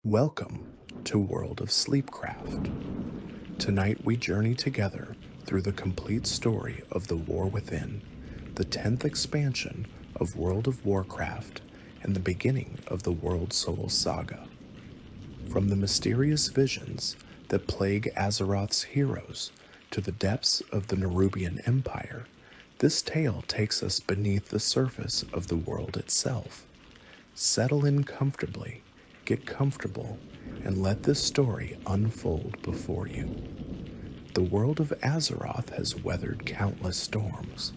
Welcome to World of Sleepcraft. Tonight we journey together through the complete story of The War Within, the 10th expansion of World of Warcraft, and the beginning of the Worldsoul Saga. From the mysterious visions that plague Azeroth's heroes to the depths of the Nerubian Empire, this tale takes us beneath the surface of the world itself. Settle in comfortably, get comfortable, and let this story unfold before you. The world of Azeroth has weathered countless storms,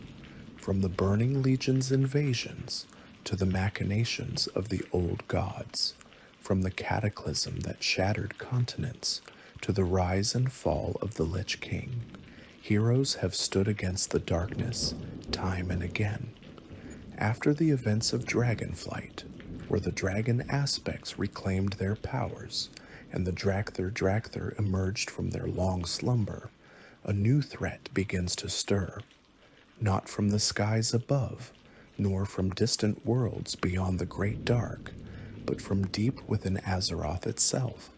from the Burning Legion's invasions to the machinations of the old gods, from the cataclysm that shattered continents to the rise and fall of the Lich King. Heroes have stood against the darkness time and again. After the events of Dragonflight, where the dragon aspects reclaimed their powers, and the Drakther emerged from their long slumber, a new threat begins to stir, not from the skies above, nor from distant worlds beyond the Great Dark, but from deep within Azeroth itself.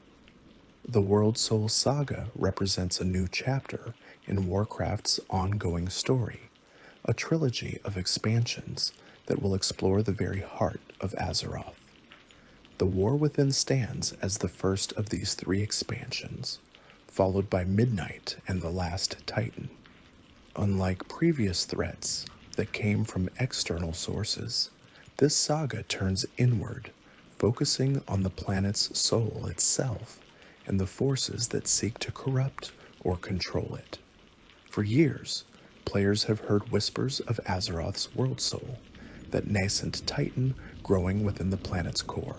The Worldsoul Saga represents a new chapter in Warcraft's ongoing story, a trilogy of expansions that will explore the very heart of Azeroth. The War Within stands as the first of these three expansions, followed by Midnight and the Last Titan. Unlike previous threats that came from external sources, this saga turns inward, focusing on the planet's soul itself and the forces that seek to corrupt or control it. For years, players have heard whispers of Azeroth's world soul, that nascent titan growing within the planet's core.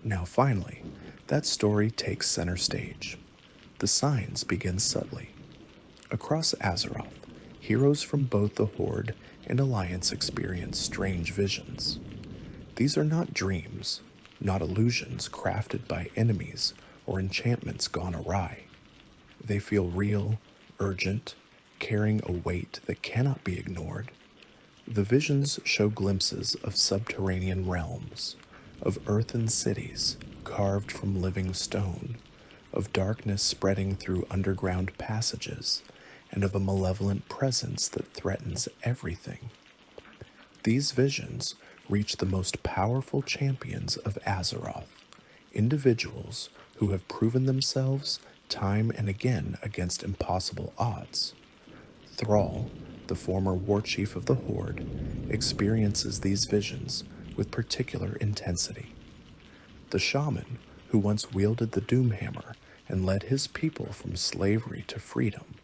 Now finally, that story takes center stage. The signs begin subtly. Across Azeroth, heroes from both the Horde and Alliance experience strange visions. These are not dreams, not illusions crafted by enemies or enchantments gone awry. They feel real, urgent, carrying a weight that cannot be ignored. The visions show glimpses of subterranean realms, of earthen cities carved from living stone, of darkness spreading through underground passages, and of a malevolent presence that threatens everything. These visions reach the most powerful champions of Azeroth, individuals who have proven themselves time and again against impossible odds. Thrall, the former war chief of the Horde, experiences these visions with particular intensity. The shaman, who once wielded the Doomhammer and led his people from slavery to freedom,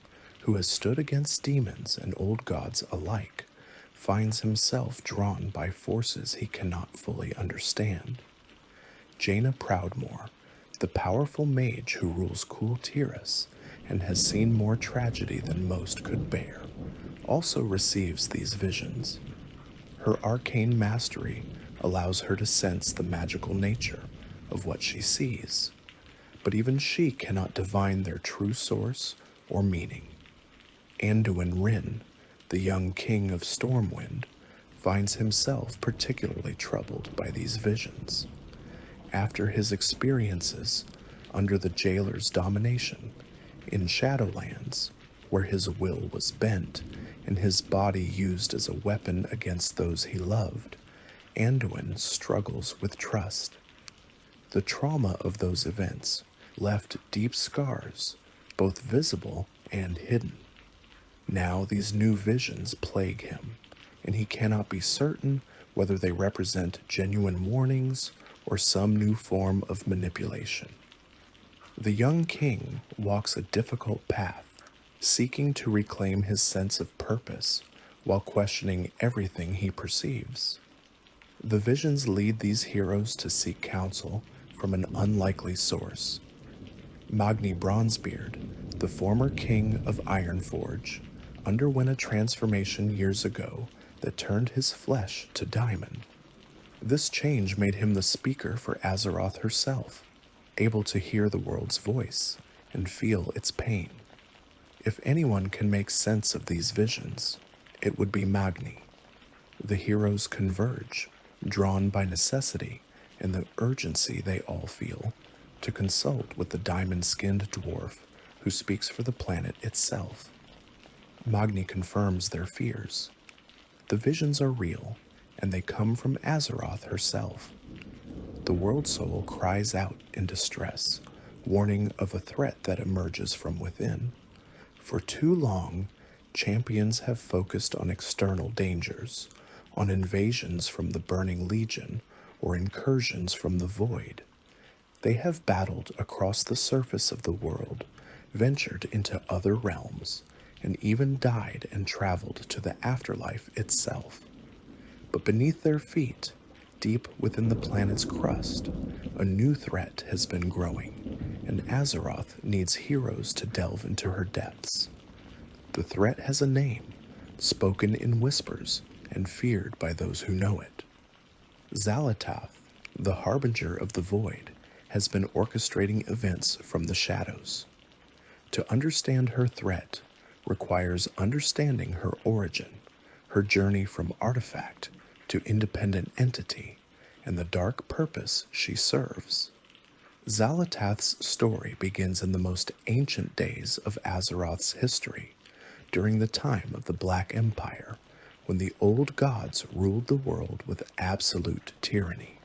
who has stood against demons and old gods alike, finds himself drawn by forces he cannot fully understand. Jaina Proudmoore, the powerful mage who rules Kul Tiras and has seen more tragedy than most could bear, also receives these visions. Her arcane mastery allows her to sense the magical nature of what she sees, but even she cannot divine their true source or meaning. Anduin Wrynn, the young king of Stormwind, finds himself particularly troubled by these visions. After his experiences under the jailer's domination in Shadowlands, where his will was bent and his body used as a weapon against those he loved, Anduin struggles with trust. The trauma of those events left deep scars, both visible and hidden. Now these new visions plague him, and he cannot be certain whether they represent genuine warnings or some new form of manipulation. The young king walks a difficult path, seeking to reclaim his sense of purpose while questioning everything he perceives. The visions lead these heroes to seek counsel from an unlikely source. Magni Bronzebeard, the former king of Ironforge, underwent a transformation years ago that turned his flesh to diamond. This change made him the speaker for Azeroth herself, able to hear the world's voice and feel its pain. If anyone can make sense of these visions, it would be Magni. The heroes converge, drawn by necessity and the urgency they all feel to consult with the diamond-skinned dwarf who speaks for the planet itself. Magni confirms their fears. The visions are real, and they come from Azeroth herself. The Worldsoul cries out in distress, warning of a threat that emerges from within. For too long, champions have focused on external dangers, on invasions from the Burning Legion or incursions from the Void. They have battled across the surface of the world, ventured into other realms, and even died and traveled to the afterlife itself. But beneath their feet, deep within the planet's crust, a new threat has been growing, and Azeroth needs heroes to delve into her depths. The threat has a name, spoken in whispers and feared by those who know it. Xal'atath, the Harbinger of the Void, has been orchestrating events from the shadows. To understand her threat requires understanding her origin, her journey from artifact to independent entity, and the dark purpose she serves. Xal'atath's story begins in the most ancient days of Azeroth's history, during the time of the Black Empire, when the old gods ruled the world with absolute tyranny.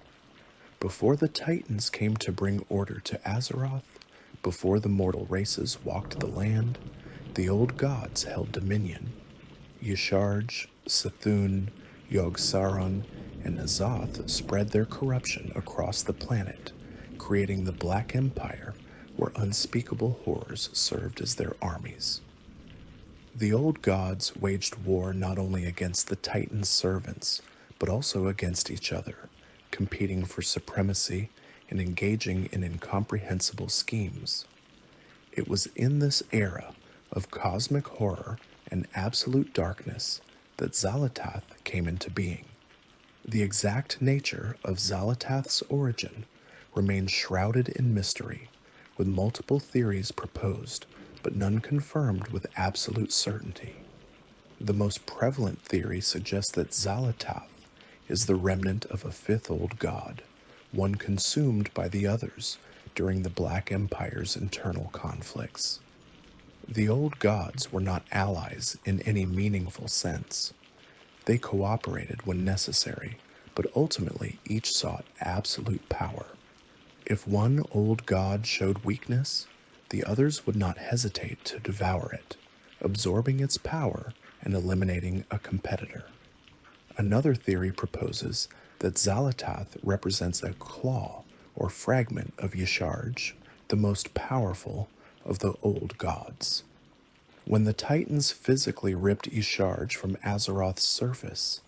Before the Titans came to bring order to Azeroth, before the mortal races walked the land, the old gods held dominion. Y'Shaarj, C'Thun, Yogg-Saron, and Azoth spread their corruption across the planet, creating the Black Empire, where unspeakable horrors served as their armies. The old gods waged war not only against the Titans' servants, but also against each other, competing for supremacy and engaging in incomprehensible schemes. It was in this era of cosmic horror and absolute darkness that Xal'atath came into being. The exact nature of Xal'atath's origin remains shrouded in mystery, with multiple theories proposed, but none confirmed with absolute certainty. The most prevalent theory suggests that Xal'atath is the remnant of a fifth old god, one consumed by the others during the Black Empire's internal conflicts. The old gods were not allies in any meaningful sense. They cooperated when necessary, but ultimately each sought absolute power. If one old god showed weakness, the others would not hesitate to devour it, absorbing its power and eliminating a competitor. Another theory proposes that Xal'atath represents a claw or fragment of Y'Shaarj, the most powerful of the old gods. When the Titans physically ripped Y'Shaarj from Azeroth's surface,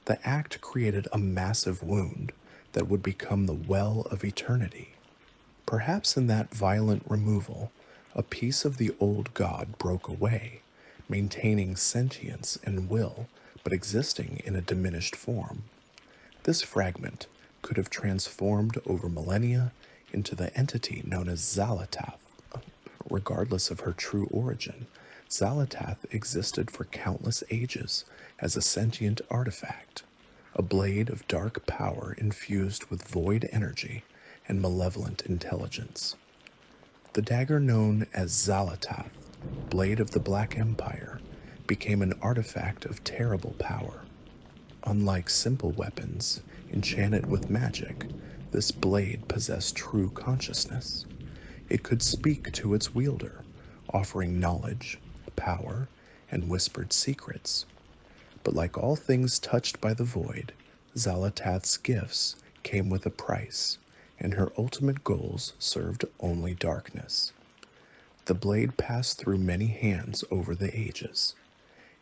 the act created a massive wound that would become the Well of Eternity. Perhaps in that violent removal, a piece of the old god broke away, maintaining sentience and will, but existing in a diminished form. This fragment could have transformed over millennia into the entity known as Xal'atath. Regardless of her true origin, Xal'atath existed for countless ages as a sentient artifact, a blade of dark power infused with void energy and malevolent intelligence. The dagger known as Xal'atath, Blade of the Black Empire, became an artifact of terrible power. Unlike simple weapons, enchanted with magic, this blade possessed true consciousness. It could speak to its wielder, offering knowledge, power, and whispered secrets. But like all things touched by the void, Xal'atath's gifts came with a price, and her ultimate goals served only darkness. The blade passed through many hands over the ages.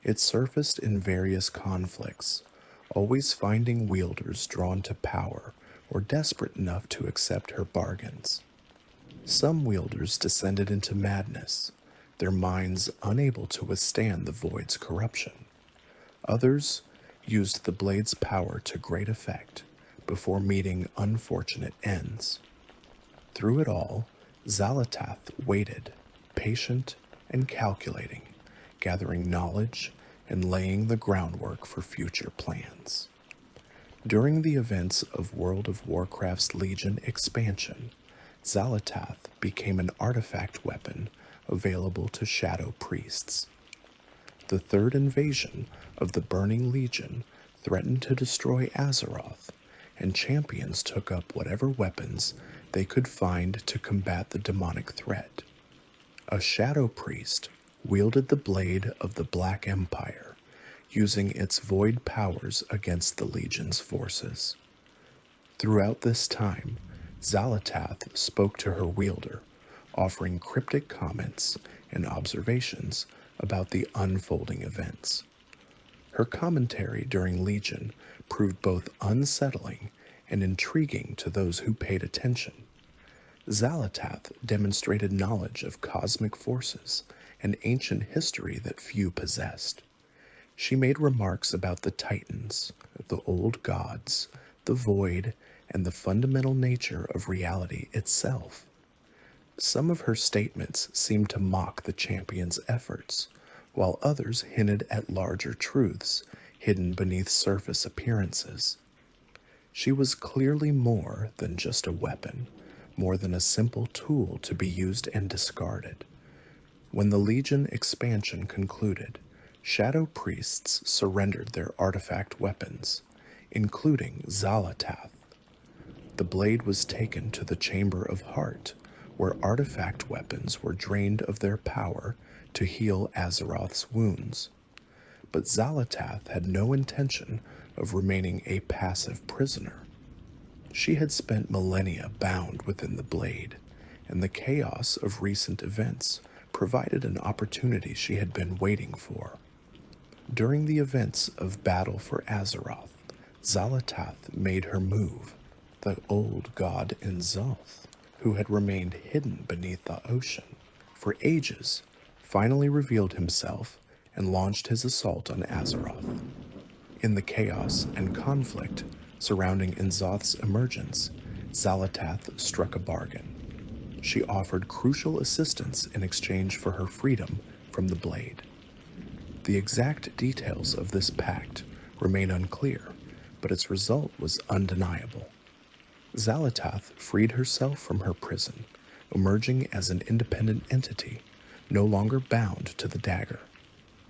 It surfaced in various conflicts, always finding wielders drawn to power or desperate enough to accept her bargains. Some wielders descended into madness, their minds unable to withstand the void's corruption. Others used the blade's power to great effect before meeting unfortunate ends. Through it all, Xal'atath waited, patient and calculating, gathering knowledge and laying the groundwork for future plans. During the events of World of Warcraft's Legion expansion, Xal'atath became an artifact weapon available to Shadow Priests. The third invasion of the Burning Legion threatened to destroy Azeroth, and champions took up whatever weapons they could find to combat the demonic threat. A Shadow Priest wielded the blade of the Black Empire, using its void powers against the Legion's forces. Throughout this time, Xal'atath spoke to her wielder, offering cryptic comments and observations about the unfolding events. Her commentary during Legion proved both unsettling and intriguing to those who paid attention. Xal'atath demonstrated knowledge of cosmic forces and ancient history that few possessed. She made remarks about the Titans, the old gods, the void, and the fundamental nature of reality itself. Some of her statements seemed to mock the champion's efforts, while others hinted at larger truths hidden beneath surface appearances. She was clearly more than just a weapon, more than a simple tool to be used and discarded. When the Legion expansion concluded, Shadow Priests surrendered their artifact weapons, including Xal'atath. The blade was taken to the Chamber of Heart, where artifact weapons were drained of their power to heal Azeroth's wounds. But Xal'atath had no intention of remaining a passive prisoner. She had spent millennia bound within the blade, and the chaos of recent events provided an opportunity she had been waiting for. During the events of Battle for Azeroth, Xal'atath made her move. The old god N'Zoth, who had remained hidden beneath the ocean for ages, finally revealed himself and launched his assault on Azeroth. In the chaos and conflict surrounding N'Zoth's emergence, Xal'atath struck a bargain. She offered crucial assistance in exchange for her freedom from the blade. The exact details of this pact remain unclear, but its result was undeniable. Xal'atath freed herself from her prison, emerging as an independent entity, no longer bound to the dagger.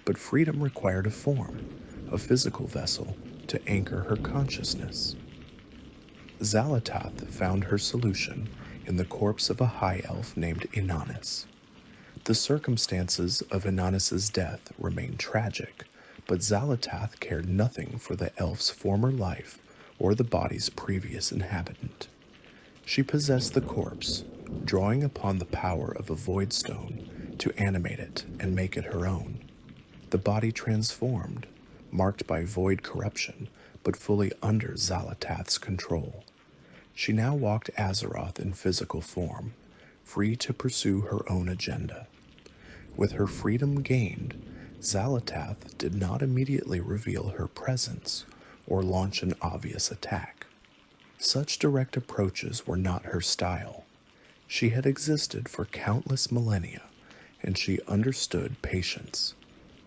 But freedom required a form, a physical vessel, to anchor her consciousness. Xal'atath found her solution in the corpse of a high elf named Inanis. The circumstances of Inanis's death remain tragic, but Xal'atath cared nothing for the elf's former life or the body's previous inhabitant. She possessed the corpse, drawing upon the power of a void stone to animate it and make it her own. The body transformed, marked by void corruption, but fully under Xal'atath's control. She now walked Azeroth in physical form, free to pursue her own agenda. With her freedom gained, Xal'atath did not immediately reveal her presence or launch an obvious attack. Such direct approaches were not her style. She had existed for countless millennia, and she understood patience.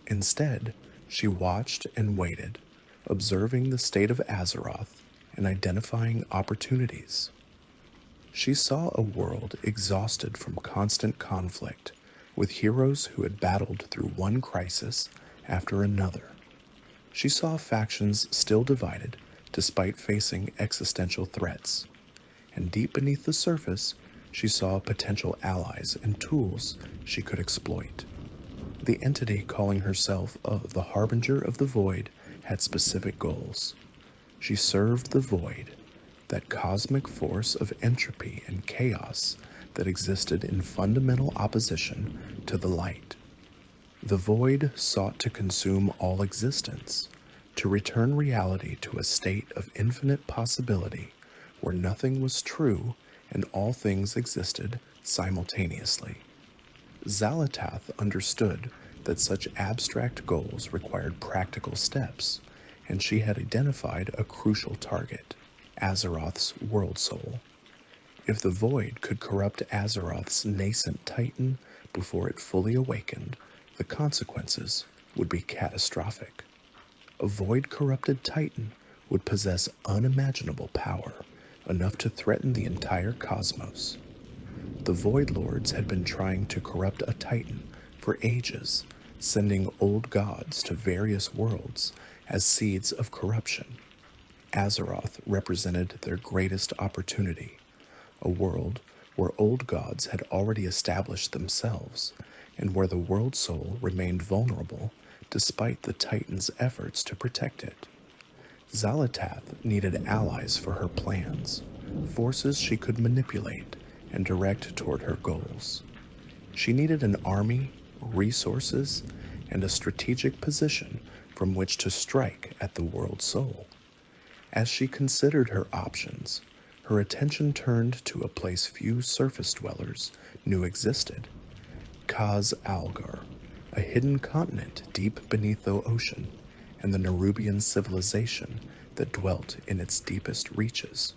Instead, she watched and waited, observing the state of Azeroth and identifying opportunities. She saw a world exhausted from constant conflict, with heroes who had battled through one crisis after another. She saw factions still divided despite facing existential threats, and deep beneath the surface, she saw potential allies and tools she could exploit. The entity calling herself the Harbinger of the Void had specific goals. She served the Void, that cosmic force of entropy and chaos that existed in fundamental opposition to the light. The Void sought to consume all existence, to return reality to a state of infinite possibility where nothing was true and all things existed simultaneously. Xal'atath understood that such abstract goals required practical steps, and she had identified a crucial target, Azeroth's Worldsoul. If the Void could corrupt Azeroth's nascent titan before it fully awakened, the consequences would be catastrophic. A Void-corrupted titan would possess unimaginable power, enough to threaten the entire cosmos. The Void Lords had been trying to corrupt a Titan for ages, sending old gods to various worlds as seeds of corruption. Azeroth represented their greatest opportunity, a world where old gods had already established themselves, and where the world soul remained vulnerable despite the Titan's efforts to protect it. Xal'atath needed allies for her plans, forces she could manipulate and direct toward her goals. She needed an army, resources, and a strategic position from which to strike at the world soul. As she considered her options, her attention turned to a place few surface dwellers knew existed: Khaz Algar, a hidden continent deep beneath the ocean, and the Nerubian civilization that dwelt in its deepest reaches.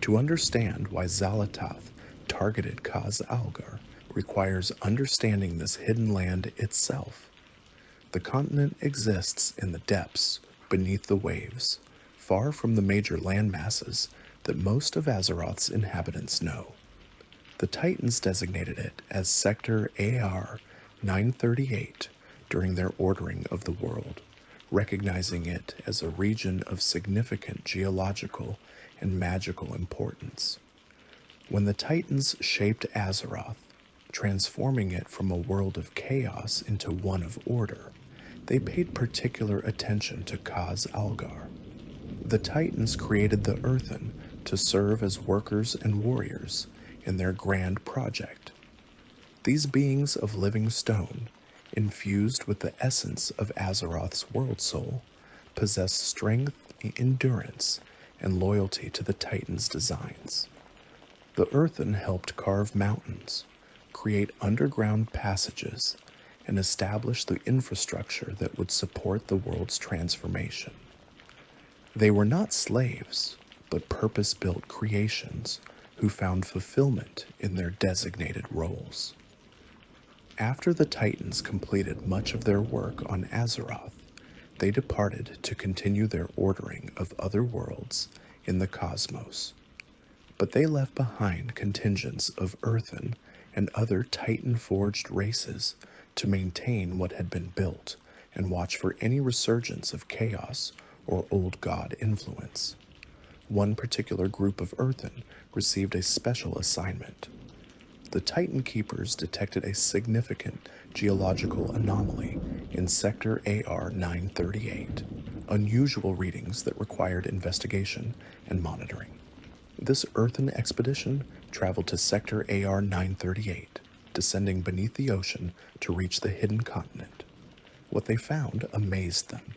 To understand why Xal'atath targeted Khaz Algar requires understanding this hidden land itself. The continent exists in the depths, beneath the waves, far from the major landmasses that most of Azeroth's inhabitants know. The Titans designated it as Sector AR 938 during their ordering of the world, recognizing it as a region of significant geological and magical importance. When the Titans shaped Azeroth, transforming it from a world of chaos into one of order, they paid particular attention to Khaz Algar. The Titans created the Earthen to serve as workers and warriors in their grand project. These beings of living stone, infused with the essence of Azeroth's world soul, possess strength, endurance, and loyalty to the Titan's designs. The Earthen helped carve mountains, create underground passages, and establish the infrastructure that would support the world's transformation. They were not slaves, but purpose-built creations who found fulfillment in their designated roles. After the Titans completed much of their work on Azeroth, they departed to continue their ordering of other worlds in the cosmos. But they left behind contingents of Earthen and other Titan-forged races to maintain what had been built and watch for any resurgence of chaos or old god influence. One particular group of Earthen received a special assignment. The Titan Keepers detected a significant geological anomaly in Sector AR 938, unusual readings that required investigation and monitoring. This Earthen expedition traveled to Sector AR 938, descending beneath the ocean to reach the hidden continent. What they found amazed them.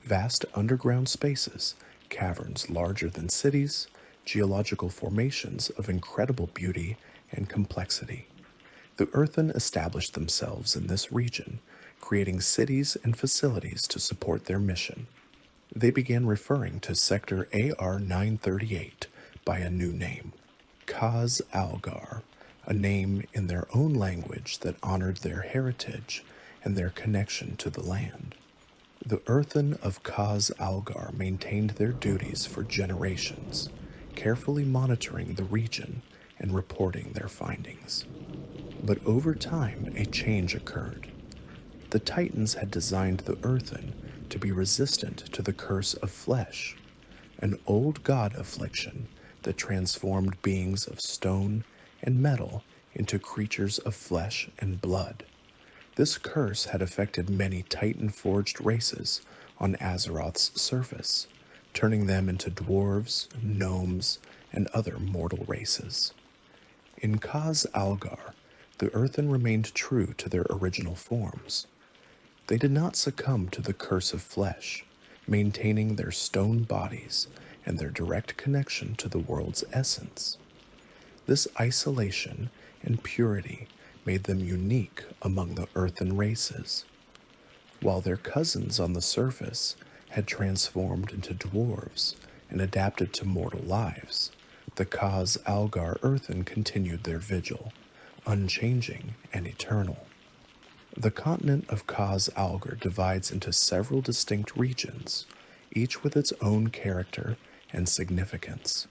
Vast underground spaces, caverns larger than cities, geological formations of incredible beauty and complexity. The Earthen established themselves in this region, creating cities and facilities to support their mission. They began referring to Sector AR 938 by a new name, Khaz Algar, a name in their own language that honored their heritage and their connection to the land. The Earthen of Khaz Algar maintained their duties for generations, carefully monitoring the region and reporting their findings. But over time, a change occurred. The Titans had designed the Earthen to be resistant to the curse of flesh, an old god affliction that transformed beings of stone and metal into creatures of flesh and blood. This curse had affected many Titan-forged races on Azeroth's surface, turning them into dwarves, gnomes, and other mortal races. In Khaz Algar, the Earthen remained true to their original forms. They did not succumb to the curse of flesh, maintaining their stone bodies and their direct connection to the world's essence. This isolation and purity made them unique among the Earthen races. While their cousins on the surface had transformed into dwarves and adapted to mortal lives, the Khaz Algar Earthen continued their vigil, unchanging and eternal. The continent of Khaz Algar divides into several distinct regions, each with its own character and significance.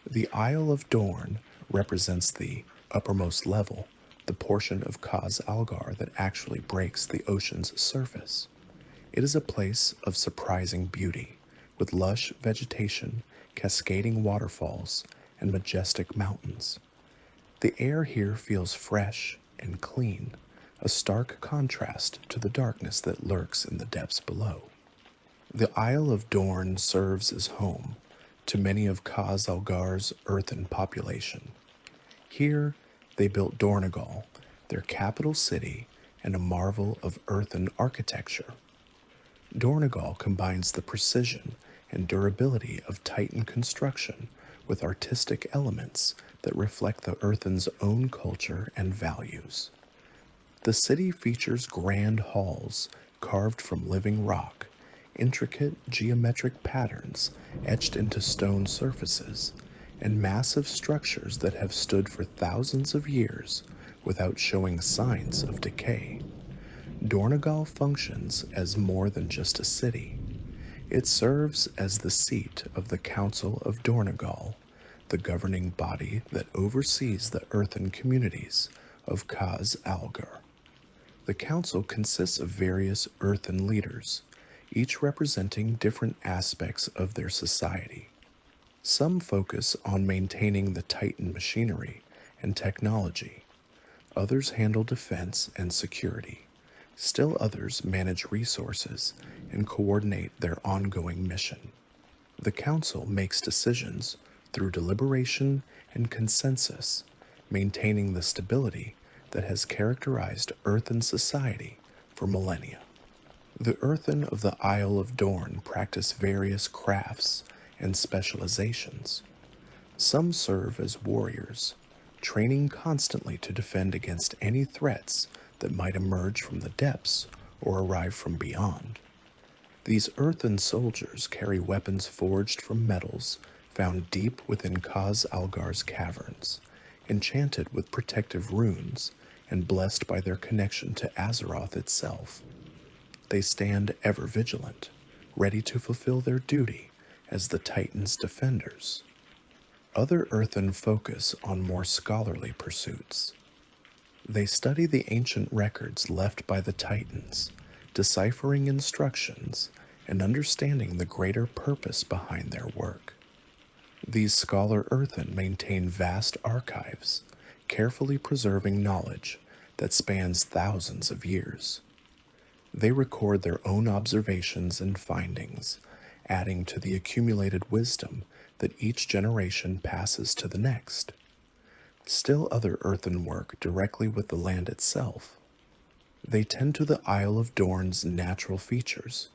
The Isle of Dorn represents the uppermost level, the portion of Khaz Algar that actually breaks the ocean's surface. It is a place of surprising beauty, with lush vegetation, cascading waterfalls, and majestic mountains. The air here feels fresh and clean, a stark contrast to the darkness that lurks in the depths below. The Isle of Dorn serves as home to many of Khaz Algar's Earthen population. Here, they built Dornogal, their capital city and a marvel of Earthen architecture. Dornogal combines the precision and durability of Titan construction with artistic elements that reflect the Earthen's own culture and values. The city features grand halls carved from living rock, intricate geometric patterns etched into stone surfaces, and massive structures that have stood for thousands of years without showing signs of decay. Dornogal functions as more than just a city. It serves as the seat of the Council of Dornogal, the governing body that oversees the Earthen communities of Khaz Algar. The council consists of various Earthen leaders, each representing different aspects of their society. Some focus on maintaining the Titan machinery and technology. Others handle defense and security. Still others manage resources and coordinate their ongoing mission. The council makes decisions through deliberation and consensus, maintaining the stability that has characterized Earthen society for millennia. The Earthen of the Isle of Dorn practice various crafts and specializations. Some serve as warriors, training constantly to defend against any threats that might emerge from the depths or arrive from beyond. These Earthen soldiers carry weapons forged from metals found deep within Khaz Algar's caverns, enchanted with protective runes and blessed by their connection to Azeroth itself. They stand ever vigilant, ready to fulfill their duty as the Titan's defenders. Other Earthen focus on more scholarly pursuits. They study the ancient records left by the Titans, deciphering instructions and understanding the greater purpose behind their work. These scholar Earthen maintain vast archives, carefully preserving knowledge that spans thousands of years. They record their own observations and findings, adding to the accumulated wisdom that each generation passes to the next. Still other Earthen work directly with the land itself. They tend to the Isle of Dorn's natural features,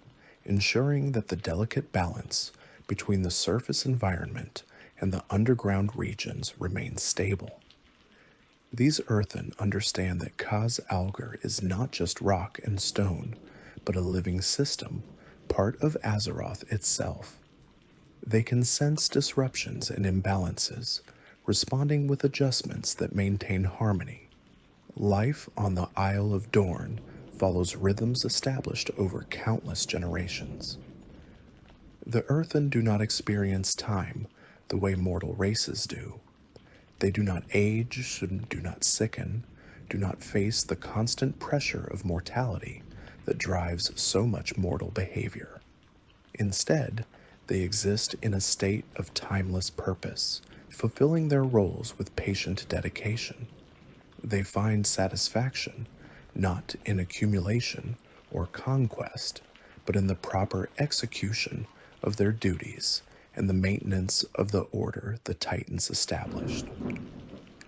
ensuring that the delicate balance between the surface environment and the underground regions remains stable. These Earthen understand that Khaz Algar is not just rock and stone, but a living system, part of Azeroth itself. They can sense disruptions and imbalances, responding with adjustments that maintain harmony. Life on the Isle of Dorn follows rhythms established over countless generations. The Earthen do not experience time the way mortal races do. They do not age, do not sicken, do not face the constant pressure of mortality that drives so much mortal behavior. Instead, they exist in a state of timeless purpose, fulfilling their roles with patient dedication. They find satisfaction not in accumulation or conquest, but in the proper execution of their duties and the maintenance of the order the Titans established.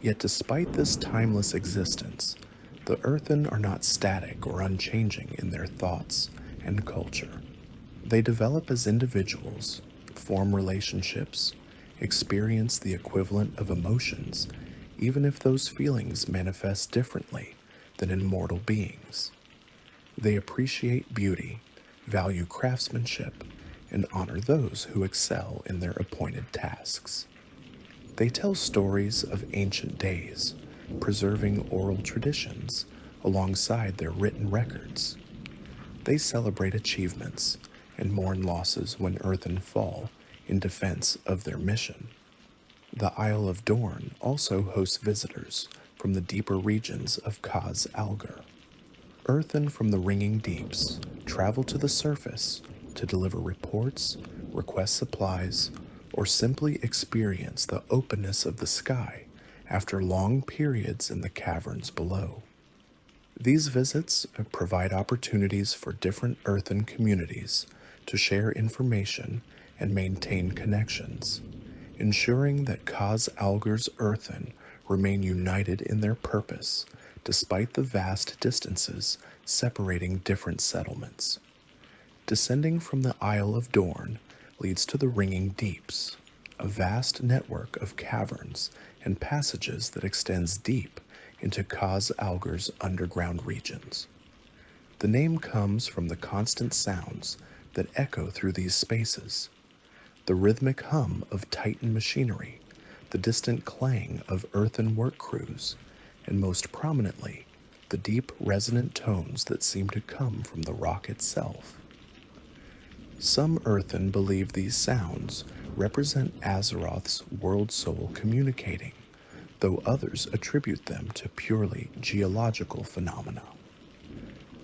Yet despite this timeless existence, the Earthen are not static or unchanging in their thoughts and culture. They develop as individuals, form relationships, experience the equivalent of emotions, even if those feelings manifest differently than in mortal beings. They appreciate beauty, value craftsmanship, and honor those who excel in their appointed tasks. They tell stories of ancient days, preserving oral traditions alongside their written records. They celebrate achievements, and mourn losses when Earthen fall in defense of their mission. The Isle of Dorn also hosts visitors from the deeper regions of Khaz Algar. Earthen from the ringing deeps travel to the surface to deliver reports, request supplies, or simply experience the openness of the sky after long periods in the caverns below. These visits provide opportunities for different Earthen communities to share information and maintain connections, ensuring that Khaz Algar's Earthen remain united in their purpose despite the vast distances separating different settlements. Descending from the Isle of Dorn leads to the Ringing Deeps, a vast network of caverns and passages that extends deep into Khaz Algar's underground regions. The name comes from the constant sounds that echo through these spaces, the rhythmic hum of Titan machinery, the distant clang of Earthen work crews, and most prominently, the deep resonant tones that seem to come from the rock itself. Some Earthen believe these sounds represent Azeroth's Worldsoul communicating, though others attribute them to purely geological phenomena.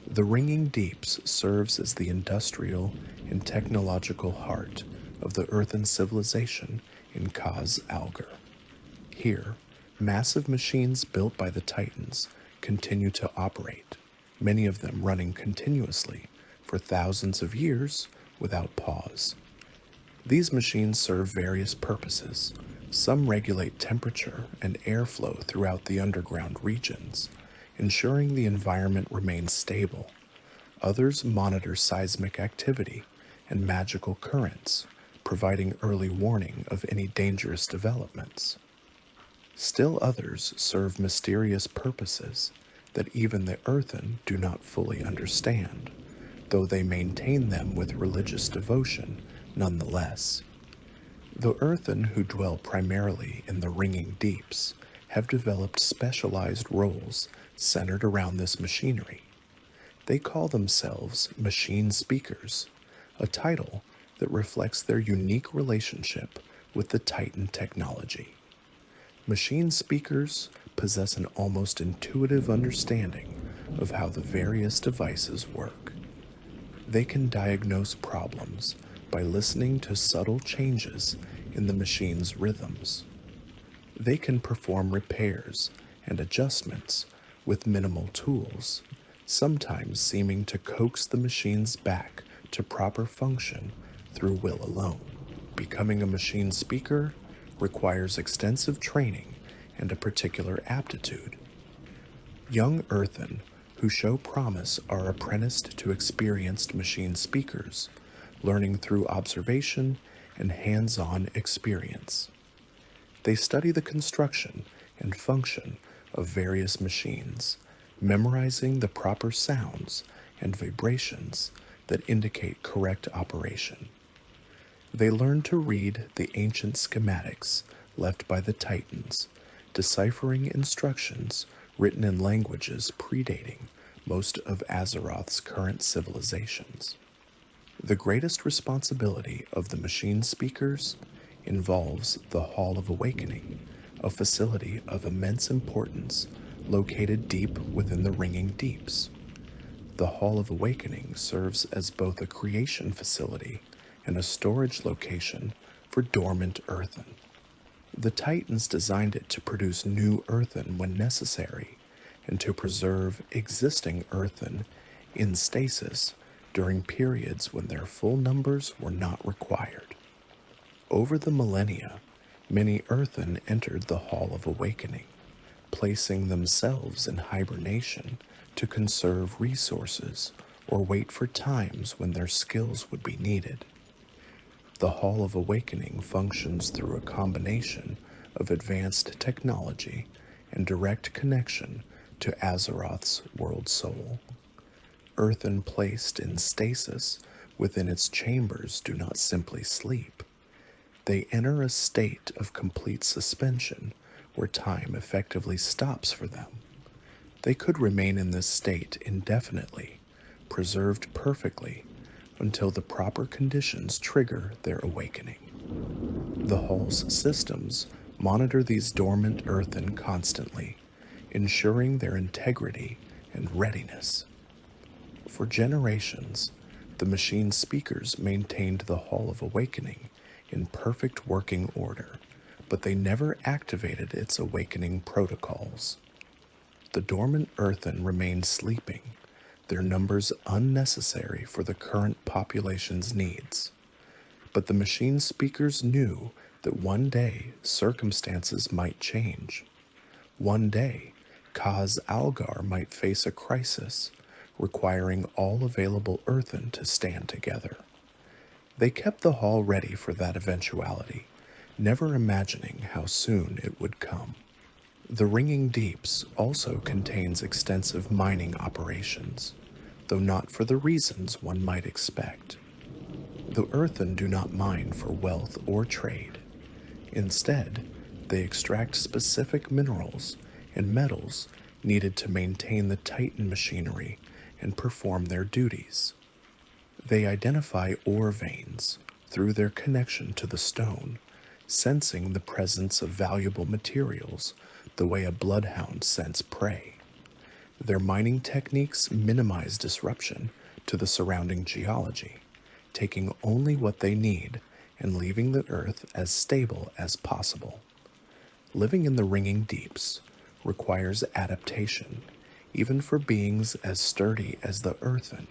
The Ringing Deeps serves as the industrial and technological heart of the Earthen civilization in Khaz Algar. Here, massive machines built by the Titans continue to operate, many of them running continuously for thousands of years without pause. These machines serve various purposes. Some regulate temperature and airflow throughout the underground regions, ensuring the environment remains stable. Others monitor seismic activity and magical currents, providing early warning of any dangerous developments. Still others serve mysterious purposes that even the Earthen do not fully understand, though they maintain them with religious devotion nonetheless. The Earthen who dwell primarily in the Ringing Deeps have developed specialized roles centered around this machinery. They call themselves Machine Speakers, a title that reflects their unique relationship with the Titan technology. Machine Speakers possess an almost intuitive understanding of how the various devices work. They can diagnose problems by listening to subtle changes in the machine's rhythms. They can perform repairs and adjustments with minimal tools, sometimes seeming to coax the machines back to proper function through will alone. Becoming a machine speaker requires extensive training and a particular aptitude. Young Earthen who show promise are apprenticed to experienced machine speakers, learning through observation and hands-on experience. They study the construction and function of various machines, memorizing the proper sounds and vibrations that indicate correct operation. They learn to read the ancient schematics left by the Titans, deciphering instructions written in languages predating most of Azeroth's current civilizations. The greatest responsibility of the machine speakers involves the Hall of Awakening, a facility of immense importance located deep within the Ringing Deeps. The Hall of Awakening serves as both a creation facility and a storage location for dormant Earthen. The Titans designed it to produce new Earthen when necessary, and to preserve existing Earthen in stasis during periods when their full numbers were not required. Over the millennia, many Earthen entered the Hall of Awakening, placing themselves in hibernation to conserve resources or wait for times when their skills would be needed. The Hall of Awakening functions through a combination of advanced technology and direct connection to Azeroth's world soul. Earthen placed in stasis within its chambers do not simply sleep. They enter a state of complete suspension where time effectively stops for them. They could remain in this state indefinitely, preserved perfectly, until the proper conditions trigger their awakening. The Hall's systems monitor these dormant Earthen constantly, ensuring their integrity and readiness. For generations, the machine speakers maintained the Hall of Awakening in perfect working order, but they never activated its awakening protocols. The dormant Earthen remained sleeping, their numbers unnecessary for the current population's needs. But the machine speakers knew that one day circumstances might change. One day, Khaz Algar might face a crisis, requiring all available Earthen to stand together. They kept the Hall ready for that eventuality, never imagining how soon it would come. The Ringing Deeps also contains extensive mining operations, though not for the reasons one might expect. The Earthen do not mine for wealth or trade. Instead, they extract specific minerals and metals needed to maintain the Titan machinery and perform their duties. They identify ore veins through their connection to the stone, sensing the presence of valuable materials the way a bloodhound scents prey. Their mining techniques minimize disruption to the surrounding geology, taking only what they need and leaving the earth as stable as possible. Living in the Ringing Deeps requires adaptation, even for beings as sturdy as the Earthen.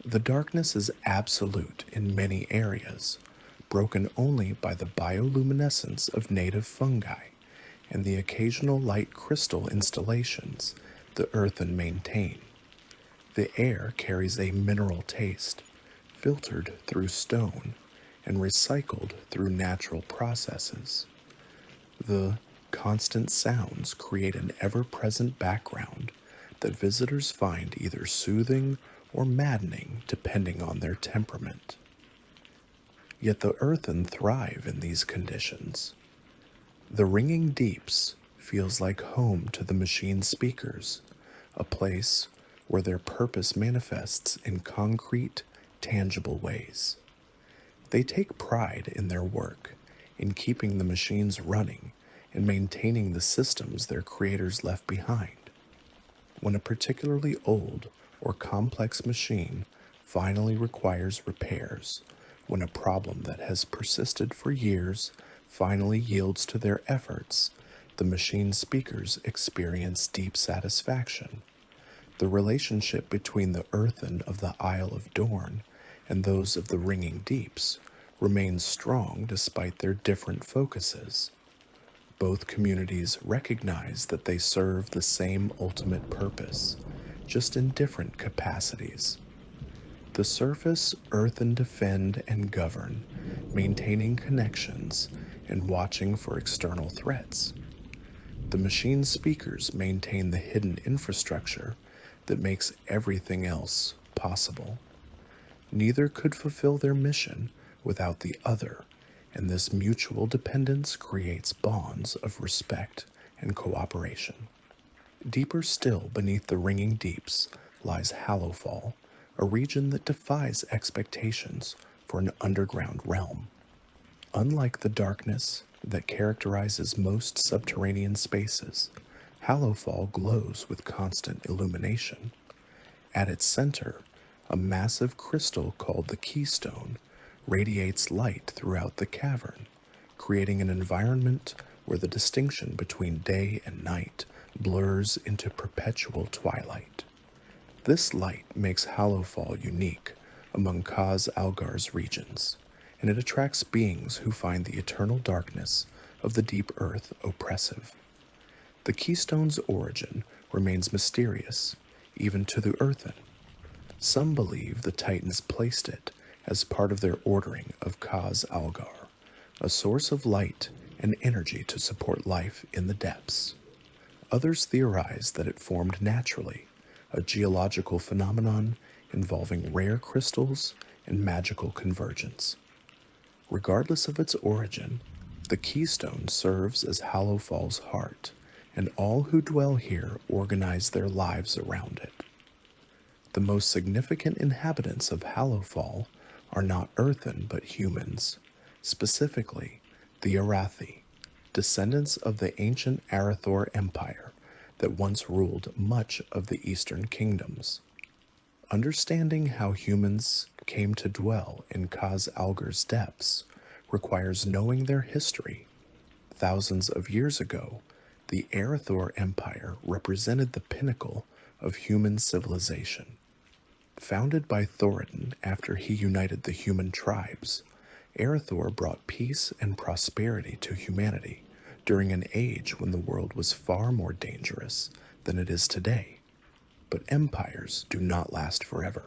The darkness is absolute in many areas, broken only by the bioluminescence of native fungi and the occasional light crystal installations the Earthen maintain. The air carries a mineral taste, filtered through stone and recycled through natural processes. The constant sounds create an ever-present background that visitors find either soothing or maddening depending on their temperament. Yet the Earthen thrive in these conditions. The Ringing Deeps feels like home to the machine speakers, a place where their purpose manifests in concrete, tangible ways. They take pride in their work, in keeping the machines running and maintaining the systems their creators left behind. When a particularly old or complex machine finally requires repairs, when a problem that has persisted for years finally yields to their efforts, the machine speakers experience deep satisfaction. The relationship between the Earthen of the Isle of Dorn and those of the Ringing Deeps remains strong despite their different focuses. Both communities recognize that they serve the same ultimate purpose, just in different capacities. The surface Earthen defend and govern, maintaining connections and watching for external threats. The machine speakers maintain the hidden infrastructure that makes everything else possible. Neither could fulfill their mission without the other, and this mutual dependence creates bonds of respect and cooperation. Deeper still beneath the Ringing Deeps lies Hallowfall, a region that defies expectations for an underground realm. Unlike the darkness that characterizes most subterranean spaces, Hallowfall glows with constant illumination. At its center, a massive crystal called the Keystone radiates light throughout the cavern, creating an environment where the distinction between day and night blurs into perpetual twilight. This light makes Hallowfall unique among Khaz Algar's regions, and it attracts beings who find the eternal darkness of the deep earth oppressive. The Keystone's origin remains mysterious, even to the Earthen. Some believe the Titans placed it as part of their ordering of Khaz Algar, a source of light and energy to support life in the depths. Others theorize that it formed naturally, a geological phenomenon involving rare crystals and magical convergence. Regardless of its origin, the Keystone serves as Hallowfall's heart, and all who dwell here organize their lives around it. The most significant inhabitants of Hallowfall are not Earthen but humans, specifically the Arathi, descendants of the ancient Arathor Empire that once ruled much of the Eastern Kingdoms. Understanding how humans came to dwell in Khaz Algar's depths requires knowing their history. Thousands of years ago, the Arathor Empire represented the pinnacle of human civilization. Founded by Thoradin after he united the human tribes, Arathor brought peace and prosperity to humanity during an age when the world was far more dangerous than it is today. But empires do not last forever.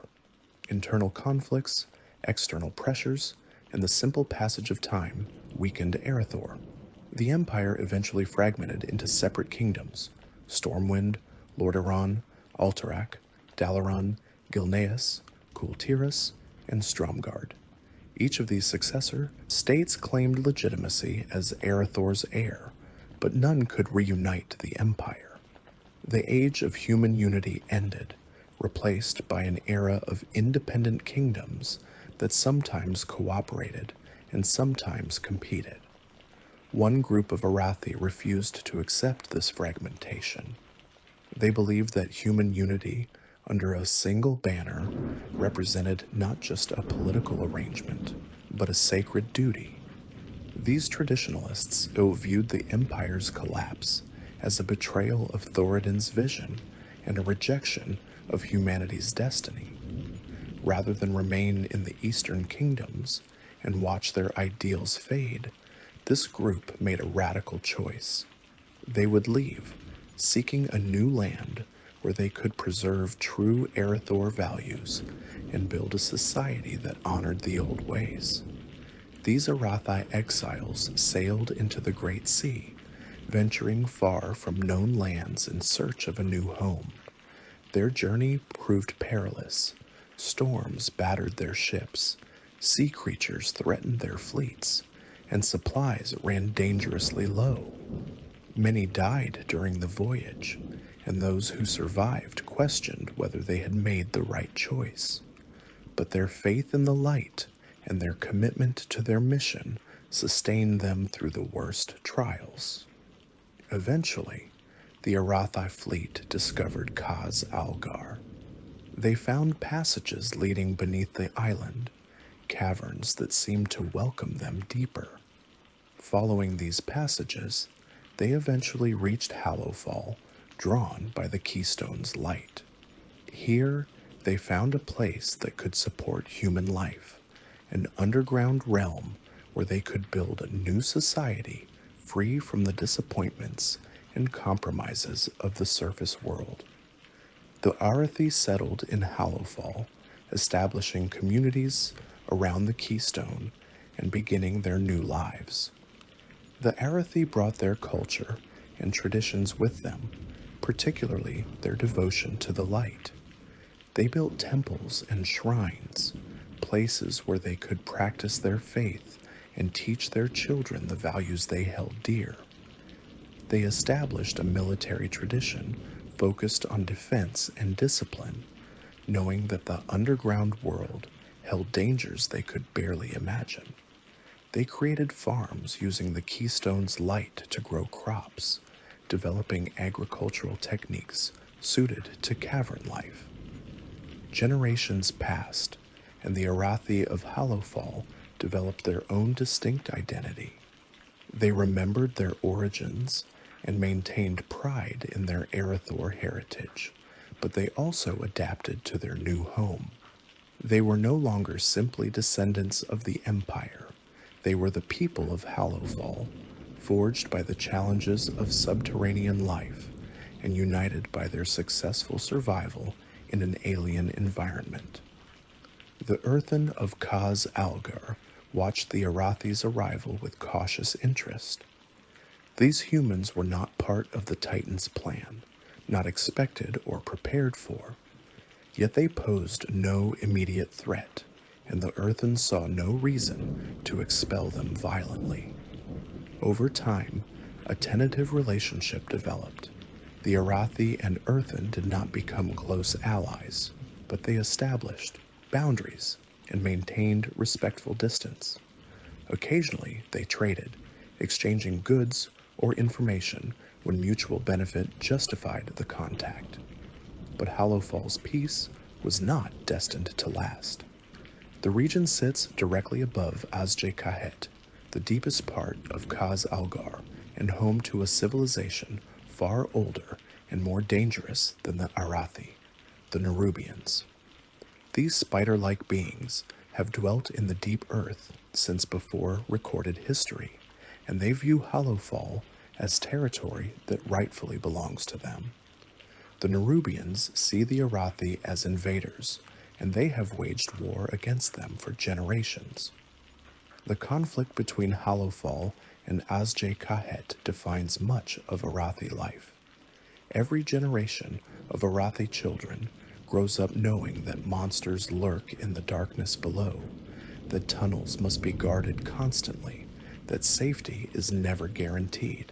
Internal conflicts, external pressures, and the simple passage of time weakened Arathor. The empire eventually fragmented into separate kingdoms: Stormwind, Lordaeron, Alterac, Dalaran, Gilneas, Kultiras, and Stromgarde. Each of these successor states claimed legitimacy as Arathor's heir, but none could reunite the empire. The age of human unity ended, replaced by an era of independent kingdoms that sometimes cooperated and sometimes competed. One group of Arathi refused to accept this fragmentation. They believed that human unity under a single banner represented not just a political arrangement, but a sacred duty. These traditionalists viewed the empire's collapse as a betrayal of Thoradin's vision and a rejection of humanity's destiny. Rather than remain in the Eastern Kingdoms and watch their ideals fade, this group made a radical choice. They would leave, seeking a new land where they could preserve true Arathor values and build a society that honored the old ways. These Arathi exiles sailed into the Great Sea, venturing far from known lands in search of a new home. Their journey proved perilous. Storms battered their ships, sea creatures threatened their fleets, and supplies ran dangerously low. Many died during the voyage, and those who survived questioned whether they had made the right choice. But their faith in the light and their commitment to their mission sustained them through the worst trials. Eventually, the Arathi fleet discovered Khaz Algar. They found passages leading beneath the island, caverns that seemed to welcome them deeper. Following these passages, they eventually reached Hallowfall, drawn by the Keystone's light. Here, they found a place that could support human life, an underground realm where they could build a new society free from the disappointments and compromises of the surface world. The Arathi settled in Hallowfall, establishing communities around the Keystone and beginning their new lives. The Arathi brought their culture and traditions with them, particularly their devotion to the light. They built temples and shrines, places where they could practice their faith and teach their children the values they held dear. They established a military tradition focused on defense and discipline, knowing that the underground world held dangers they could barely imagine. They created farms using the Keystone's light to grow crops, developing agricultural techniques suited to cavern life. Generations passed, and the Arathi of Hallowfall developed their own distinct identity. They remembered their origins and maintained pride in their Arathor heritage, but they also adapted to their new home. They were no longer simply descendants of the Empire. They were the people of Hallowfall, forged by the challenges of subterranean life and united by their successful survival in an alien environment. The Earthen of Khaz Algar watched the Arathi's arrival with cautious interest. These humans were not part of the Titan's plan, not expected or prepared for, yet they posed no immediate threat, and the Earthen saw no reason to expel them violently. Over time, a tentative relationship developed. The Arathi and Earthen did not become close allies, but they established boundaries and maintained respectful distance. Occasionally, they traded, exchanging goods or information when mutual benefit justified the contact. But Hallowfall's peace was not destined to last. The region sits directly above Azj-Kahet, the deepest part of Khaz Algar, and home to a civilization far older and more dangerous than the Arathi, the Nerubians. These spider-like beings have dwelt in the deep earth since before recorded history, and they view Hallowfall as territory that rightfully belongs to them. The Nerubians see the Arathi as invaders, and they have waged war against them for generations. The conflict between Hallowfall and Azj-Kahet defines much of Arathi life. Every generation of Arathi children grows up knowing that monsters lurk in the darkness below, that tunnels must be guarded constantly, that safety is never guaranteed.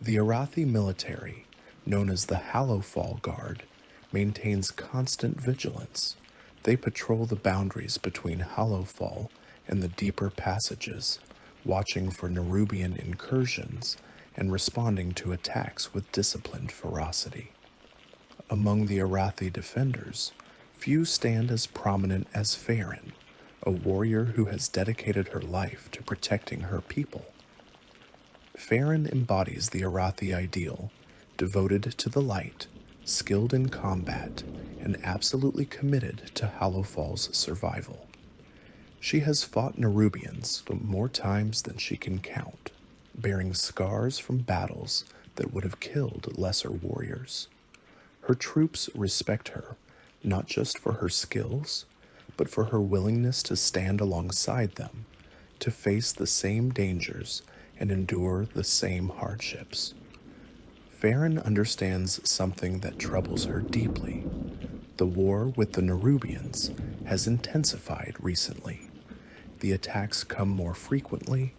The Arathi military, known as the Hallowfall Guard, maintains constant vigilance. They patrol the boundaries between Hallowfall and the deeper passages, watching for Nerubian incursions and responding to attacks with disciplined ferocity. Among the Arathi defenders, few stand as prominent as Farron, a warrior who has dedicated her life to protecting her people. Farron embodies the Arathi ideal, devoted to the light, skilled in combat, and absolutely committed to Hallowfall's survival. She has fought Nerubians more times than she can count, bearing scars from battles that would have killed lesser warriors. Her troops respect her, not just for her skills, but for her willingness to stand alongside them, to face the same dangers and endure the same hardships. Farron understands something that troubles her deeply. The war with the Nerubians has intensified recently. The attacks come more frequently,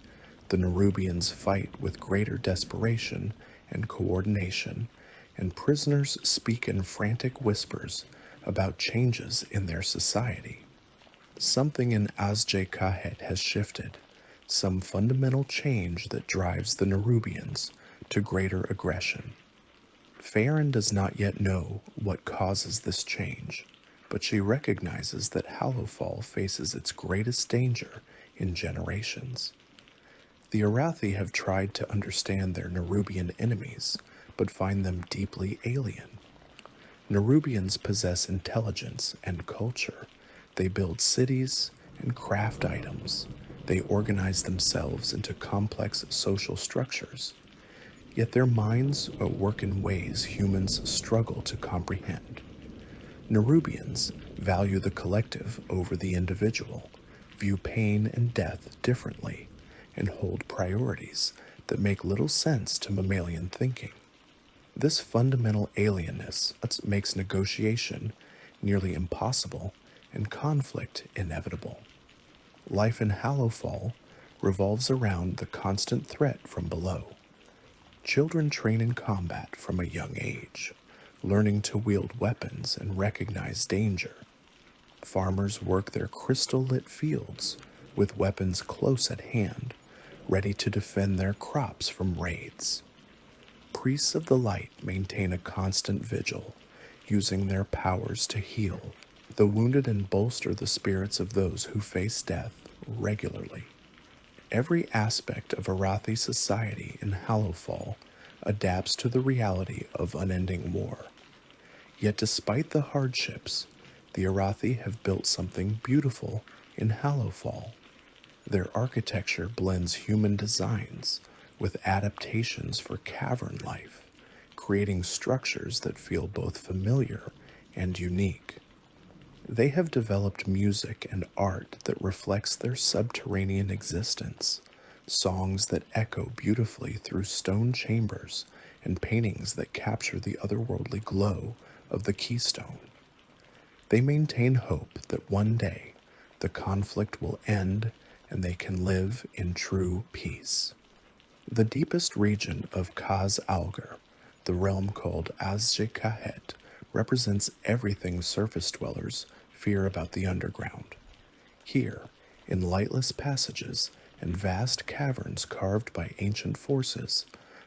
the Nerubians fight with greater desperation and coordination, and prisoners speak in frantic whispers about changes in their society. Something in Azj-Kahet has shifted, some fundamental change that drives the Nerubians to greater aggression. Farron does not yet know what causes this change, but she recognizes that Hallowfall faces its greatest danger in generations. The Arathi have tried to understand their Nerubian enemies, but find them deeply alien. Nerubians possess intelligence and culture. They build cities and craft items. They organize themselves into complex social structures. Yet their minds work in ways humans struggle to comprehend. Nerubians value the collective over the individual, view pain and death differently, and hold priorities that make little sense to mammalian thinking. This fundamental alienness makes negotiation nearly impossible and conflict inevitable. Life in Hallowfall revolves around the constant threat from below. Children train in combat from a young age, learning to wield weapons and recognize danger. Farmers work their crystal-lit fields with weapons close at hand, ready to defend their crops from raids. Priests of the light maintain a constant vigil, using their powers to heal the wounded and bolster the spirits of those who face death regularly. Every aspect of Arathi society in Hallowfall adapts to the reality of unending war. Yet despite the hardships, the Arathi have built something beautiful in Hallowfall. Their architecture blends human designs with adaptations for cavern life, creating structures that feel both familiar and unique. They have developed music and art that reflects their subterranean existence, songs that echo beautifully through stone chambers, and paintings that capture the otherworldly glow of the keystone. They maintain hope that one day the conflict will end and they can live in true peace. The deepest region of Khaz Algar, the realm called Azj-Kahet, represents everything surface dwellers fear about the underground. Here, in lightless passages and vast caverns carved by ancient forces,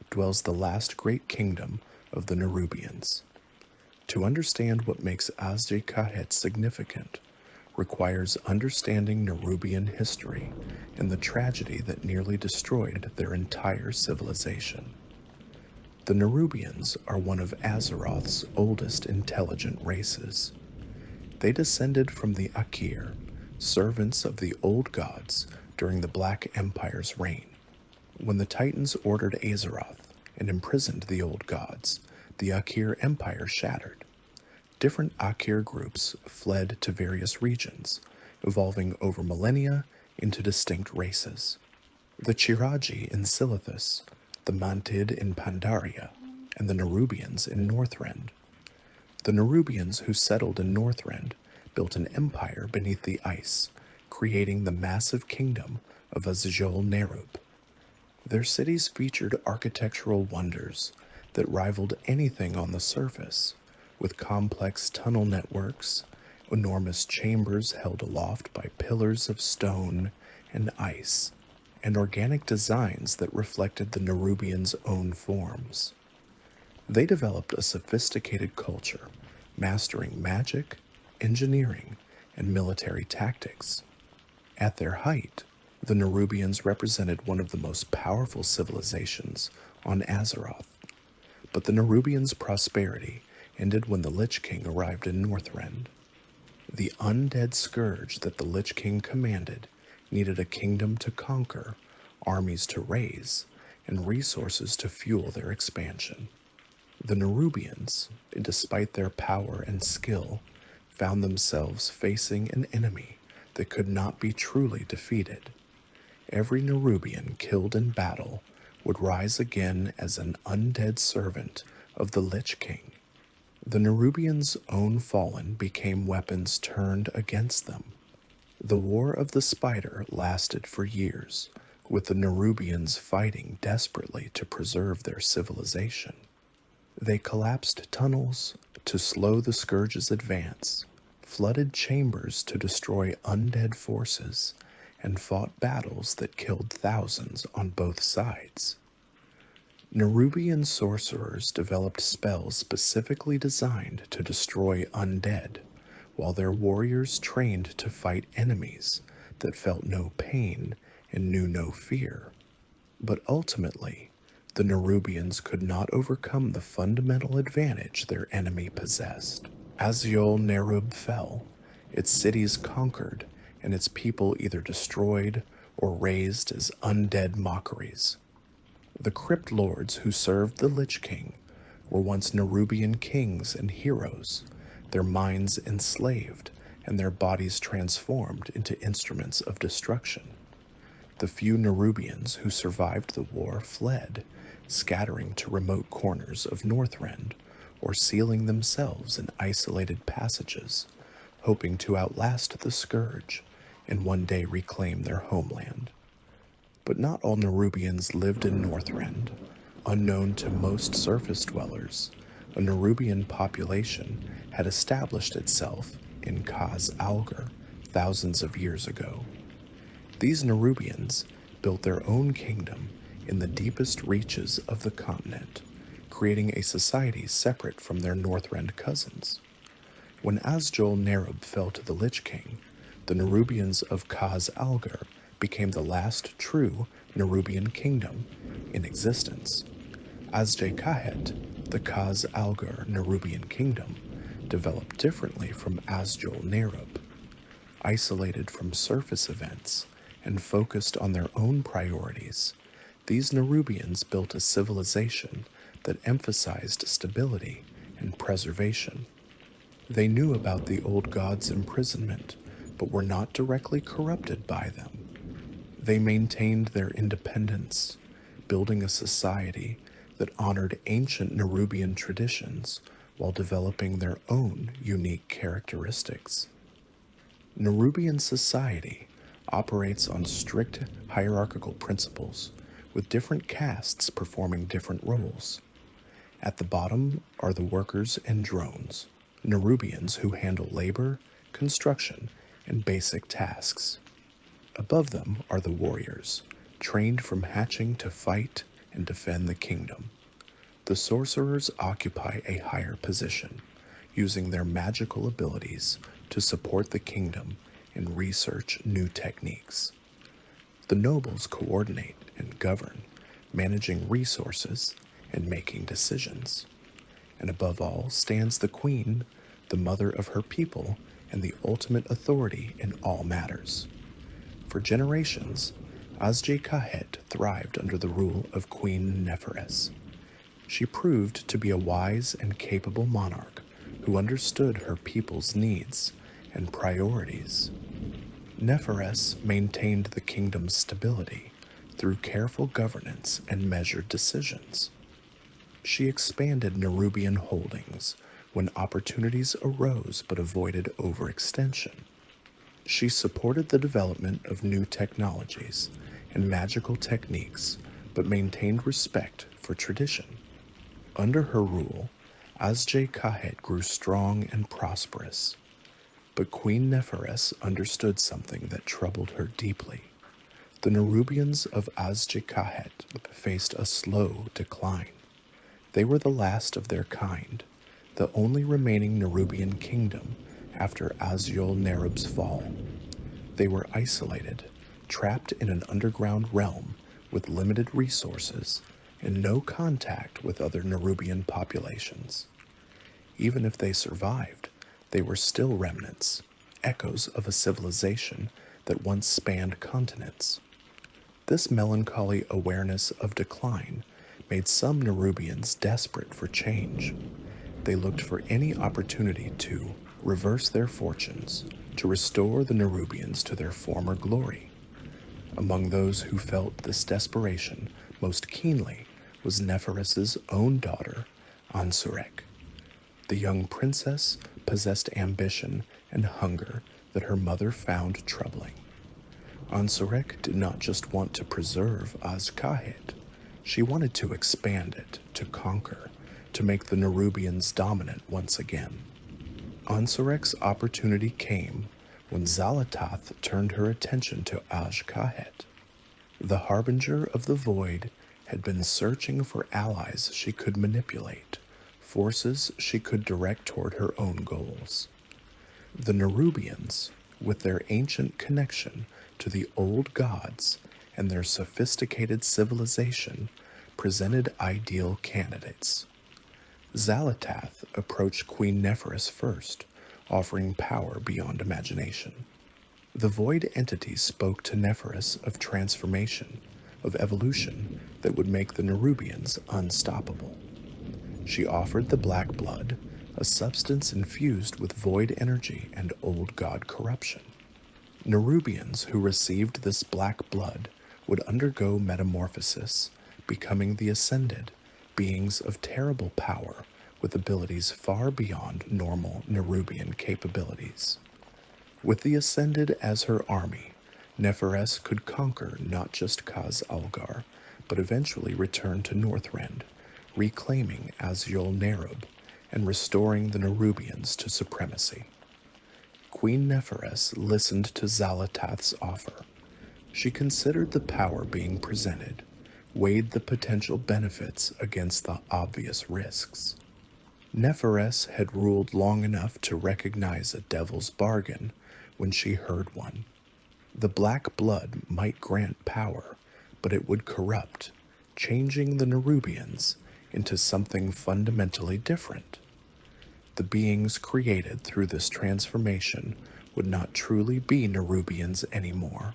dwells the last great kingdom of the Nerubians. To understand what makes Azj-Kahet significant requires understanding Nerubian history and the tragedy that nearly destroyed their entire civilization. The Nerubians are one of Azeroth's oldest intelligent races. They descended from the Aqir, servants of the old gods during the Black Empire's reign. When the Titans ordered Azeroth and imprisoned the old gods, the Aqir Empire shattered. Different Aqir groups fled to various regions, evolving over millennia into distinct races. The Chiraji in Silithus, the Mantid in Pandaria, and the Nerubians in Northrend. The Nerubians who settled in Northrend built an empire beneath the ice, creating the massive kingdom of Azj-Nerub. Their cities featured architectural wonders that rivaled anything on the surface, with complex tunnel networks, enormous chambers held aloft by pillars of stone and ice, and organic designs that reflected the Nerubians' own forms. They developed a sophisticated culture, mastering magic, engineering, and military tactics. At their height, the Nerubians represented one of the most powerful civilizations on Azeroth. But the Nerubians' prosperity ended when the Lich King arrived in Northrend. The undead scourge that the Lich King commanded needed a kingdom to conquer, armies to raise, and resources to fuel their expansion. The Nerubians, despite their power and skill, found themselves facing an enemy that could not be truly defeated. Every Nerubian killed in battle would rise again as an undead servant of the Lich King. The Nerubians' own fallen became weapons turned against them. The War of the Spider lasted for years, with the Nerubians fighting desperately to preserve their civilization. They collapsed tunnels to slow the Scourge's advance, flooded chambers to destroy undead forces, and fought battles that killed thousands on both sides. Nerubian sorcerers developed spells specifically designed to destroy undead, while their warriors trained to fight enemies that felt no pain and knew no fear. But ultimately, the Nerubians could not overcome the fundamental advantage their enemy possessed. Azj-Nerub fell, its cities conquered, and its people either destroyed or raised as undead mockeries. The Crypt Lords who served the Lich King were once Nerubian kings and heroes, their minds enslaved and their bodies transformed into instruments of destruction. The few Nerubians who survived the war fled, scattering to remote corners of Northrend or sealing themselves in isolated passages, hoping to outlast the Scourge and one day reclaim their homeland. But not all Nerubians lived in Northrend. Unknown to most surface dwellers, a Nerubian population had established itself in Khaz Algar thousands of years ago. These Nerubians built their own kingdom in the deepest reaches of the continent, creating a society separate from their Northrend cousins. When Azj-Nerub fell to the Lich King, the Nerubians of Khaz Algar became the last true Nerubian kingdom in existence. Azj-Kahet, the Khaz Algar Nerubian kingdom, developed differently from Azj-Nerub. Isolated from surface events and focused on their own priorities, these Nerubians built a civilization that emphasized stability and preservation. They knew about the old gods' imprisonment, but were not directly corrupted by them. They maintained their independence, building a society that honored ancient Nerubian traditions while developing their own unique characteristics. Nerubian society operates on strict hierarchical principles, with different castes performing different roles. At the bottom are the workers and drones, Nerubians who handle labor, construction, and basic tasks. Above them are the warriors, trained from hatching to fight and defend the kingdom. The sorcerers occupy a higher position, using their magical abilities to support the kingdom and research new techniques. The nobles coordinate and govern, managing resources and making decisions. And above all stands the queen, the mother of her people and the ultimate authority in all matters. For generations, Azj-Kahet thrived under the rule of Queen Neferes. She proved to be a wise and capable monarch who understood her people's needs and priorities. Neferes maintained the kingdom's stability through careful governance and measured decisions. She expanded Nerubian holdings when opportunities arose but avoided overextension. She supported the development of new technologies and magical techniques but maintained respect for tradition. Under her rule, Azj-Kahet grew strong and prosperous. But Queen Neferes understood something that troubled her deeply. The Nerubians of Azj-Kahet faced a slow decline. They were the last of their kind, the only remaining Nerubian kingdom after Nerub's fall. They were isolated, trapped in an underground realm with limited resources and no contact with other Nerubian populations. Even if they survived, they were still remnants, echoes of a civilization that once spanned continents. This melancholy awareness of decline made some Nerubians desperate for change. They looked for any opportunity to reverse their fortunes, to restore the Nerubians to their former glory. Among those who felt this desperation most keenly was Neferes's own daughter, Ansurek. The young princess possessed ambition and hunger that her mother found troubling. Ansurek did not just want to preserve Azj-Kahet. She wanted to expand it, to conquer, to make the Nerubians dominant once again. Ansurek's opportunity came when Xal'atath turned her attention to Azj-Kahet. The Harbinger of the Void had been searching for allies she could manipulate, forces she could direct toward her own goals. The Nerubians, with their ancient connection to the old gods and their sophisticated civilization, presented ideal candidates. Xal'atath approached Queen Neferes first, offering power beyond imagination. The Void entity spoke to Neferes of transformation, of evolution that would make the Nerubians unstoppable. She offered the black blood, a substance infused with void energy and old god corruption. Nerubians who received this black blood would undergo metamorphosis, becoming the Ascended, beings of terrible power with abilities far beyond normal Nerubian capabilities. With the Ascended as her army, Neferes could conquer not just Khaz Algar, but eventually return to Northrend, reclaiming Nerub and restoring the Nerubians to supremacy. Queen Neferes listened to Xal'atath's offer. She considered the power being presented, weighed the potential benefits against the obvious risks. Neferes had ruled long enough to recognize a devil's bargain when she heard one. The black blood might grant power, but it would corrupt, changing the Nerubians into something fundamentally different. The beings created through this transformation would not truly be Nerubians anymore.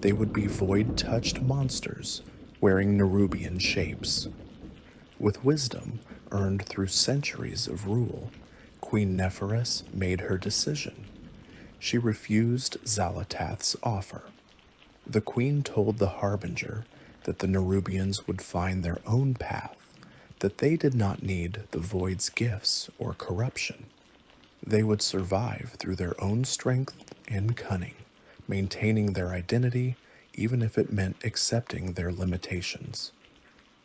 They would be void-touched monsters wearing Nerubian shapes. With wisdom earned through centuries of rule, Queen Neferes made her decision. She refused Xal'atath's offer. The queen told the Harbinger that the Nerubians would find their own path, that they did not need the Void's gifts or corruption. They would survive through their own strength and cunning, maintaining their identity even if it meant accepting their limitations.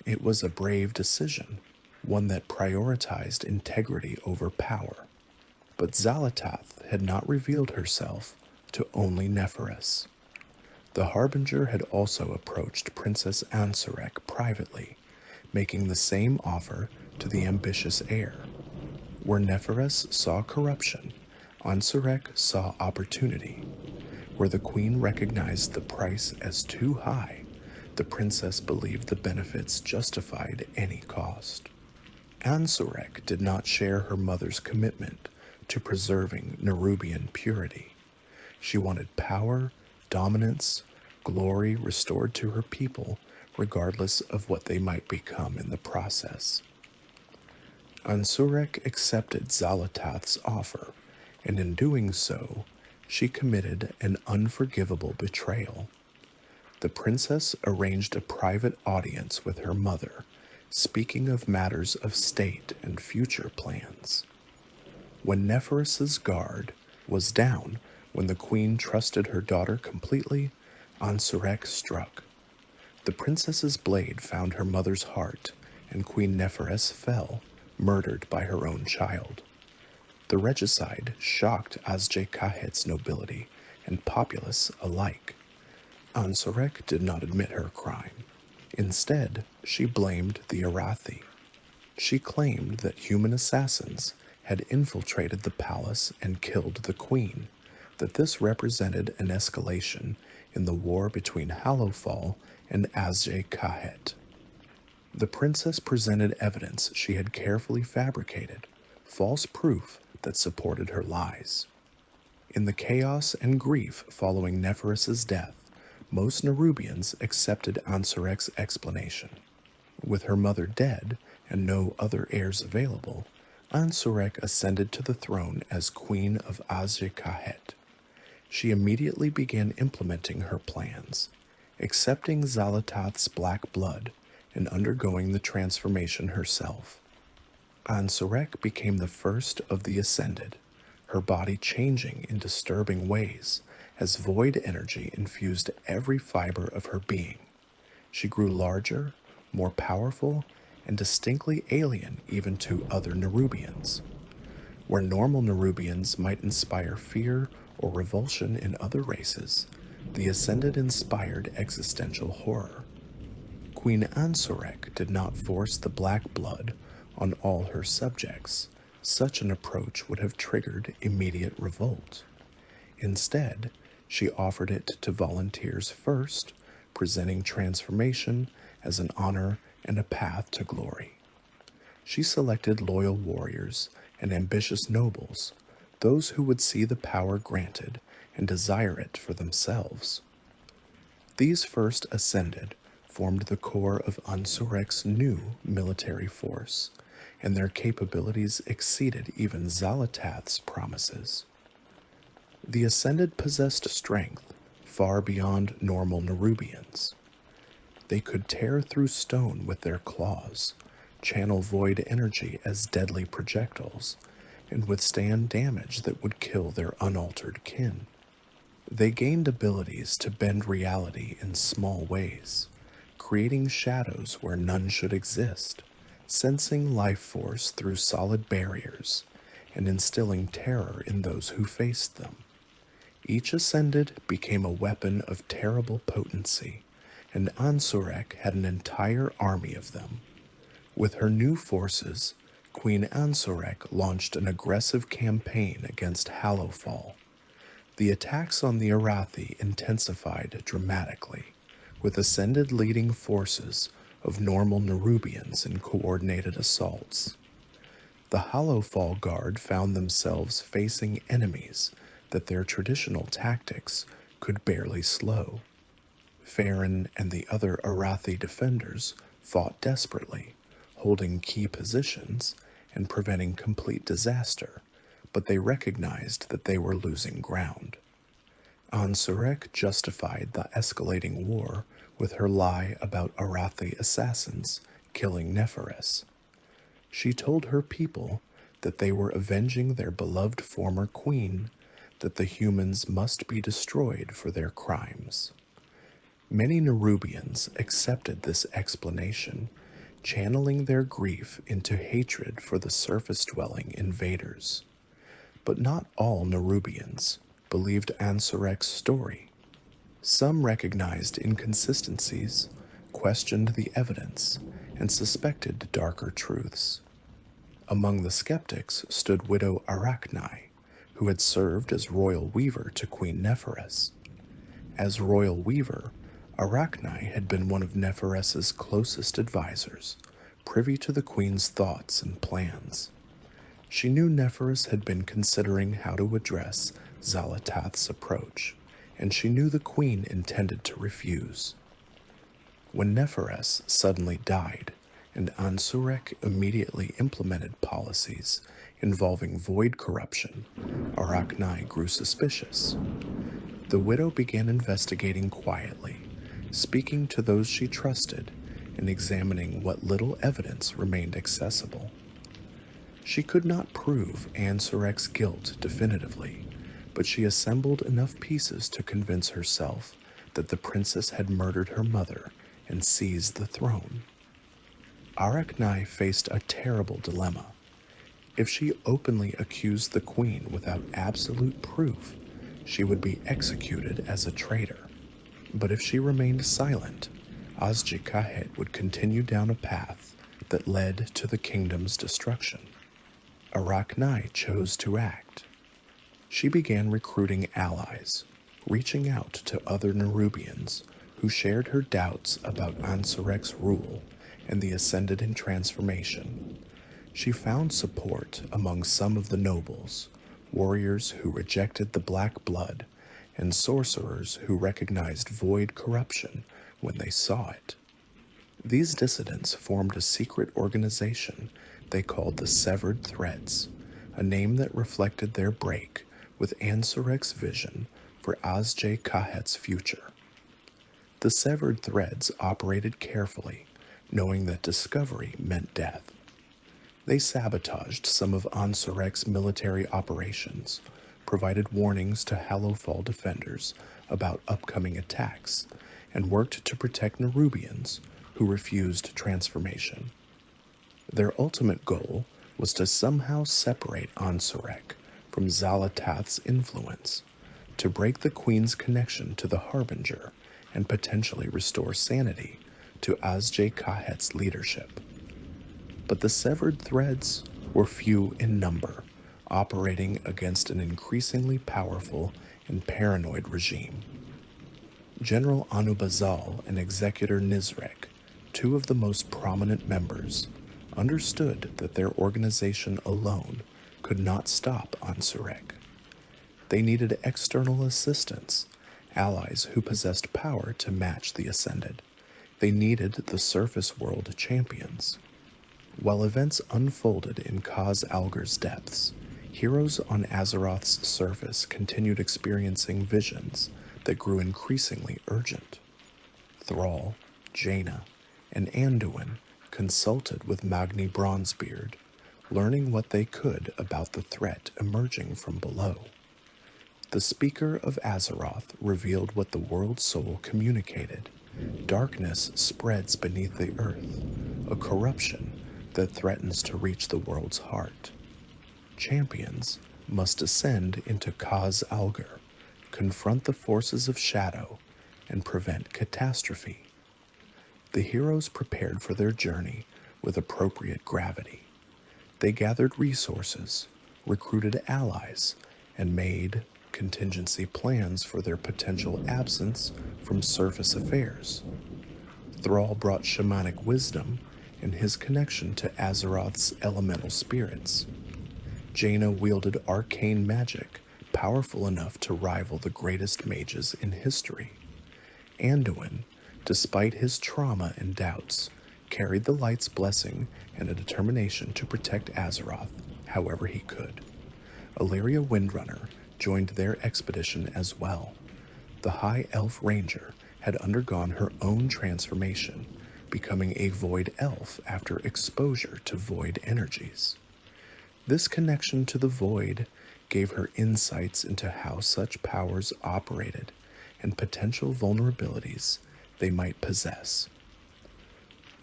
It was a brave decision, one that prioritized integrity over power. But Xal'atath had not revealed herself to only Neferus. The Harbinger had also approached Princess Ansurek privately, making the same offer to the ambitious heir. Where Neferus saw corruption, Ansurek saw opportunity. Where the queen recognized the price as too high, the princess believed the benefits justified any cost. Ansurek did not share her mother's commitment to preserving Nerubian purity. She wanted power, dominance, glory restored to her people, regardless of what they might become in the process. Ansurek accepted Xal'atath's offer, and in doing so, she committed an unforgivable betrayal. The princess arranged a private audience with her mother, speaking of matters of state and future plans. When Neferus's guard was down, when the queen trusted her daughter completely, Ansurek struck. The princess's blade found her mother's heart, and Queen Neferus fell, murdered by her own child. The regicide shocked Azj-Kahet's nobility and populace alike. Ansurek did not admit her crime. Instead, she blamed the Arathi. She claimed that human assassins had infiltrated the palace and killed the queen, that this represented an escalation in the war between Hallowfall and Azj-Kahet. The princess presented evidence she had carefully fabricated, false proof that supported her lies. In the chaos and grief following Neferus's death, most Nerubians accepted Ansurek's explanation. With her mother dead and no other heirs available, Ansurek ascended to the throne as Queen of Azj-Kahet. She immediately began implementing her plans, accepting Xal'atath's black blood and undergoing the transformation herself. Ansurek became the first of the Ascended, her body changing in disturbing ways as void energy infused every fiber of her being. She grew larger, more powerful, and distinctly alien even to other Nerubians. Where normal Nerubians might inspire fear or revulsion in other races, the Ascended inspired existential horror. Queen Ansurek did not force the black blood on all her subjects. Such an approach would have triggered immediate revolt. Instead, she offered it to volunteers first, presenting transformation as an honor and a path to glory. She selected loyal warriors and ambitious nobles, those who would see the power granted and desire it for themselves. These first Ascended formed the core of Ansurek's new military force, and their capabilities exceeded even Xal'atath's promises. The Ascended possessed strength far beyond normal Nerubians. They could tear through stone with their claws, channel void energy as deadly projectiles, and withstand damage that would kill their unaltered kin. They gained abilities to bend reality in small ways, creating shadows where none should exist, sensing life force through solid barriers, and instilling terror in those who faced them. Each Ascended became a weapon of terrible potency, and Ansurek had an entire army of them. With her new forces, Queen Ansurek launched an aggressive campaign against Hallowfall. The attacks on the Arathi intensified dramatically, with Ascended leading forces of normal Nerubians in coordinated assaults. The Hallowfall Guard found themselves facing enemies that their traditional tactics could barely slow. Farron and the other Arathi defenders fought desperately, holding key positions and preventing complete disaster, but they recognized that they were losing ground. Ansurek justified the escalating war with her lie about Arathi assassins killing Neferus. She told her people that they were avenging their beloved former queen, that the humans must be destroyed for their crimes. Many Nerubians accepted this explanation, channeling their grief into hatred for the surface-dwelling invaders. But not all Nerubians believed Ansurek's story. Some recognized inconsistencies, questioned the evidence, and suspected darker truths. Among the skeptics stood widow Arachni, who had served as royal weaver to Queen Neferes. As royal weaver, Arachni had been one of Neferes's closest advisors, privy to the queen's thoughts and plans. She knew Neferes had been considering how to address Xal'atath's approach, and she knew the queen intended to refuse. When Neferes suddenly died, and Ansurek immediately implemented policies involving void corruption, Arachni grew suspicious. The widow began investigating quietly, speaking to those she trusted, and examining what little evidence remained accessible. She could not prove Ansurek's guilt definitively, but she assembled enough pieces to convince herself that the princess had murdered her mother and seized the throne. Arachni faced a terrible dilemma. If she openly accused the queen without absolute proof, she would be executed as a traitor. But if she remained silent, Azj-Kahet would continue down a path that led to the kingdom's destruction. Arachni chose to act. She began recruiting allies, reaching out to other Nerubians who shared her doubts about Ansurek's rule and the Ascended in transformation. She found support among some of the nobles, warriors who rejected the black blood, and sorcerers who recognized void corruption when they saw it. These dissidents formed a secret organization they called the Severed Threads, a name that reflected their break with Ansurek's vision for Azj-Kahet's future. The Severed Threads operated carefully, knowing that discovery meant death. They sabotaged some of Ansurek's military operations, provided warnings to Hallowfall defenders about upcoming attacks, and worked to protect Nerubians who refused transformation. Their ultimate goal was to somehow separate Ansurek from Xal'atath's influence, to break the queen's connection to the Harbinger and potentially restore sanity to Azj-Kahet's leadership. But the Severed Threads were few in number, operating against an increasingly powerful and paranoid regime. General Anub'azal and Executor Nizrek, two of the most prominent members, understood that their organization alone could not stop Ansurek. They needed external assistance, allies who possessed power to match the Ascended. They needed the surface world champions. While events unfolded in Khaz Algar's depths, heroes on Azeroth's surface continued experiencing visions that grew increasingly urgent. Thrall, Jaina, and Anduin consulted with Magni Bronzebeard, learning what they could about the threat emerging from below. The Speaker of Azeroth revealed what the World Soul communicated. Darkness spreads beneath the earth, a corruption that threatens to reach the world's heart. Champions must ascend into Khaz Algar, confront the forces of shadow, and prevent catastrophe. The heroes prepared for their journey with appropriate gravity. They gathered resources, recruited allies, and made contingency plans for their potential absence from surface affairs. Thrall brought shamanic wisdom and his connection to Azeroth's elemental spirits. Jaina wielded arcane magic, powerful enough to rival the greatest mages in history. Anduin, despite his trauma and doubts, carried the light's blessing and a determination to protect Azeroth however he could. Alleria Windrunner joined their expedition as well. The High Elf Ranger had undergone her own transformation, becoming a Void Elf after exposure to Void energies. This connection to the Void gave her insights into how such powers operated and potential vulnerabilities they might possess.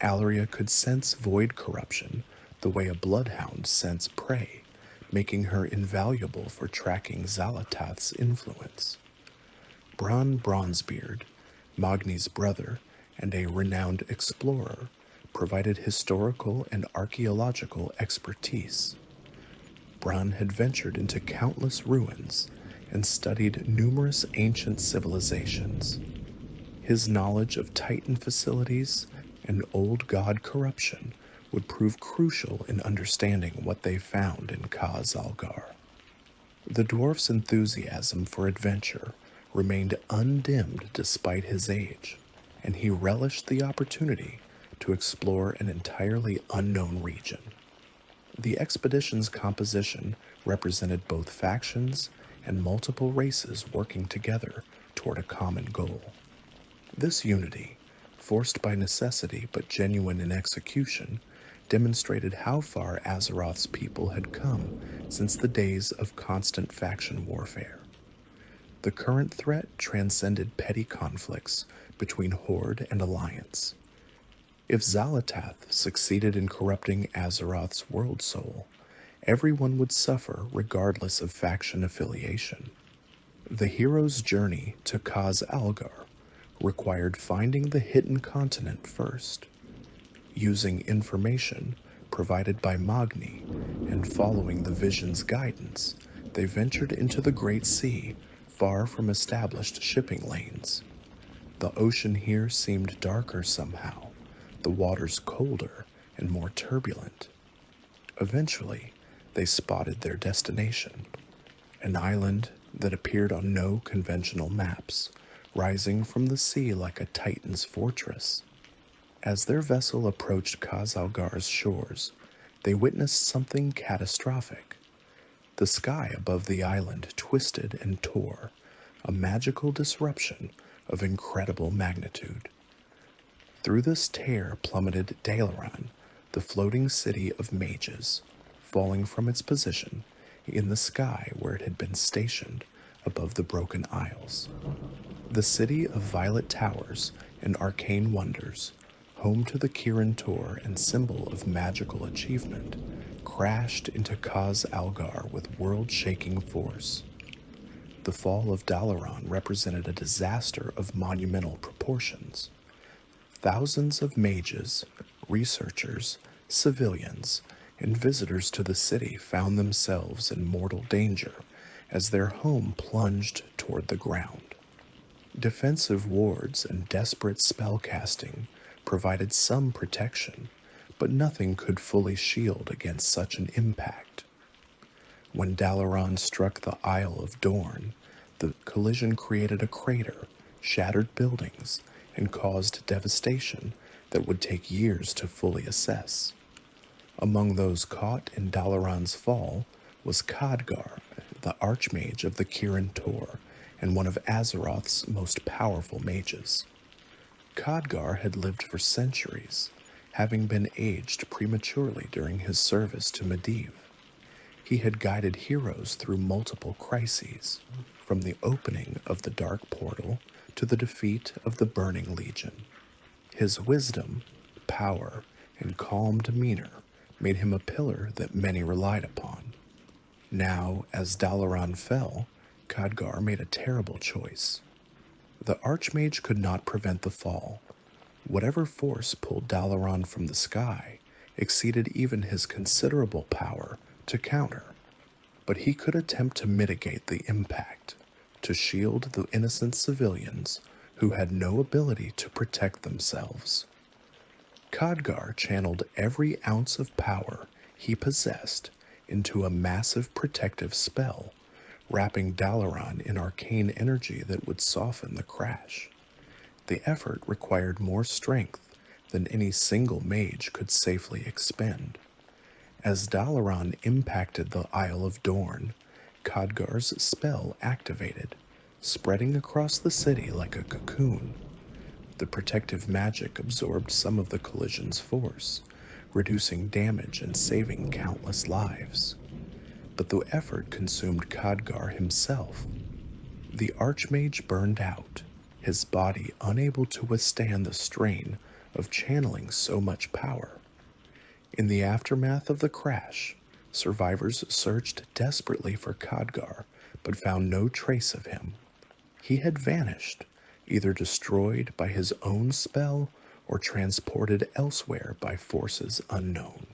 Alleria could sense Void corruption the way a bloodhound scents prey, making her invaluable for tracking Xal'atath's influence. Bronn Bronzebeard, Magni's brother and a renowned explorer, provided historical and archaeological expertise. Bronn had ventured into countless ruins and studied numerous ancient civilizations. His knowledge of Titan facilities and old god corruption would prove crucial in understanding what they found in Khaz Algar. The dwarf's enthusiasm for adventure remained undimmed despite his age, and he relished the opportunity to explore an entirely unknown region. The expedition's composition represented both factions and multiple races working together toward a common goal. This unity, forced by necessity but genuine in execution, demonstrated how far Azeroth's people had come since the days of constant faction warfare. The current threat transcended petty conflicts between Horde and Alliance. If Xal'atath succeeded in corrupting Azeroth's world soul, everyone would suffer regardless of faction affiliation. The hero's journey to Khaz Algar required finding the hidden continent first. Using information provided by Magni and following the vision's guidance, they ventured into the Great Sea, far from established shipping lanes. The ocean here seemed darker somehow, the waters colder and more turbulent. Eventually, they spotted their destination, an island that appeared on no conventional maps, rising from the sea like a Titan's fortress. As their vessel approached Khaz Algar's shores, they witnessed something catastrophic. The sky above the island twisted and tore, a magical disruption of incredible magnitude. Through this tear plummeted Dalaran, the floating city of mages, falling from its position in the sky where it had been stationed above the broken isles. The city of violet towers and arcane wonders, home to the Kirin Tor and symbol of magical achievement, crashed into Khaz Algar with world-shaking force. The fall of Dalaran represented a disaster of monumental proportions. Thousands of mages, researchers, civilians, and visitors to the city found themselves in mortal danger as their home plunged toward the ground. Defensive wards and desperate spellcasting provided some protection, but nothing could fully shield against such an impact. When Dalaran struck the Isle of Dorn, the collision created a crater, shattered buildings, and caused devastation that would take years to fully assess. Among those caught in Dalaran's fall was Khadgar, the Archmage of the Kirin Tor and one of Azeroth's most powerful mages. Khadgar had lived for centuries, having been aged prematurely during his service to Medivh. He had guided heroes through multiple crises, from the opening of the Dark Portal to the defeat of the Burning Legion. His wisdom, power, and calm demeanor made him a pillar that many relied upon. Now, as Dalaran fell, Khadgar made a terrible choice. The Archmage could not prevent the fall. Whatever force pulled Dalaran from the sky exceeded even his considerable power to counter, but he could attempt to mitigate the impact, to shield the innocent civilians who had no ability to protect themselves. Khadgar channeled every ounce of power he possessed into a massive protective spell, wrapping Dalaran in arcane energy that would soften the crash. The effort required more strength than any single mage could safely expend. As Dalaran impacted the Isle of Dorn, Khadgar's spell activated, spreading across the city like a cocoon. The protective magic absorbed some of the collision's force, reducing damage and saving countless lives. But the effort consumed Khadgar himself. The Archmage burned out, his body unable to withstand the strain of channeling so much power. In the aftermath of the crash, Survivors searched desperately for Khadgar, but found no trace of him. He had vanished, either destroyed by his own spell or transported elsewhere by forces unknown.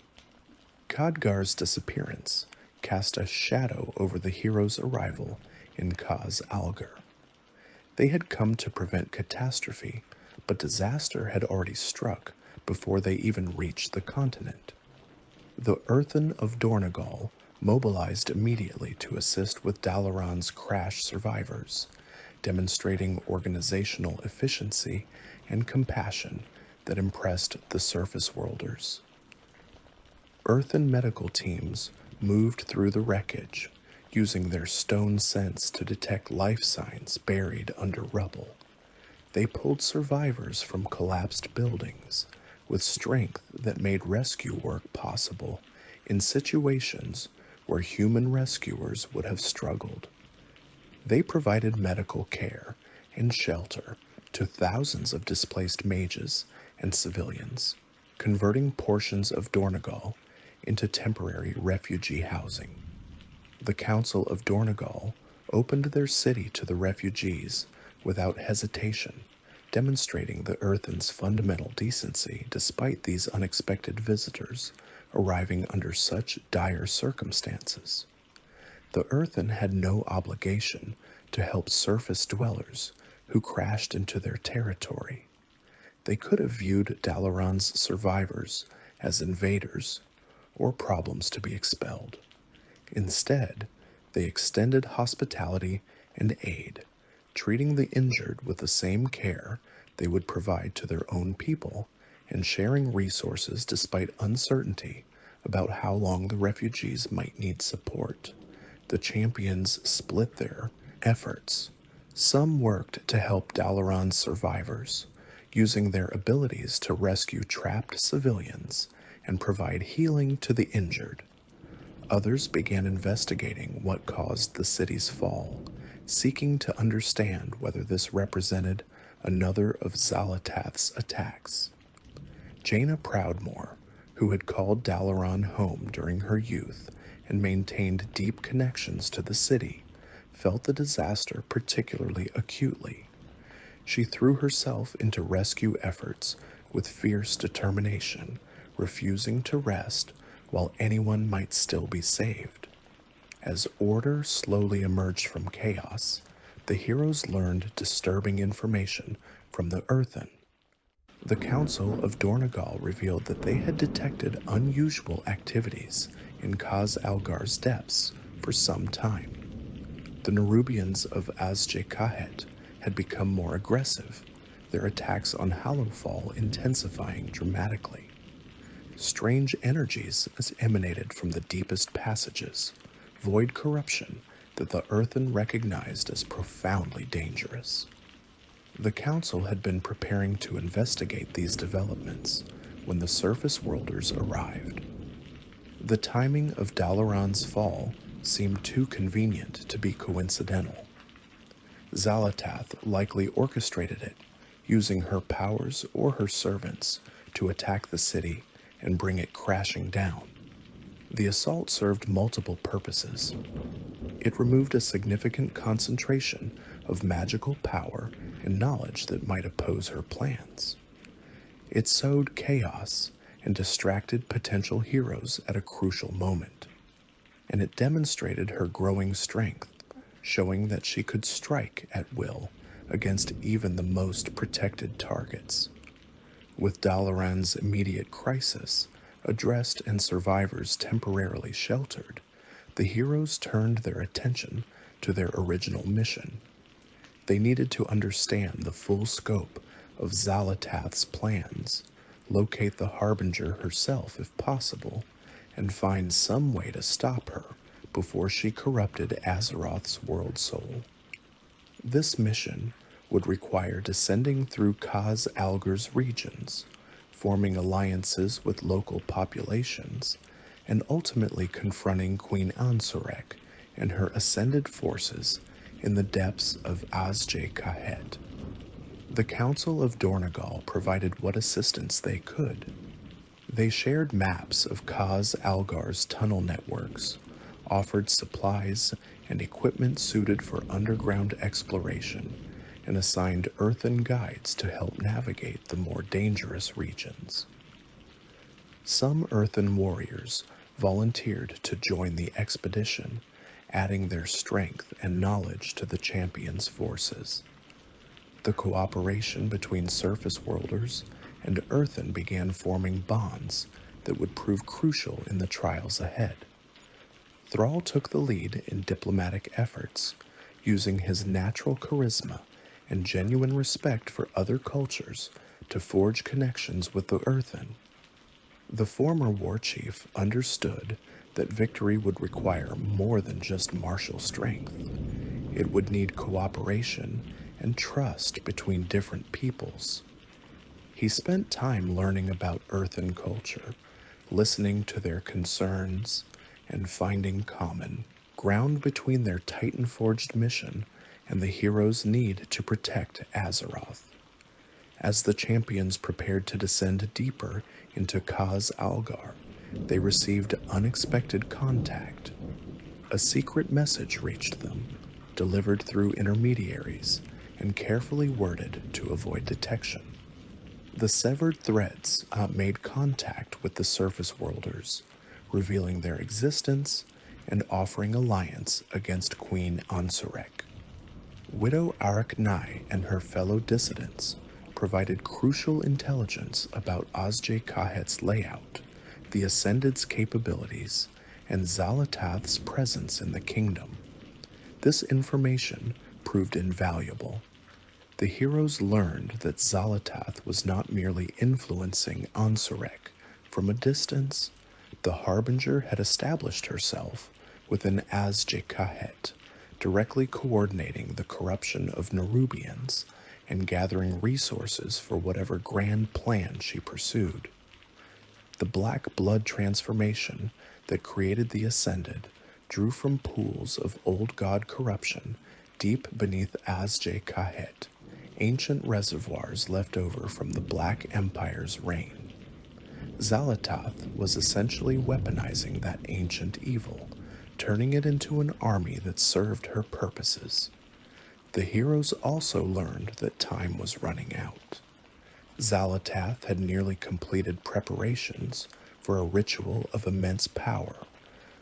Khadgar's disappearance cast a shadow over the heroes' arrival in Khaz Algar. They had come to prevent catastrophe, but disaster had already struck before they even reached the continent. The Earthen of Dornogal mobilized immediately to assist with Dalaran's crash survivors, demonstrating organizational efficiency and compassion that impressed the surface worlders. Earthen medical teams moved through the wreckage, using their stone sense to detect life signs buried under rubble. They pulled survivors from collapsed buildings with strength that made rescue work possible in situations where human rescuers would have struggled. They provided medical care and shelter to thousands of displaced mages and civilians, converting portions of Dornogal into temporary refugee housing. The Council of Dornogal opened their city to the refugees without hesitation, demonstrating the Earthen's fundamental decency despite these unexpected visitors arriving under such dire circumstances. The Earthen had no obligation to help surface dwellers who crashed into their territory. They could have viewed Dalaran's survivors as invaders or problems to be expelled. Instead, they extended hospitality and aid, treating the injured with the same care they would provide to their own people, and sharing resources despite uncertainty about how long the refugees might need support. The champions split their efforts. Some worked to help Dalaran's survivors, using their abilities to rescue trapped civilians and provide healing to the injured. Others began investigating what caused the city's fall, seeking to understand whether this represented another of Xal'atath's attacks. Jaina Proudmoore, who had called Dalaran home during her youth and maintained deep connections to the city, felt the disaster particularly acutely. She threw herself into rescue efforts with fierce determination, refusing to rest while anyone might still be saved. As order slowly emerged from chaos, the heroes learned disturbing information from the Earthen. The Council of Dornogal revealed that they had detected unusual activities in Khaz Algar's depths for some time. The Nerubians of Azj-Kahet had become more aggressive, their attacks on Hallowfall intensifying dramatically. Strange energies emanated from the deepest passages, void corruption that the Earthen recognized as profoundly dangerous. The Council had been preparing to investigate these developments when the surface worlders arrived. The timing of Dalaran's fall seemed too convenient to be coincidental. Xal'atath likely orchestrated it, using her powers or her servants to attack the city and bring it crashing down. The assault served multiple purposes. It removed a significant concentration of magical power and knowledge that might oppose her plans. It sowed chaos and distracted potential heroes at a crucial moment. And it demonstrated her growing strength, showing that she could strike at will against even the most protected targets. With Dalaran's immediate crisis addressed and survivors temporarily sheltered, the heroes turned their attention to their original mission. They needed to understand the full scope of Xal'atath's plans, locate the Harbinger herself if possible, and find some way to stop her before she corrupted Azeroth's Worldsoul. This mission would require descending through Khaz Algar's regions, forming alliances with local populations, and ultimately confronting Queen Ansurek and her ascended forces in the depths of Azj-Kahet. The Council of Dornogal provided what assistance they could. They shared maps of Khaz Algar's tunnel networks, offered supplies and equipment suited for underground exploration, and assigned Earthen guides to help navigate the more dangerous regions. Some Earthen warriors volunteered to join the expedition, adding their strength and knowledge to the champions' forces. The cooperation between surface worlders and Earthen began forming bonds that would prove crucial in the trials ahead. Thrall took the lead in diplomatic efforts, using his natural charisma and genuine respect for other cultures to forge connections with the Earthen. The former war chief understood that victory would require more than just martial strength. It would need cooperation and trust between different peoples. He spent time learning about Earthen culture, listening to their concerns, and finding common ground between their Titan-forged mission and the hero's need to protect Azeroth. As the champions prepared to descend deeper into Khaz Algar, they received unexpected contact. A secret message reached them, delivered through intermediaries and carefully worded to avoid detection. The severed threads made contact with the surface worlders, revealing their existence and offering alliance against Queen Ansurek. Widow Arach-Nai and her fellow dissidents provided crucial intelligence about Azj-Kahet's layout, the Ascended's capabilities, and Xal'atath's presence in the kingdom. This information proved invaluable. The heroes learned that Xal'atath was not merely influencing Ansurek from a distance. The Harbinger had established herself within Azj-Kahet, directly coordinating the corruption of Nerubians and gathering resources for whatever grand plan she pursued. The black blood transformation that created the Ascended drew from pools of old god corruption deep beneath Azj-Kahet, ancient reservoirs left over from the Black Empire's reign. Xal'atath was essentially weaponizing that ancient evil, turning it into an army that served her purposes. The heroes also learned that time was running out. Xal'atath had nearly completed preparations for a ritual of immense power,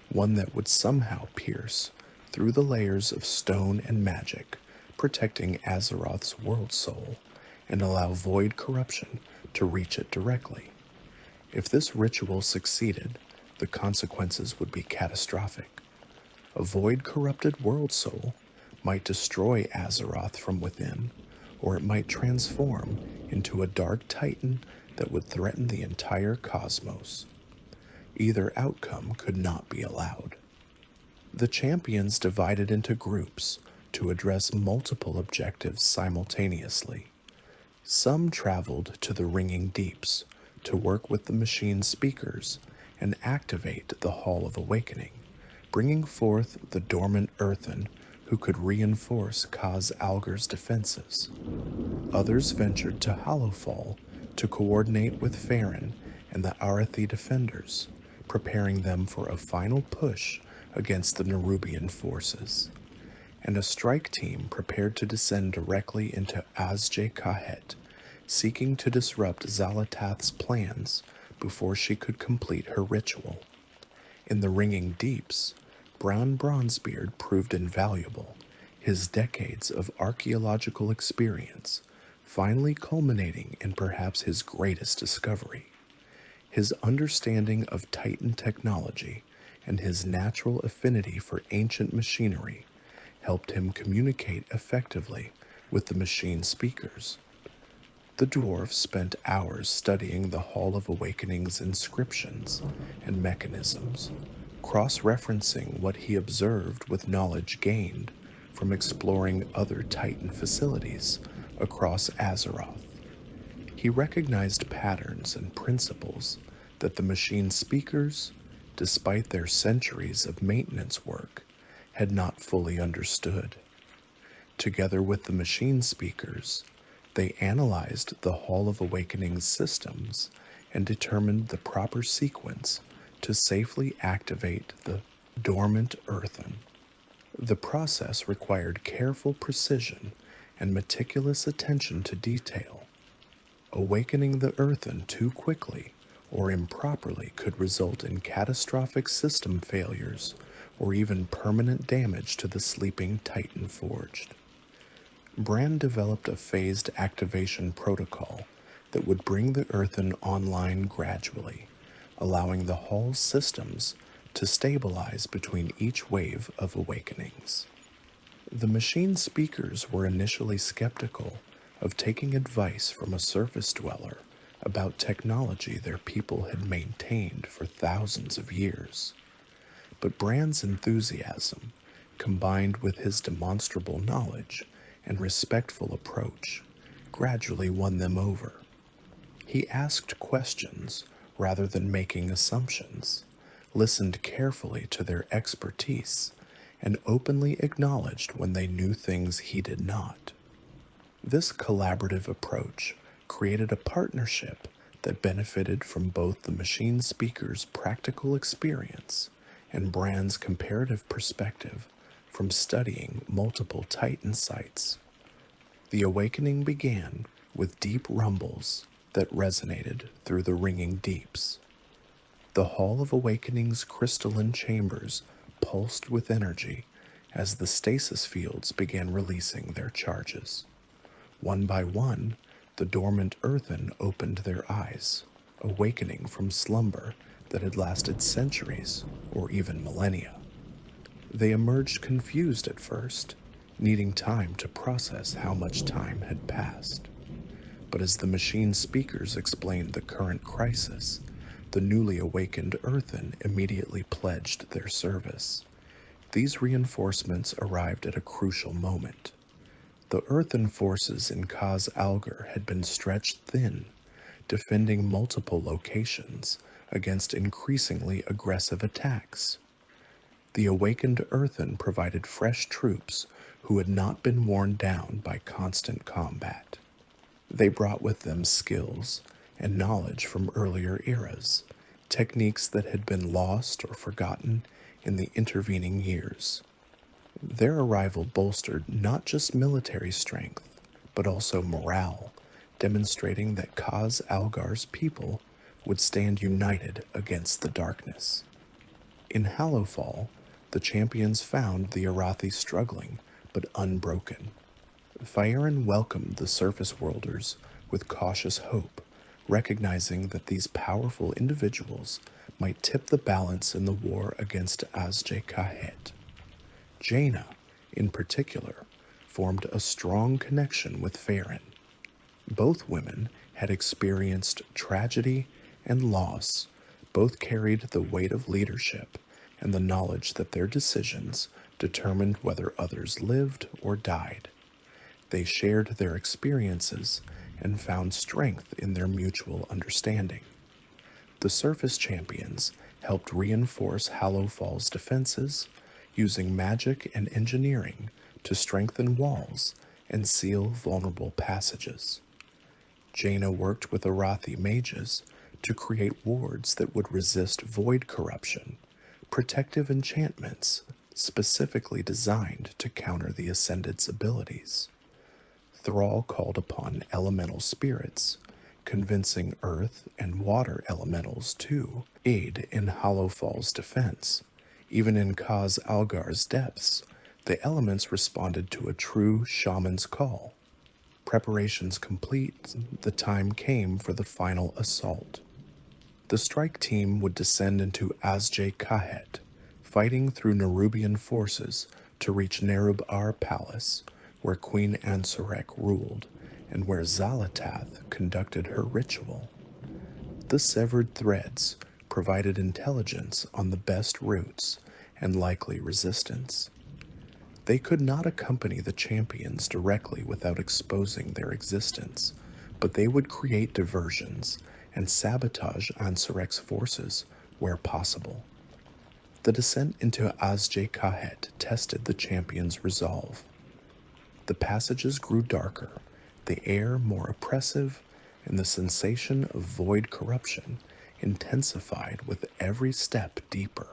one that would somehow pierce through the layers of stone and magic, protecting Azeroth's world soul, and allow void corruption to reach it directly. If this ritual succeeded, the consequences would be catastrophic. A void-corrupted world soul might destroy Azeroth from within, or it might transform into a dark titan that would threaten the entire cosmos. Either outcome could not be allowed. The champions divided into groups to address multiple objectives simultaneously. Some traveled to the Ringing Deeps to work with the machine speakers and activate the Hall of Awakening, bringing forth the dormant Earthen who could reinforce Khaz Algar's defenses. Others ventured to Hallowfall to coordinate with Farron and the Arathi defenders, preparing them for a final push against the Nerubian forces. And a strike team prepared to descend directly into Azj-Kahet, seeking to disrupt Xal'atath's plans before she could complete her ritual. In the Ringing Deeps, Brown Bronzebeard proved invaluable, his decades of archaeological experience finally culminating in perhaps his greatest discovery. His understanding of Titan technology and his natural affinity for ancient machinery helped him communicate effectively with the machine speakers. The dwarf spent hours studying the Hall of Awakening's inscriptions and mechanisms, cross-referencing what he observed with knowledge gained from exploring other Titan facilities across Azeroth. He recognized patterns and principles that the machine speakers, despite their centuries of maintenance work, had not fully understood. Together with the machine speakers, they analyzed the Hall of Awakening's systems and determined the proper sequence to safely activate the dormant Earthen. The process required careful precision and meticulous attention to detail. Awakening the Earthen too quickly or improperly could result in catastrophic system failures or even permanent damage to the sleeping Titan forged. Bran developed a phased activation protocol that would bring the Earthen online gradually, allowing the Hall's systems to stabilize between each wave of awakenings. The machine speakers were initially skeptical of taking advice from a surface dweller about technology their people had maintained for thousands of years. But Bran's enthusiasm, combined with his demonstrable knowledge and respectful approach, gradually won them over. He asked questions rather than making assumptions, listened carefully to their expertise, and openly acknowledged when they knew things he did not. This collaborative approach created a partnership that benefited from both the machine speaker's practical experience and Bran's comparative perspective from studying multiple Titan sites. The awakening began with deep rumbles that resonated through the ringing deeps. The Hall of Awakening's crystalline chambers pulsed with energy as the stasis fields began releasing their charges. One by one, the dormant Earthen opened their eyes, awakening from slumber that had lasted centuries or even millennia. They emerged confused at first, needing time to process how much time had passed. But as the machine speakers explained the current crisis, the newly awakened Earthen immediately pledged their service. These reinforcements arrived at a crucial moment. The Earthen forces in Khaz Algar had been stretched thin, defending multiple locations against increasingly aggressive attacks. The awakened Earthen provided fresh troops who had not been worn down by constant combat. They brought with them skills and knowledge from earlier eras, techniques that had been lost or forgotten in the intervening years. Their arrival bolstered not just military strength, but also morale, demonstrating that Khaz Algar's people would stand united against the darkness. In Hallowfall, the champions found the Arathi struggling, but unbroken. Faerun welcomed the surface worlders with cautious hope, recognizing that these powerful individuals might tip the balance in the war against Azj-Kahet. Jaina, in particular, formed a strong connection with Faerun. Both women had experienced tragedy and loss, both carried the weight of leadership and the knowledge that their decisions determined whether others lived or died. They shared their experiences and found strength in their mutual understanding. The surface champions helped reinforce Hallowfall's defenses, using magic and engineering to strengthen walls and seal vulnerable passages. Jaina worked with Arathi mages to create wards that would resist void corruption, protective enchantments specifically designed to counter the Ascended's abilities. Thrall called upon elemental spirits, convincing earth and water elementals to aid in Hallowfall's defense. Even in Khaz Algar's depths, the elements responded to a true shaman's call. Preparations complete, the time came for the final assault. The strike team would descend into Azj-Kahet, fighting through Nerubian forces to reach Nerub-ar Palace, where Queen Ansurek ruled, and where Xal'atath conducted her ritual. The severed threads provided intelligence on the best routes and likely resistance. They could not accompany the champions directly without exposing their existence, but they would create diversions and sabotage Ansurek's forces where possible. The descent into Azj-Kahet tested the champions' resolve. The passages grew darker, the air more oppressive, and the sensation of void corruption intensified with every step deeper.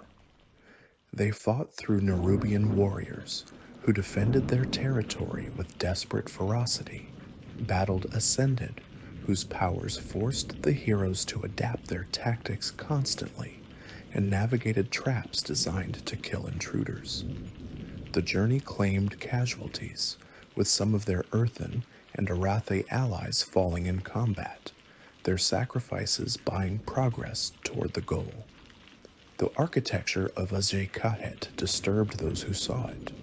They fought through Nerubian warriors who defended their territory with desperate ferocity, battled Ascended, whose powers forced the heroes to adapt their tactics constantly, and navigated traps designed to kill intruders. The journey claimed casualties, with some of their Earthen and Arathi allies falling in combat, their sacrifices buying progress toward the goal. The architecture of Azj-Kahet disturbed those who saw it.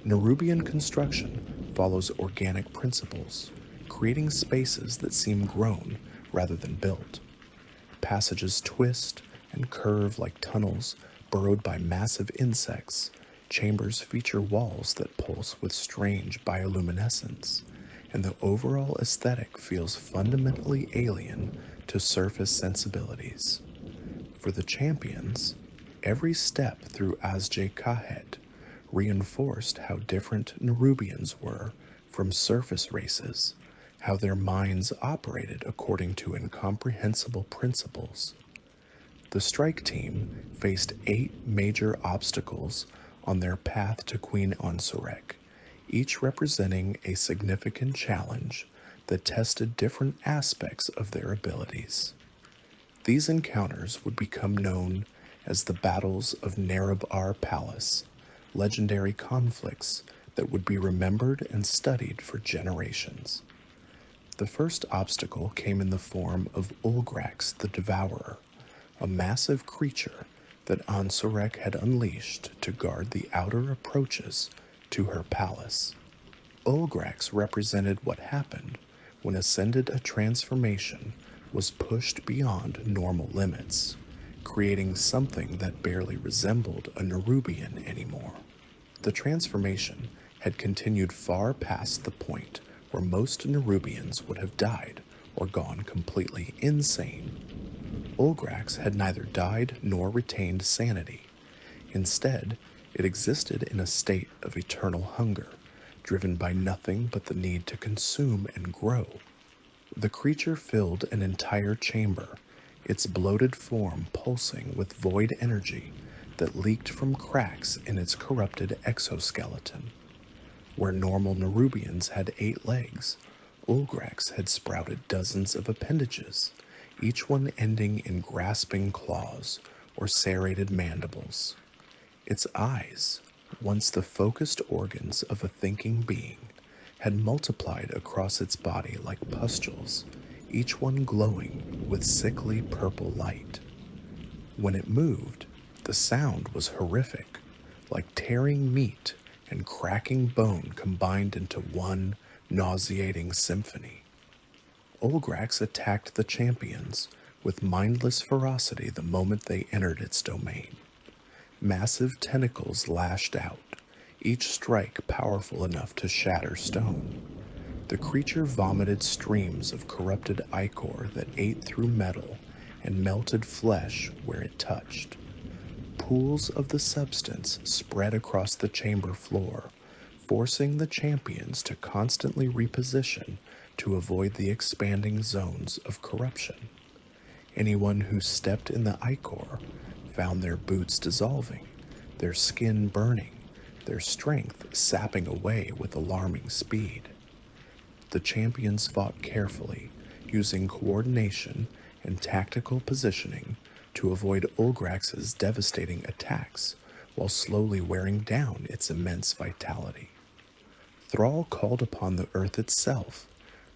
Nerubian construction follows organic principles, creating spaces that seem grown rather than built. Passages twist and curve like tunnels burrowed by massive insects. Chambers feature walls that pulse with strange bioluminescence, and the overall aesthetic feels fundamentally alien to surface sensibilities. For the champions, every step through Azj-Kahet reinforced how different Nerubians were from surface races, how their minds operated according to incomprehensible principles. The strike team faced 8 major obstacles on their path to Queen Ansurek, each representing a significant challenge that tested different aspects of their abilities. These encounters would become known as the Battles of Nerub-ar Palace, legendary conflicts that would be remembered and studied for generations. The first obstacle came in the form of Ulgrax the Devourer, a massive creature that Ansurek had unleashed to guard the outer approaches to her palace. Ulgrax represented what happened when Ascended a transformation was pushed beyond normal limits, creating something that barely resembled a nerubian anymore. The transformation had continued far past the point where most nerubians would have died or gone completely insane. Ulgrax had neither died nor retained sanity. Instead, it existed in a state of eternal hunger, driven by nothing but the need to consume and grow. The creature filled an entire chamber, its bloated form pulsing with void energy that leaked from cracks in its corrupted exoskeleton. Where normal Nerubians had 8 legs, Ulgrax had sprouted dozens of appendages, each one ending in grasping claws or serrated mandibles. Its eyes, once the focused organs of a thinking being, had multiplied across its body like pustules, each one glowing with sickly purple light. When it moved, the sound was horrific, like tearing meat and cracking bone combined into one nauseating symphony. Ulgrax attacked the champions with mindless ferocity the moment they entered its domain. Massive tentacles lashed out, each strike powerful enough to shatter stone. The creature vomited streams of corrupted ichor that ate through metal and melted flesh where it touched. Pools of the substance spread across the chamber floor, forcing the champions to constantly reposition to avoid the expanding zones of corruption. Anyone who stepped in the ichor found their boots dissolving, their skin burning, their strength sapping away with alarming speed. The champions fought carefully, using coordination and tactical positioning to avoid Ulgrax's devastating attacks while slowly wearing down its immense vitality. Thrall called upon the earth itself,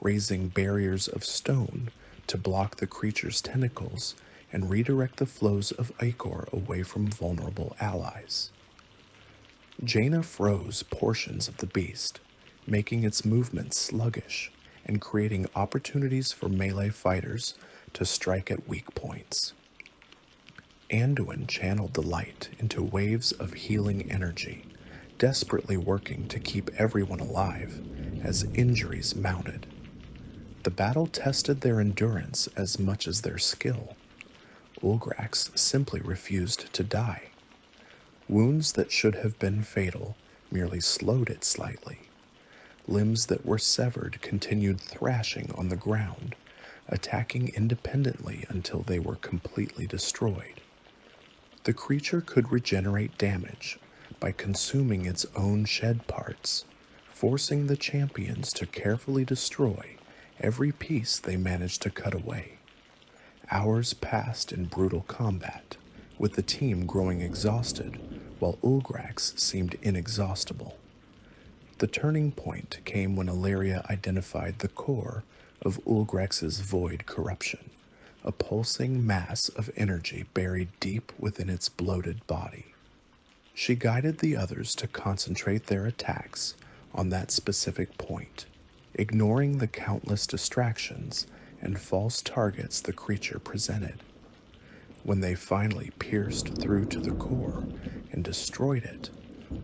raising barriers of stone to block the creature's tentacles and redirect the flows of ichor away from vulnerable allies. Jaina froze portions of the beast, making its movements sluggish and creating opportunities for melee fighters to strike at weak points. Anduin channeled the light into waves of healing energy, desperately working to keep everyone alive as injuries mounted. The battle tested their endurance as much as their skill. Ulgrax simply refused to die. Wounds that should have been fatal merely slowed it slightly. Limbs that were severed continued thrashing on the ground, attacking independently until they were completely destroyed. The creature could regenerate damage by consuming its own shed parts, forcing the champions to carefully destroy every piece they managed to cut away. Hours passed in brutal combat, with the team growing exhausted while Ulgrax seemed inexhaustible. The turning point came when Alleria identified the core of Ulgrax's void corruption, a pulsing mass of energy buried deep within its bloated body. She guided the others to concentrate their attacks on that specific point, ignoring the countless distractions and false targets the creature presented. When they finally pierced through to the core and destroyed it,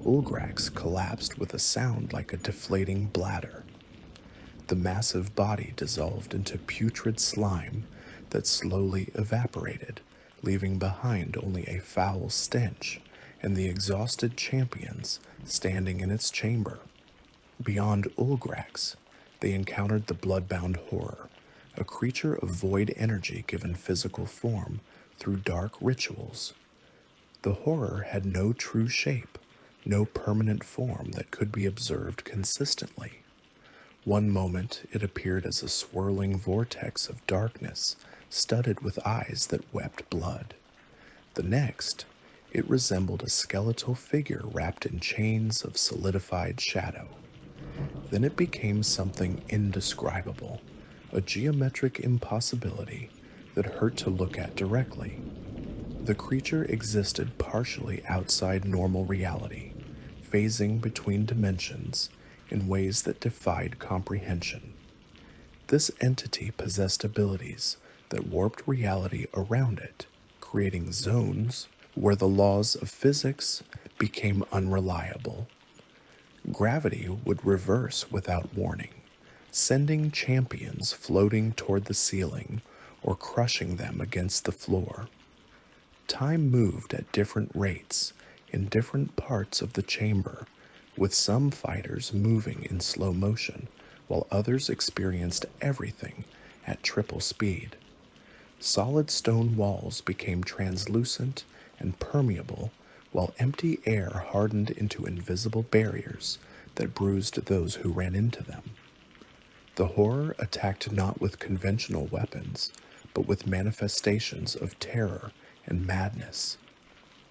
Ulgrax collapsed with a sound like a deflating bladder. The massive body dissolved into putrid slime that slowly evaporated, leaving behind only a foul stench and the exhausted champions standing in its chamber. Beyond Ulgrax, they encountered the bloodbound horror, a creature of void energy given physical form through dark rituals. The horror had no true shape, no permanent form that could be observed consistently. One moment it appeared as a swirling vortex of darkness, studded with eyes that wept blood. The next, it resembled a skeletal figure wrapped in chains of solidified shadow. Then it became something indescribable, a geometric impossibility that hurt to look at directly. The creature existed partially outside normal reality, phasing between dimensions in ways that defied comprehension. This entity possessed abilities that warped reality around it, creating zones where the laws of physics became unreliable. Gravity would reverse without warning, sending champions floating toward the ceiling or crushing them against the floor. Time moved at different rates in different parts of the chamber, with some fighters moving in slow motion, while others experienced everything at triple speed. Solid stone walls became translucent and permeable, while empty air hardened into invisible barriers that bruised those who ran into them. The horror attacked not with conventional weapons, but with manifestations of terror and madness.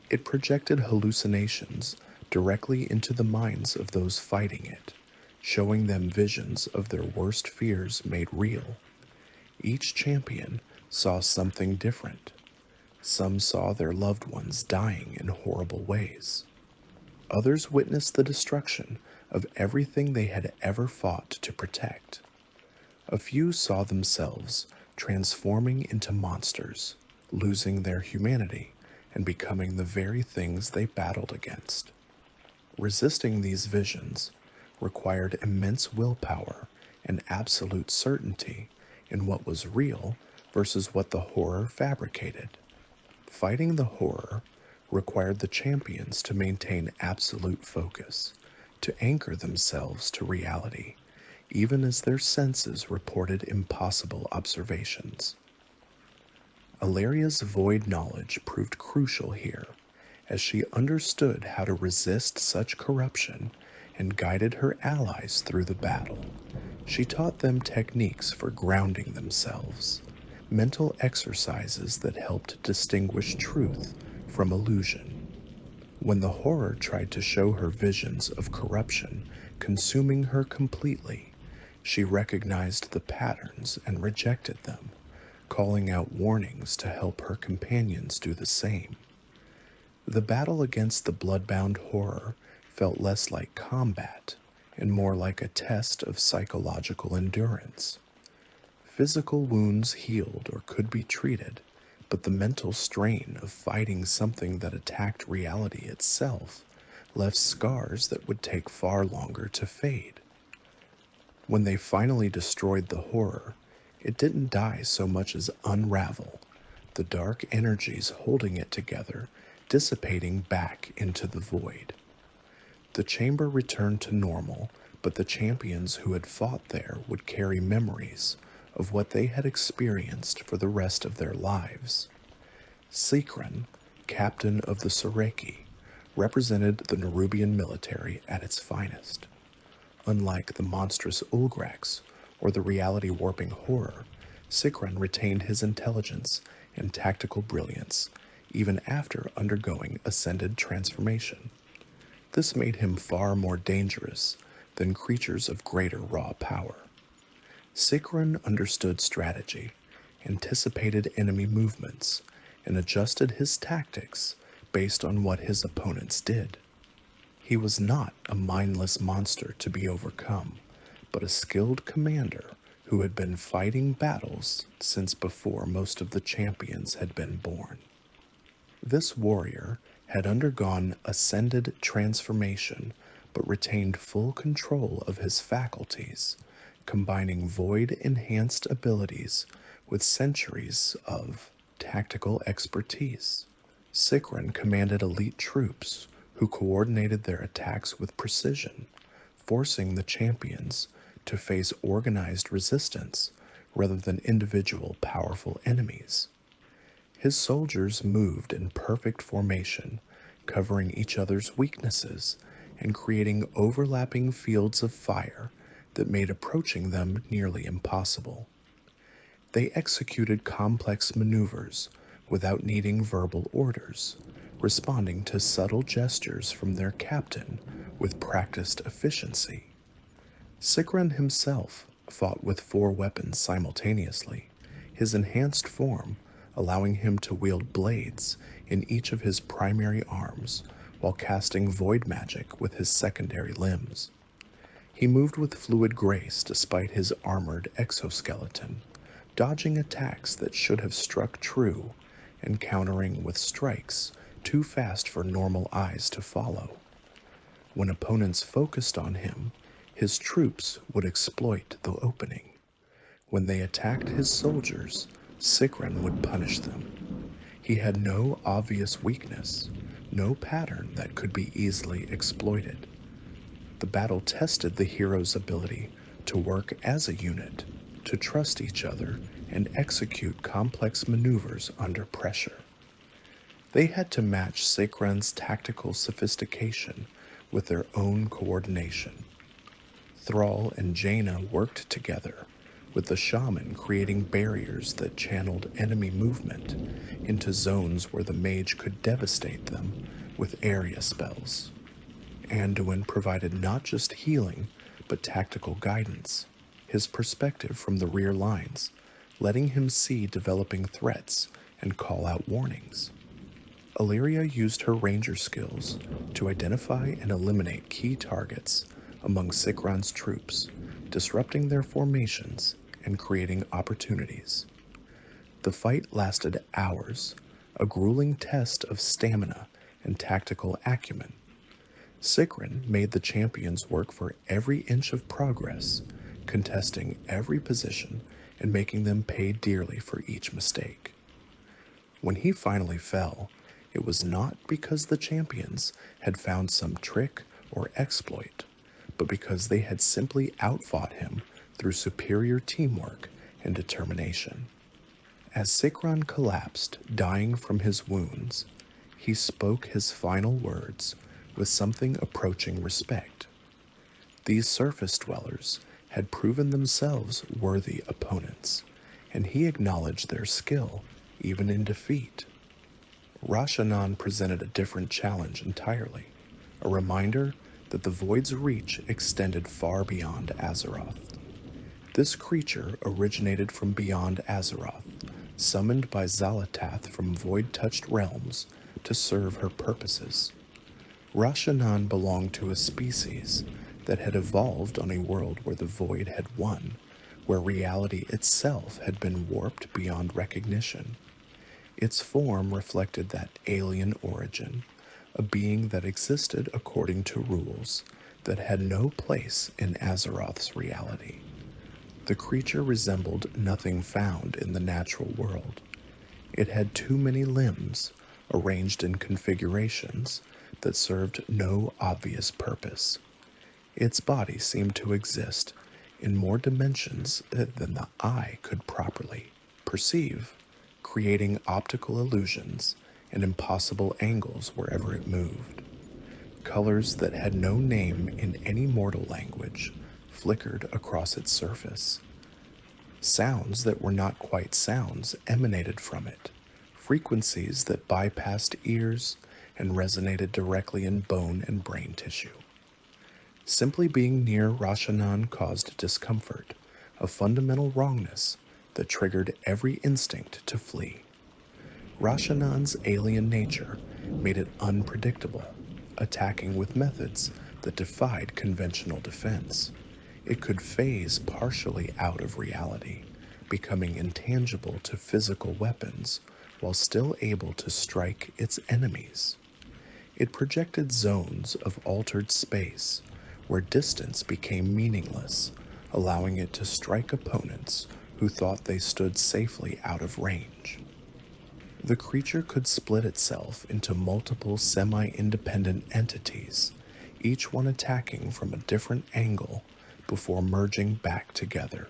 It projected hallucinations directly into the minds of those fighting it, showing them visions of their worst fears made real. Each champion saw something different. Some saw their loved ones dying in horrible ways. Others witnessed the destruction of everything they had ever fought to protect. A few saw themselves transforming into monsters, losing their humanity and becoming the very things they battled against. Resisting these visions required immense willpower and absolute certainty in what was real versus what the horror fabricated. Fighting the horror required the champions to maintain absolute focus, to anchor themselves to reality, even as their senses reported impossible observations. Alleria's void knowledge proved crucial here, as she understood how to resist such corruption and guided her allies through the battle. She taught them techniques for grounding themselves, mental exercises that helped distinguish truth from illusion. When the horror tried to show her visions of corruption consuming her completely, she recognized the patterns and rejected them, calling out warnings to help her companions do the same. The battle against the bloodbound horror felt less like combat and more like a test of psychological endurance. Physical wounds healed or could be treated, but the mental strain of fighting something that attacked reality itself left scars that would take far longer to fade. When they finally destroyed the horror, it didn't die so much as unravel, the dark energies holding it together dissipating back into the void. The chamber returned to normal, but the champions who had fought there would carry memories of what they had experienced for the rest of their lives. Siegfried, captain of the Soreki, represented the Nerubian military at its finest. Unlike the monstrous Ulgrax or the reality-warping horror, Siegfried retained his intelligence and tactical brilliance even after undergoing ascended transformation. This made him far more dangerous than creatures of greater raw power. Siegfried understood strategy, anticipated enemy movements, and adjusted his tactics based on what his opponents did. He was not a mindless monster to be overcome, but a skilled commander who had been fighting battles since before most of the champions had been born. This warrior had undergone ascended transformation but retained full control of his faculties, combining void-enhanced abilities with centuries of tactical expertise. Siegfried commanded elite troops who coordinated their attacks with precision, forcing the champions to face organized resistance rather than individual powerful enemies. His soldiers moved in perfect formation, covering each other's weaknesses and creating overlapping fields of fire that made approaching them nearly impossible. They executed complex maneuvers without needing verbal orders, responding to subtle gestures from their captain with practiced efficiency. Siegfried himself fought with 4 weapons simultaneously, his enhanced form allowing him to wield blades in each of his primary arms while casting void magic with his secondary limbs. He moved with fluid grace despite his armored exoskeleton, dodging attacks that should have struck true and countering with strikes too fast for normal eyes to follow. When opponents focused on him, his troops would exploit the opening. When they attacked his soldiers, Siegfried would punish them. He had no obvious weakness, no pattern that could be easily exploited. The battle tested the hero's ability to work as a unit, to trust each other, and execute complex maneuvers under pressure. They had to match Siegfried's tactical sophistication with their own coordination. Thrall and Jaina worked together, with the shaman creating barriers that channeled enemy movement into zones where the mage could devastate them with area spells. Anduin provided not just healing, but tactical guidance, his perspective from the rear lines, letting him see developing threats and call out warnings. Alleria used her ranger skills to identify and eliminate key targets among Siegfried's troops, disrupting their formations and creating opportunities. The fight lasted hours, a grueling test of stamina and tactical acumen. Siegfried made the champions work for every inch of progress, contesting every position and making them pay dearly for each mistake. When he finally fell, it was not because the champions had found some trick or exploit, but because they had simply outfought him through superior teamwork and determination. As Siegfried collapsed, dying from his wounds, he spoke his final words with something approaching respect. These surface dwellers had proven themselves worthy opponents, and he acknowledged their skill even in defeat. Rashanan presented a different challenge entirely, a reminder that the Void's reach extended far beyond Azeroth. This creature originated from beyond Azeroth, summoned by Xal'atath from void-touched realms to serve her purposes. Rashanan belonged to a species that had evolved on a world where the Void had won, where reality itself had been warped beyond recognition. Its form reflected that alien origin, a being that existed according to rules that had no place in Azeroth's reality. The creature resembled nothing found in the natural world. It had too many limbs, arranged in configurations that served no obvious purpose. Its body seemed to exist in more dimensions than the eye could properly perceive, creating optical illusions and impossible angles wherever it moved. Colors that had no name in any mortal language flickered across its surface. Sounds that were not quite sounds emanated from it, frequencies that bypassed ears and resonated directly in bone and brain tissue. Simply being near Rashanan caused discomfort, a fundamental wrongness that triggered every instinct to flee. Rashanan's alien nature made it unpredictable, attacking with methods that defied conventional defense. It could phase partially out of reality, becoming intangible to physical weapons while still able to strike its enemies. It projected zones of altered space where distance became meaningless, allowing it to strike opponents who thought they stood safely out of range. The creature could split itself into multiple semi-independent entities, each one attacking from a different angle before merging back together.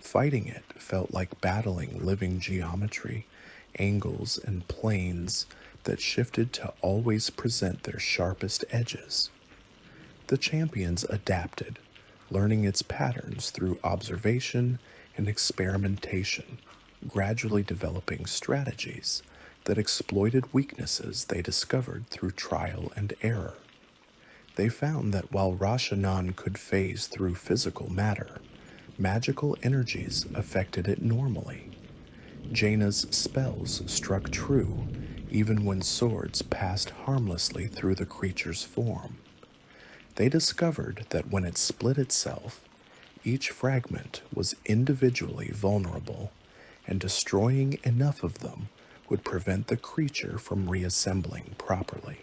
Fighting it felt like battling living geometry, angles and planes that shifted to always present their sharpest edges. The champions adapted, learning its patterns through observation and experimentation, gradually developing strategies that exploited weaknesses they discovered through trial and error. They found that while Rashanan could phase through physical matter, magical energies affected it normally. Jaina's spells struck true, even when swords passed harmlessly through the creature's form. They discovered that when it split itself, each fragment was individually vulnerable, and destroying enough of them would prevent the creature from reassembling properly.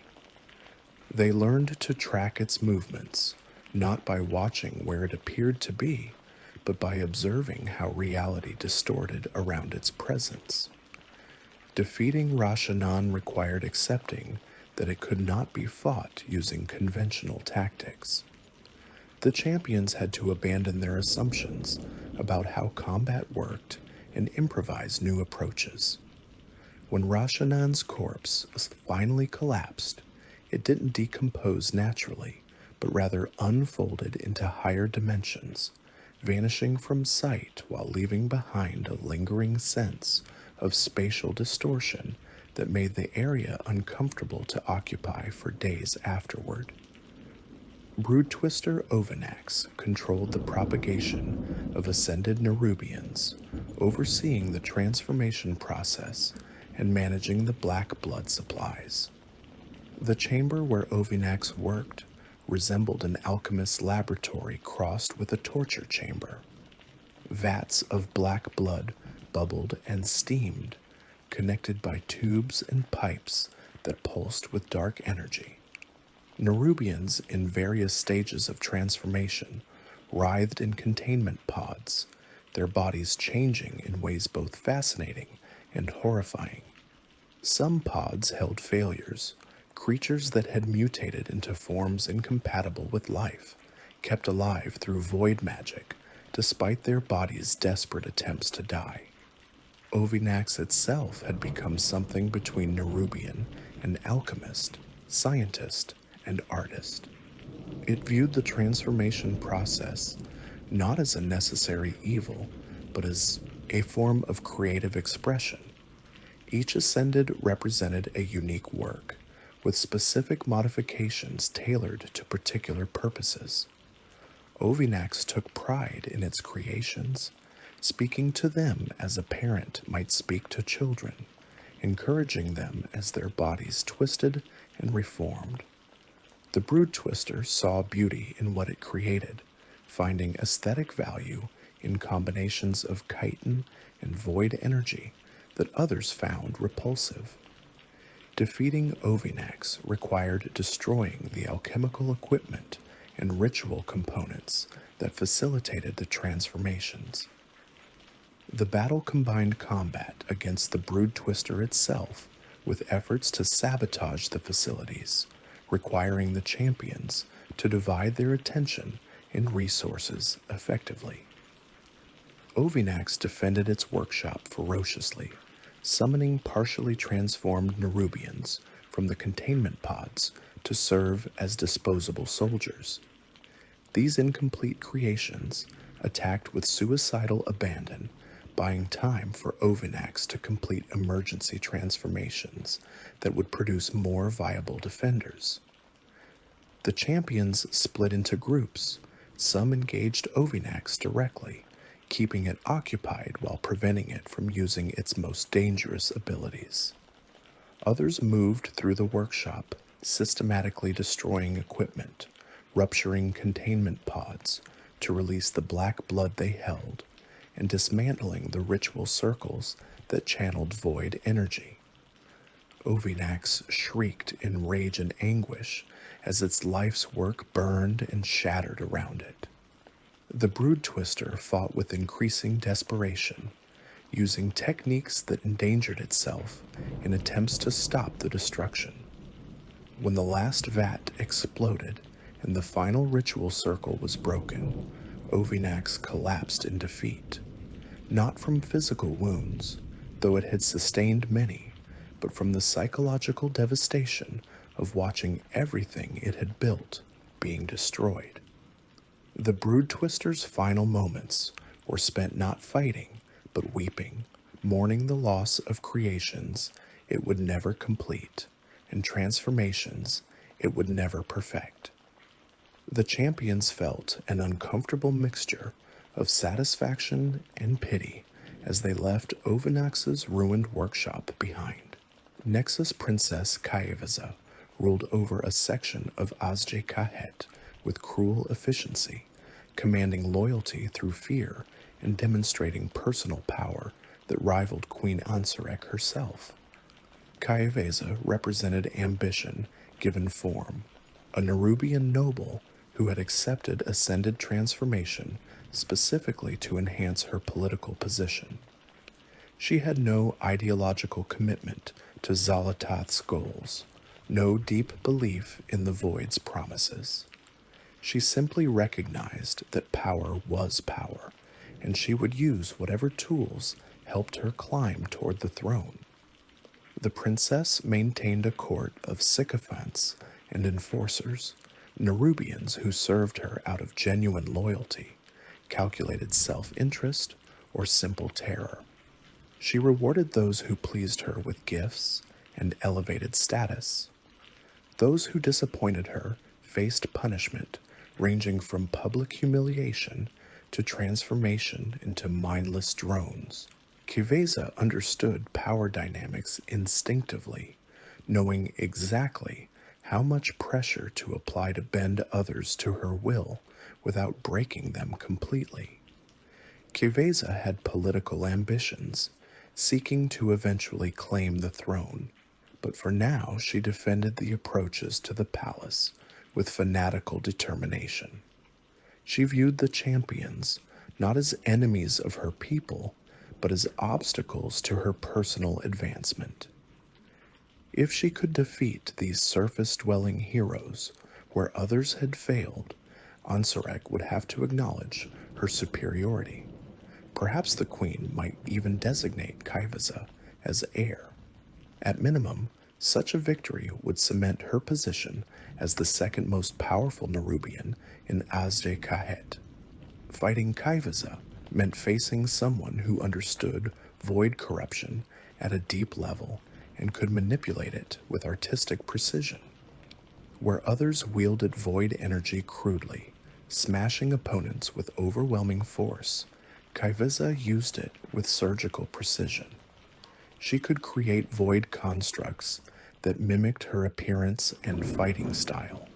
They learned to track its movements, not by watching where it appeared to be, but by observing how reality distorted around its presence. Defeating Rashanan required accepting that it could not be fought using conventional tactics. The champions had to abandon their assumptions about how combat worked and improvise new approaches. When Rashanan's corpse finally collapsed, it didn't decompose naturally, but rather unfolded into higher dimensions, vanishing from sight while leaving behind a lingering sense of spatial distortion that made the area uncomfortable to occupy for days afterward. Broodtwister Ovinax controlled the propagation of ascended Nerubians, overseeing the transformation process and managing the black blood supplies. The chamber where Ovinax worked resembled an alchemist's laboratory crossed with a torture chamber. Vats of black blood bubbled and steamed, connected by tubes and pipes that pulsed with dark energy. Nerubians in various stages of transformation writhed in containment pods, their bodies changing in ways both fascinating and horrifying. Some pods held failures, creatures that had mutated into forms incompatible with life, kept alive through void magic, despite their bodies' desperate attempts to die. Ovinax itself had become something between Nerubian and alchemist, scientist, and artist. It viewed the transformation process not as a necessary evil, but as a form of creative expression. Each ascended represented a unique work, with specific modifications tailored to particular purposes. Ovinax took pride in its creations, speaking to them as a parent might speak to children, encouraging them as their bodies twisted and reformed. The Broodtwister saw beauty in what it created, finding aesthetic value in combinations of chitin and void energy that others found repulsive. Defeating Ovinax required destroying the alchemical equipment and ritual components that facilitated the transformations. The battle combined combat against the Broodtwister itself with efforts to sabotage the facilities, requiring the champions to divide their attention and resources effectively. Ovinax defended its workshop ferociously, summoning partially transformed nerubians from the containment pods to serve as disposable soldiers. These incomplete creations attacked with suicidal abandon, buying time for Ovinax to complete emergency transformations that would produce more viable defenders. The champions split into groups. Some engaged Ovinax directly, keeping it occupied while preventing it from using its most dangerous abilities. Others moved through the workshop, systematically destroying equipment, rupturing containment pods to release the black blood they held, and dismantling the ritual circles that channeled void energy. Ovinax shrieked in rage and anguish as its life's work burned and shattered around it. The Brood Twister fought with increasing desperation, using techniques that endangered itself in attempts to stop the destruction. When the last vat exploded and the final ritual circle was broken, Ovinax collapsed in defeat, not from physical wounds, though it had sustained many, but from the psychological devastation of watching everything it had built being destroyed. The Brood Twister's final moments were spent not fighting, but weeping, mourning the loss of creations it would never complete, and transformations it would never perfect. The champions felt an uncomfortable mixture of satisfaction and pity as they left Ovinax's ruined workshop behind. Nexus Princess Kaivaza ruled over a section of Azj-Kahet with cruel efficiency, commanding loyalty through fear and demonstrating personal power that rivaled Queen Ansurek herself. Kaivaza represented ambition given form, a Nerubian noble who had accepted ascended transformation specifically to enhance her political position. She had no ideological commitment to Xal'atath's goals, no deep belief in the Void's promises. She simply recognized that power was power, and she would use whatever tools helped her climb toward the throne. The princess maintained a court of sycophants and enforcers, Nerubians who served her out of genuine loyalty, calculated self-interest, or simple terror. She rewarded those who pleased her with gifts and elevated status. Those who disappointed her faced punishment ranging from public humiliation to transformation into mindless drones. Kaivaza understood power dynamics instinctively, knowing exactly how much pressure to apply to bend others to her will without breaking them completely. Kaivaza had political ambitions, seeking to eventually claim the throne, but for now she defended the approaches to the palace with fanatical determination. She viewed the champions not as enemies of her people, but as obstacles to her personal advancement. If she could defeat these surface-dwelling heroes where others had failed, Ansurek would have to acknowledge her superiority. Perhaps the queen might even designate Kaivaza as heir. At minimum, such a victory would cement her position as the second most powerful Nerubian in Azj-Kahet. Fighting Kaivaza meant facing someone who understood void corruption at a deep level and could manipulate it with artistic precision. Where others wielded void energy crudely, smashing opponents with overwhelming force, Kaivaza used it with surgical precision. She could create void constructs that mimicked her appearance and fighting style,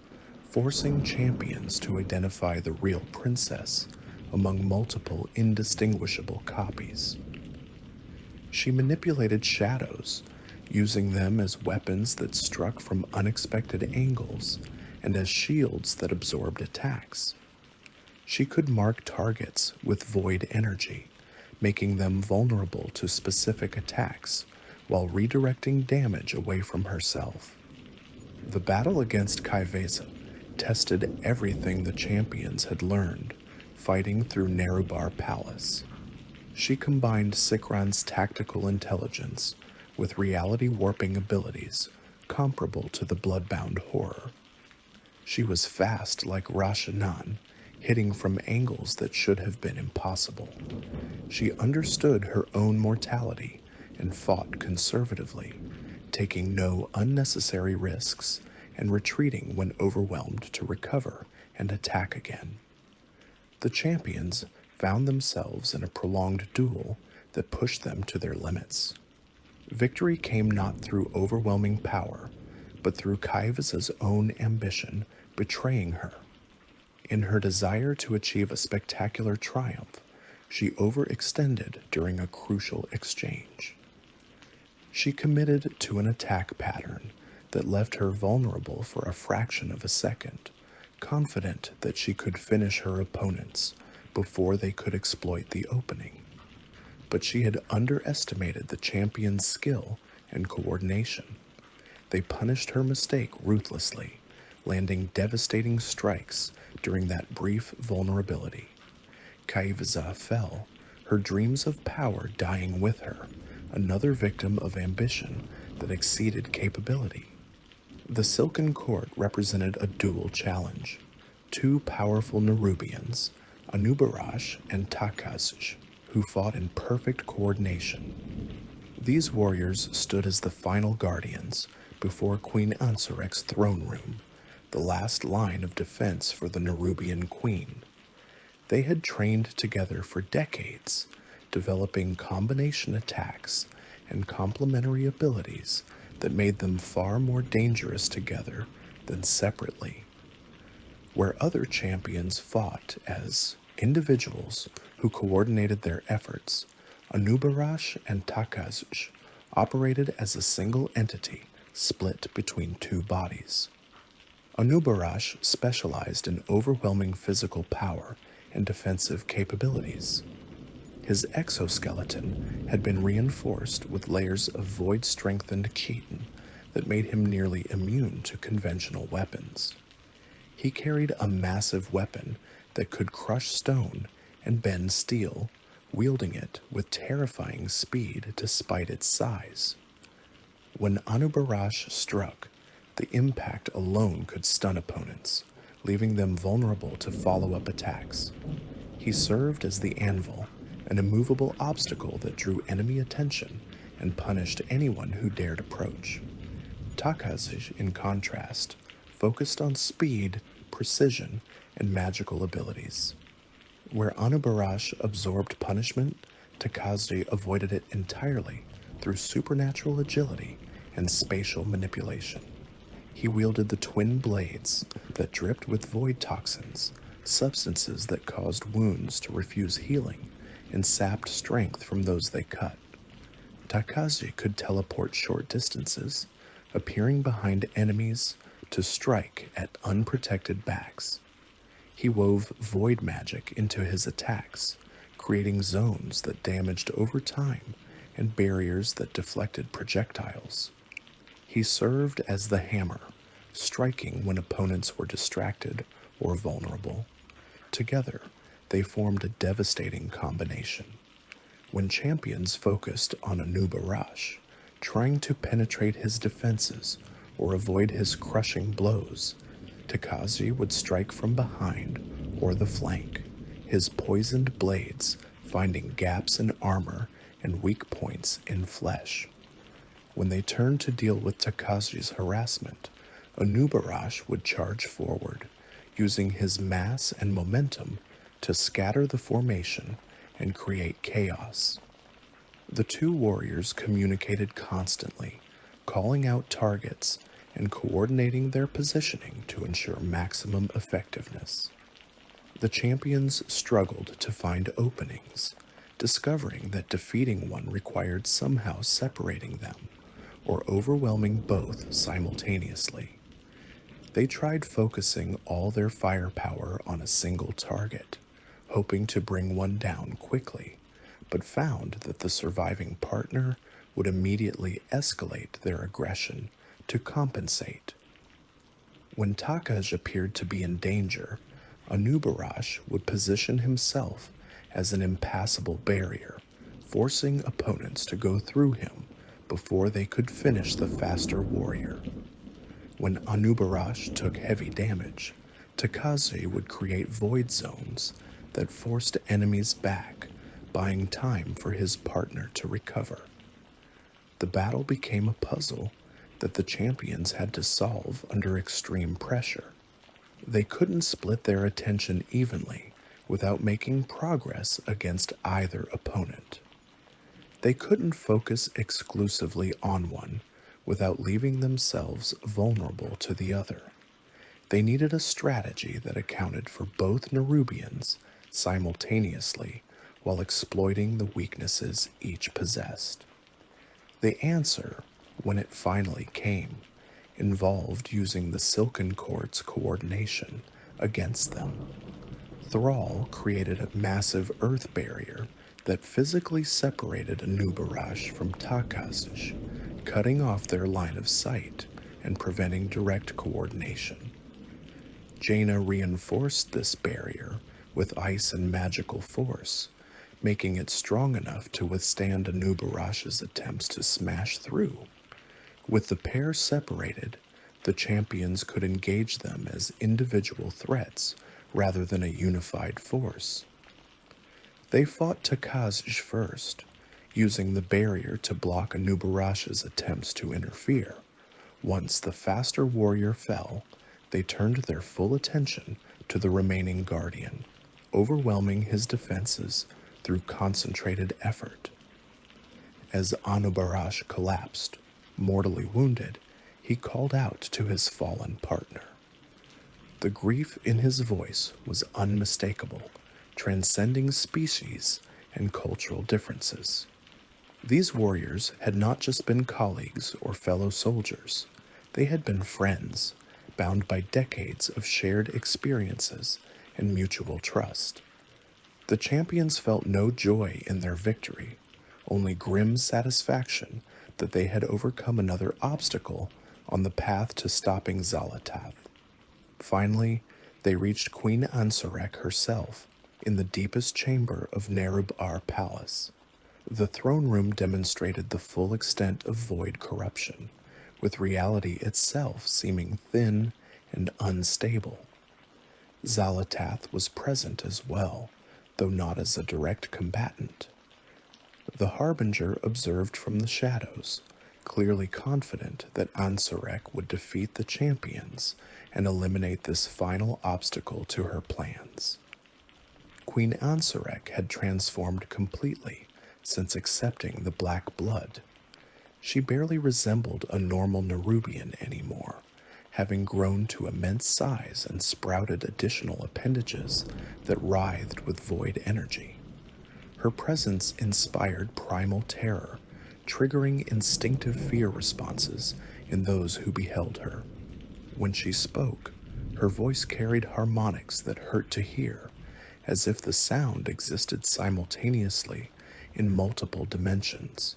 forcing champions to identify the real princess among multiple indistinguishable copies. She manipulated shadows, using them as weapons that struck from unexpected angles and as shields that absorbed attacks. She could mark targets with void energy, making them vulnerable to specific attacks while redirecting damage away from herself. The battle against Kaivaza tested everything the champions had learned, fighting through Nerub-ar Palace. She combined Sikran's tactical intelligence with reality-warping abilities comparable to the bloodbound horror. She was fast like Rashanan, hitting from angles that should have been impossible. She understood her own mortality and fought conservatively, taking no unnecessary risks and retreating when overwhelmed to recover and attack again. The champions found themselves in a prolonged duel that pushed them to their limits. Victory came not through overwhelming power, but through Kaiva's own ambition betraying her. In her desire to achieve a spectacular triumph, she overextended during a crucial exchange. She committed to an attack pattern that left her vulnerable for a fraction of a second, confident that she could finish her opponents before they could exploit the opening. But she had underestimated the champion's skill and coordination. They punished her mistake ruthlessly, landing devastating strikes during that brief vulnerability. Kaivaza fell, her dreams of power dying with her, another victim of ambition that exceeded capability. The Silken Court represented a dual challenge. Two powerful Nerubians, Anub'arash and Takazj, who fought in perfect coordination. These warriors stood as the final guardians before Queen Ansurek's throne room, the last line of defense for the Nerubian queen. They had trained together for decades, developing combination attacks and complementary abilities that made them far more dangerous together than separately. Where other champions fought as individuals who coordinated their efforts, Anub'arash and Takazj operated as a single entity split between two bodies. Anub'arash specialized in overwhelming physical power and defensive capabilities. His exoskeleton had been reinforced with layers of void-strengthened chitin that made him nearly immune to conventional weapons. He carried a massive weapon that could crush stone and bend steel, wielding it with terrifying speed despite its size. When Anub'arash struck, the impact alone could stun opponents, leaving them vulnerable to follow-up attacks. He served as the anvil, an immovable obstacle that drew enemy attention and punished anyone who dared approach. Takazj, in contrast, focused on speed, precision, and magical abilities. Where Anub'arash absorbed punishment, Takazj avoided it entirely through supernatural agility and spatial manipulation. He wielded the twin blades that dripped with void toxins, substances that caused wounds to refuse healing and sapped strength from those they cut. Takazj could teleport short distances, appearing behind enemies to strike at unprotected backs. He wove void magic into his attacks, creating zones that damaged over time and barriers that deflected projectiles. He served as the hammer, striking when opponents were distracted or vulnerable. Together, they formed a devastating combination. When champions focused on Anub'arash, trying to penetrate his defenses or avoid his crushing blows, Takazj would strike from behind or the flank, his poisoned blades finding gaps in armor and weak points in flesh. When they turned to deal with Takazj's harassment, Anub'arash would charge forward, using his mass and momentum to scatter the formation and create chaos. The two warriors communicated constantly, calling out targets and coordinating their positioning to ensure maximum effectiveness. The champions struggled to find openings, discovering that defeating one required somehow separating them or overwhelming both simultaneously. They tried focusing all their firepower on a single target, hoping to bring one down quickly, but found that the surviving partner would immediately escalate their aggression to compensate. When Takaj appeared to be in danger, Anub'arash would position himself as an impassable barrier, forcing opponents to go through him before they could finish the faster warrior. When Anub'arash took heavy damage, Takazi would create void zones that forced enemies back, buying time for his partner to recover. The battle became a puzzle that the champions had to solve under extreme pressure. They couldn't split their attention evenly without making progress against either opponent. They couldn't focus exclusively on one without leaving themselves vulnerable to the other. They needed a strategy that accounted for both Nerubians simultaneously while exploiting the weaknesses each possessed. The answer, when it finally came, involved using the Silken Court's coordination against them. Thrall created a massive earth barrier that physically separated Anub'arash from Takaj, cutting off their line of sight and preventing direct coordination. Jaina reinforced this barrier with ice and magical force, making it strong enough to withstand Anub'arash's attempts to smash through. With the pair separated, the champions could engage them as individual threats rather than a unified force. They fought Takaj first, using the barrier to block Anub'arash's attempts to interfere. Once the faster warrior fell, they turned their full attention to the remaining guardian, overwhelming his defenses through concentrated effort. As Anub'arash collapsed, mortally wounded, he called out to his fallen partner. The grief in his voice was unmistakable, transcending species and cultural differences. These warriors had not just been colleagues or fellow soldiers, they had been friends, bound by decades of shared experiences and mutual trust. The champions felt no joy in their victory, only grim satisfaction that they had overcome another obstacle on the path to stopping Xal'atath. Finally, they reached Queen Ansurek herself in the deepest chamber of Nerub-ar Palace. The throne room demonstrated the full extent of void corruption, with reality itself seeming thin and unstable. Xal'atath was present as well, though not as a direct combatant. The Harbinger observed from the shadows, clearly confident that Ansurek would defeat the champions and eliminate this final obstacle to her plans. Queen Ansurek had transformed completely since accepting the Black Blood. She barely resembled a normal Nerubian anymore, having grown to immense size and sprouted additional appendages that writhed with void energy. Her presence inspired primal terror, triggering instinctive fear responses in those who beheld her. When she spoke, her voice carried harmonics that hurt to hear, as if the sound existed simultaneously in multiple dimensions.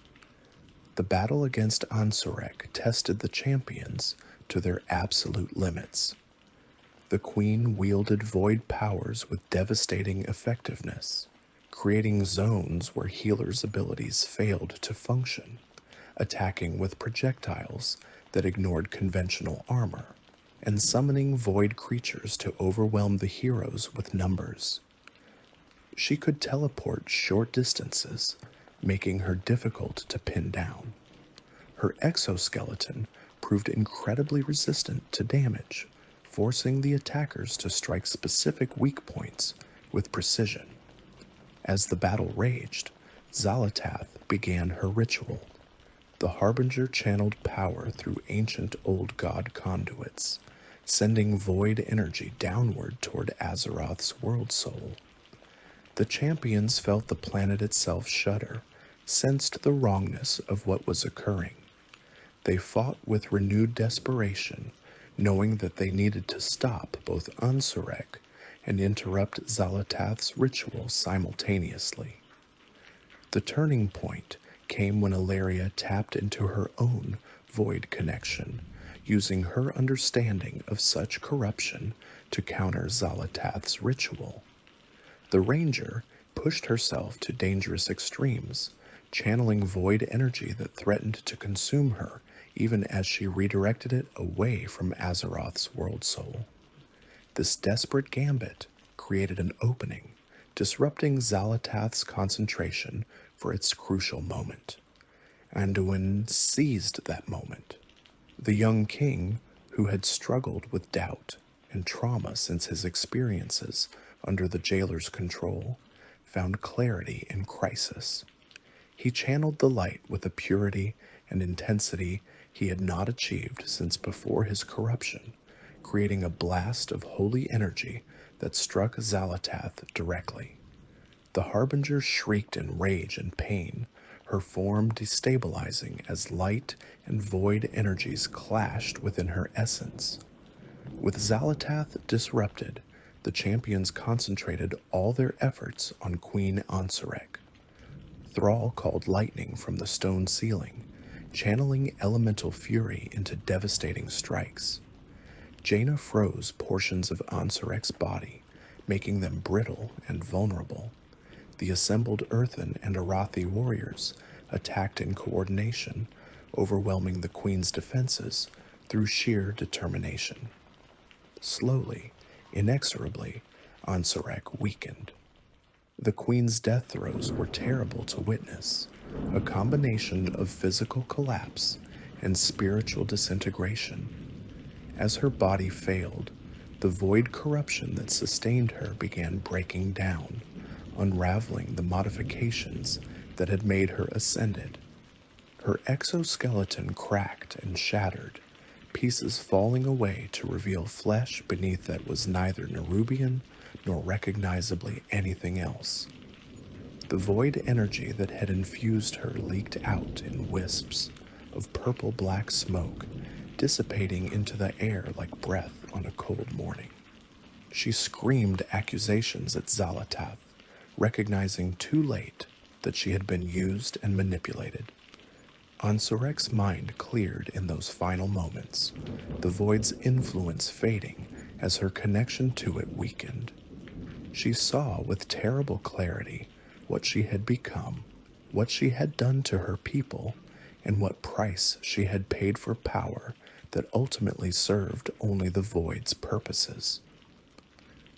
The battle against Ansurek tested the champions to their absolute limits. The queen wielded void powers with devastating effectiveness, creating zones where healers' abilities failed to function, attacking with projectiles that ignored conventional armor, and summoning void creatures to overwhelm the heroes with numbers. She could teleport short distances, making her difficult to pin down. Her exoskeleton proved incredibly resistant to damage, forcing the attackers to strike specific weak points with precision. As the battle raged, Xal'atath began her ritual. The Harbinger channeled power through ancient old god conduits, sending void energy downward toward Azeroth's Worldsoul. The champions felt the planet itself shudder, sensed the wrongness of what was occurring. They fought with renewed desperation, knowing that they needed to stop both Ansurek and interrupt Xal'atath's ritual simultaneously. The turning point came when Alleria tapped into her own void connection, using her understanding of such corruption to counter Xal'atath's ritual. The ranger pushed herself to dangerous extremes, channeling void energy that threatened to consume her even as she redirected it away from Azeroth's world soul. This desperate gambit created an opening, disrupting Xal'atath's concentration for its crucial moment. Anduin seized that moment. The young king, who had struggled with doubt and trauma since his experiences under the jailer's control, found clarity in crisis. He channeled the light with a purity and intensity he had not achieved since before his corruption, creating a blast of holy energy that struck Xal'atath directly. The Harbinger shrieked in rage and pain, her form destabilizing as light and void energies clashed within her essence. With Xal'atath disrupted, the champions concentrated all their efforts on Queen Ansurek. Thrall called lightning from the stone ceiling, channeling elemental fury into devastating strikes. Jaina froze portions of Ansurek's body, making them brittle and vulnerable. The assembled Earthen and Arathi warriors attacked in coordination, overwhelming the Queen's defenses through sheer determination. Slowly, inexorably, Ansurek weakened. The Queen's death throes were terrible to witness, a combination of physical collapse and spiritual disintegration. As her body failed, the void corruption that sustained her began breaking down, unraveling the modifications that had made her ascended. Her exoskeleton cracked and shattered, pieces falling away to reveal flesh beneath that was neither nerubian nor recognizably anything else. The void energy that had infused her leaked out in wisps of purple-black smoke, dissipating into the air like breath on a cold morning. She screamed accusations at Xal'atath, recognizing too late that she had been used and manipulated. Ansurek's mind cleared in those final moments, the void's influence fading as her connection to it weakened. She saw with terrible clarity what she had become, what she had done to her people, and what price she had paid for power that ultimately served only the void's purposes.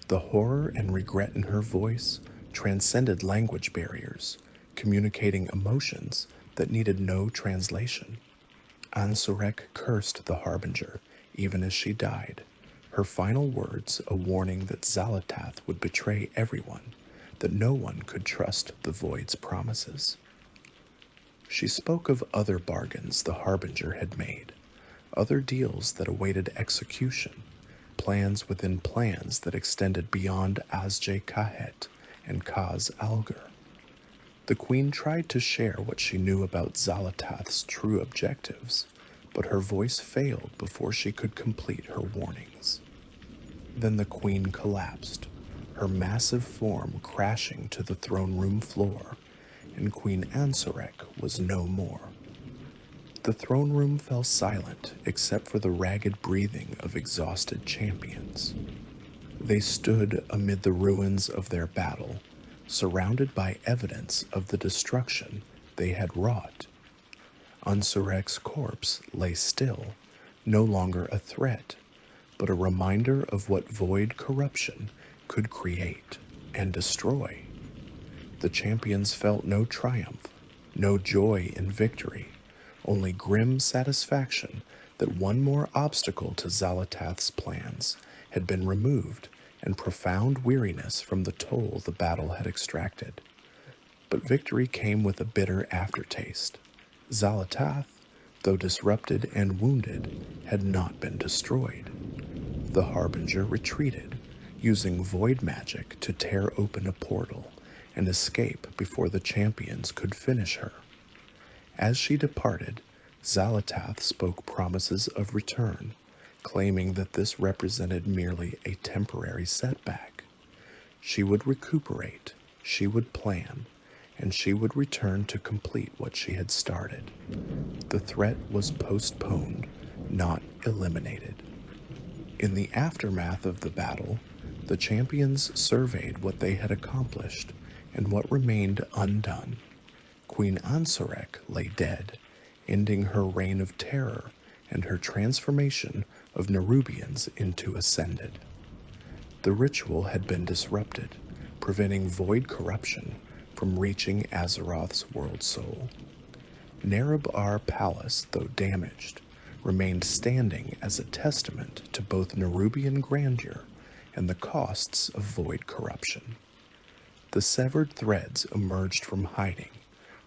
The horror and regret in her voice transcended language barriers, communicating emotions that needed no translation. Ansurek cursed the Harbinger even as she died, her final words a warning that Xal'atath would betray everyone, that no one could trust the Void's promises. She spoke of other bargains the Harbinger had made, other deals that awaited execution, plans within plans that extended beyond Azj-Kahet and Khaz Algar. The Queen tried to share what she knew about Xal'atath's true objectives, but her voice failed before she could complete her warnings. Then the Queen collapsed, her massive form crashing to the throne room floor, and Queen Ansurek was no more. The throne room fell silent except for the ragged breathing of exhausted champions. They stood amid the ruins of their battle, surrounded by evidence of the destruction they had wrought. Ansurek's corpse lay still, no longer a threat, but a reminder of what void corruption could create and destroy. The champions felt no triumph, no joy in victory, only grim satisfaction that one more obstacle to Xal'atath's plans had been removed, and profound weariness from the toll the battle had extracted. But victory came with a bitter aftertaste. Xal'atath, though disrupted and wounded, had not been destroyed. The Harbinger retreated, using void magic to tear open a portal and escape before the champions could finish her. As she departed, Xal'atath spoke promises of return, claiming that this represented merely a temporary setback. She would recuperate, she would plan, and she would return to complete what she had started. The threat was postponed, not eliminated. In the aftermath of the battle, the champions surveyed what they had accomplished and what remained undone. Queen Ansurek lay dead, ending her reign of terror and her transformation of Nerubians into Ascended. The ritual had been disrupted, preventing void corruption from reaching Azeroth's world soul. Nerub-ar Palace, though damaged, remained standing as a testament to both Nerubian grandeur and the costs of void corruption. The severed threads emerged from hiding,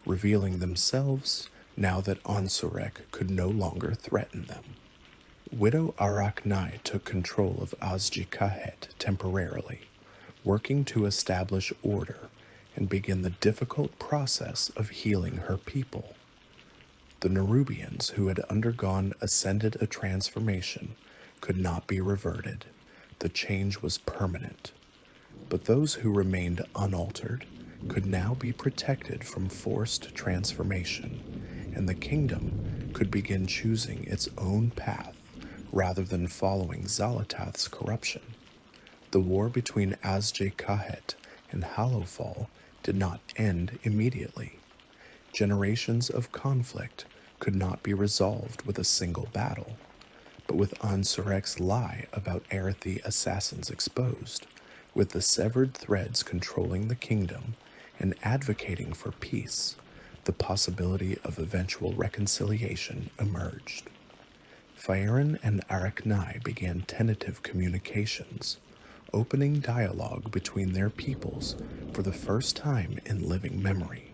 revealing themselves now that Ansurek could no longer threaten them. Widow Arachne took control of Azj-Kahet temporarily, working to establish order and begin the difficult process of healing her people. The Nerubians who had undergone Ascended a transformation could not be reverted. The change was permanent. But those who remained unaltered could now be protected from forced transformation, and the kingdom could begin choosing its own path rather than following Xal'atath's corruption. The war between Azj-Kahet and Hallowfall did not end immediately. Generations of conflict could not be resolved with a single battle, but with Ansurek's lie about Arathi assassins exposed, with the severed threads controlling the kingdom and advocating for peace, the possibility of eventual reconciliation emerged. Faerun and Arachne began tentative communications, opening dialogue between their peoples for the first time in living memory.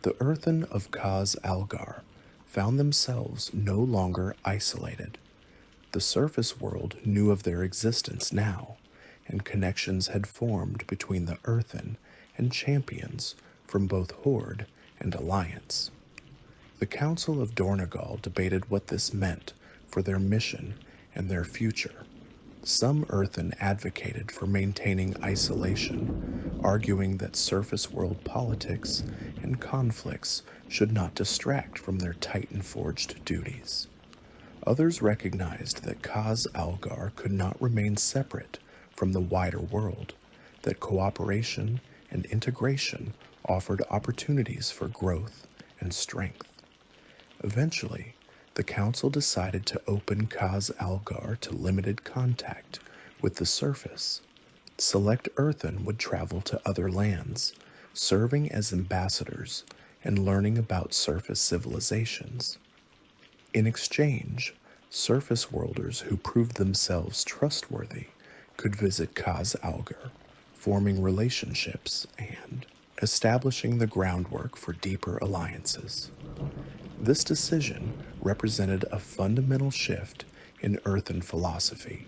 The Earthen of Khaz Algar found themselves no longer isolated. The surface world knew of their existence now, and connections had formed between the Earthen and champions from both Horde and Alliance. The Council of Dornogal debated what this meant for their mission and their future. Some Earthen advocated for maintaining isolation, arguing that surface world politics and conflicts should not distract from their Titan-forged duties. Others recognized that Khaz Algar could not remain separate from the wider world, that cooperation and integration offered opportunities for growth and strength. Eventually, the council decided to open Khaz Algar to limited contact with the surface. Select Earthen would travel to other lands, serving as ambassadors and learning about surface civilizations. In exchange, surface worlders who proved themselves trustworthy could visit Khaz Algar, forming relationships and establishing the groundwork for deeper alliances. This decision represented a fundamental shift in Earthen philosophy,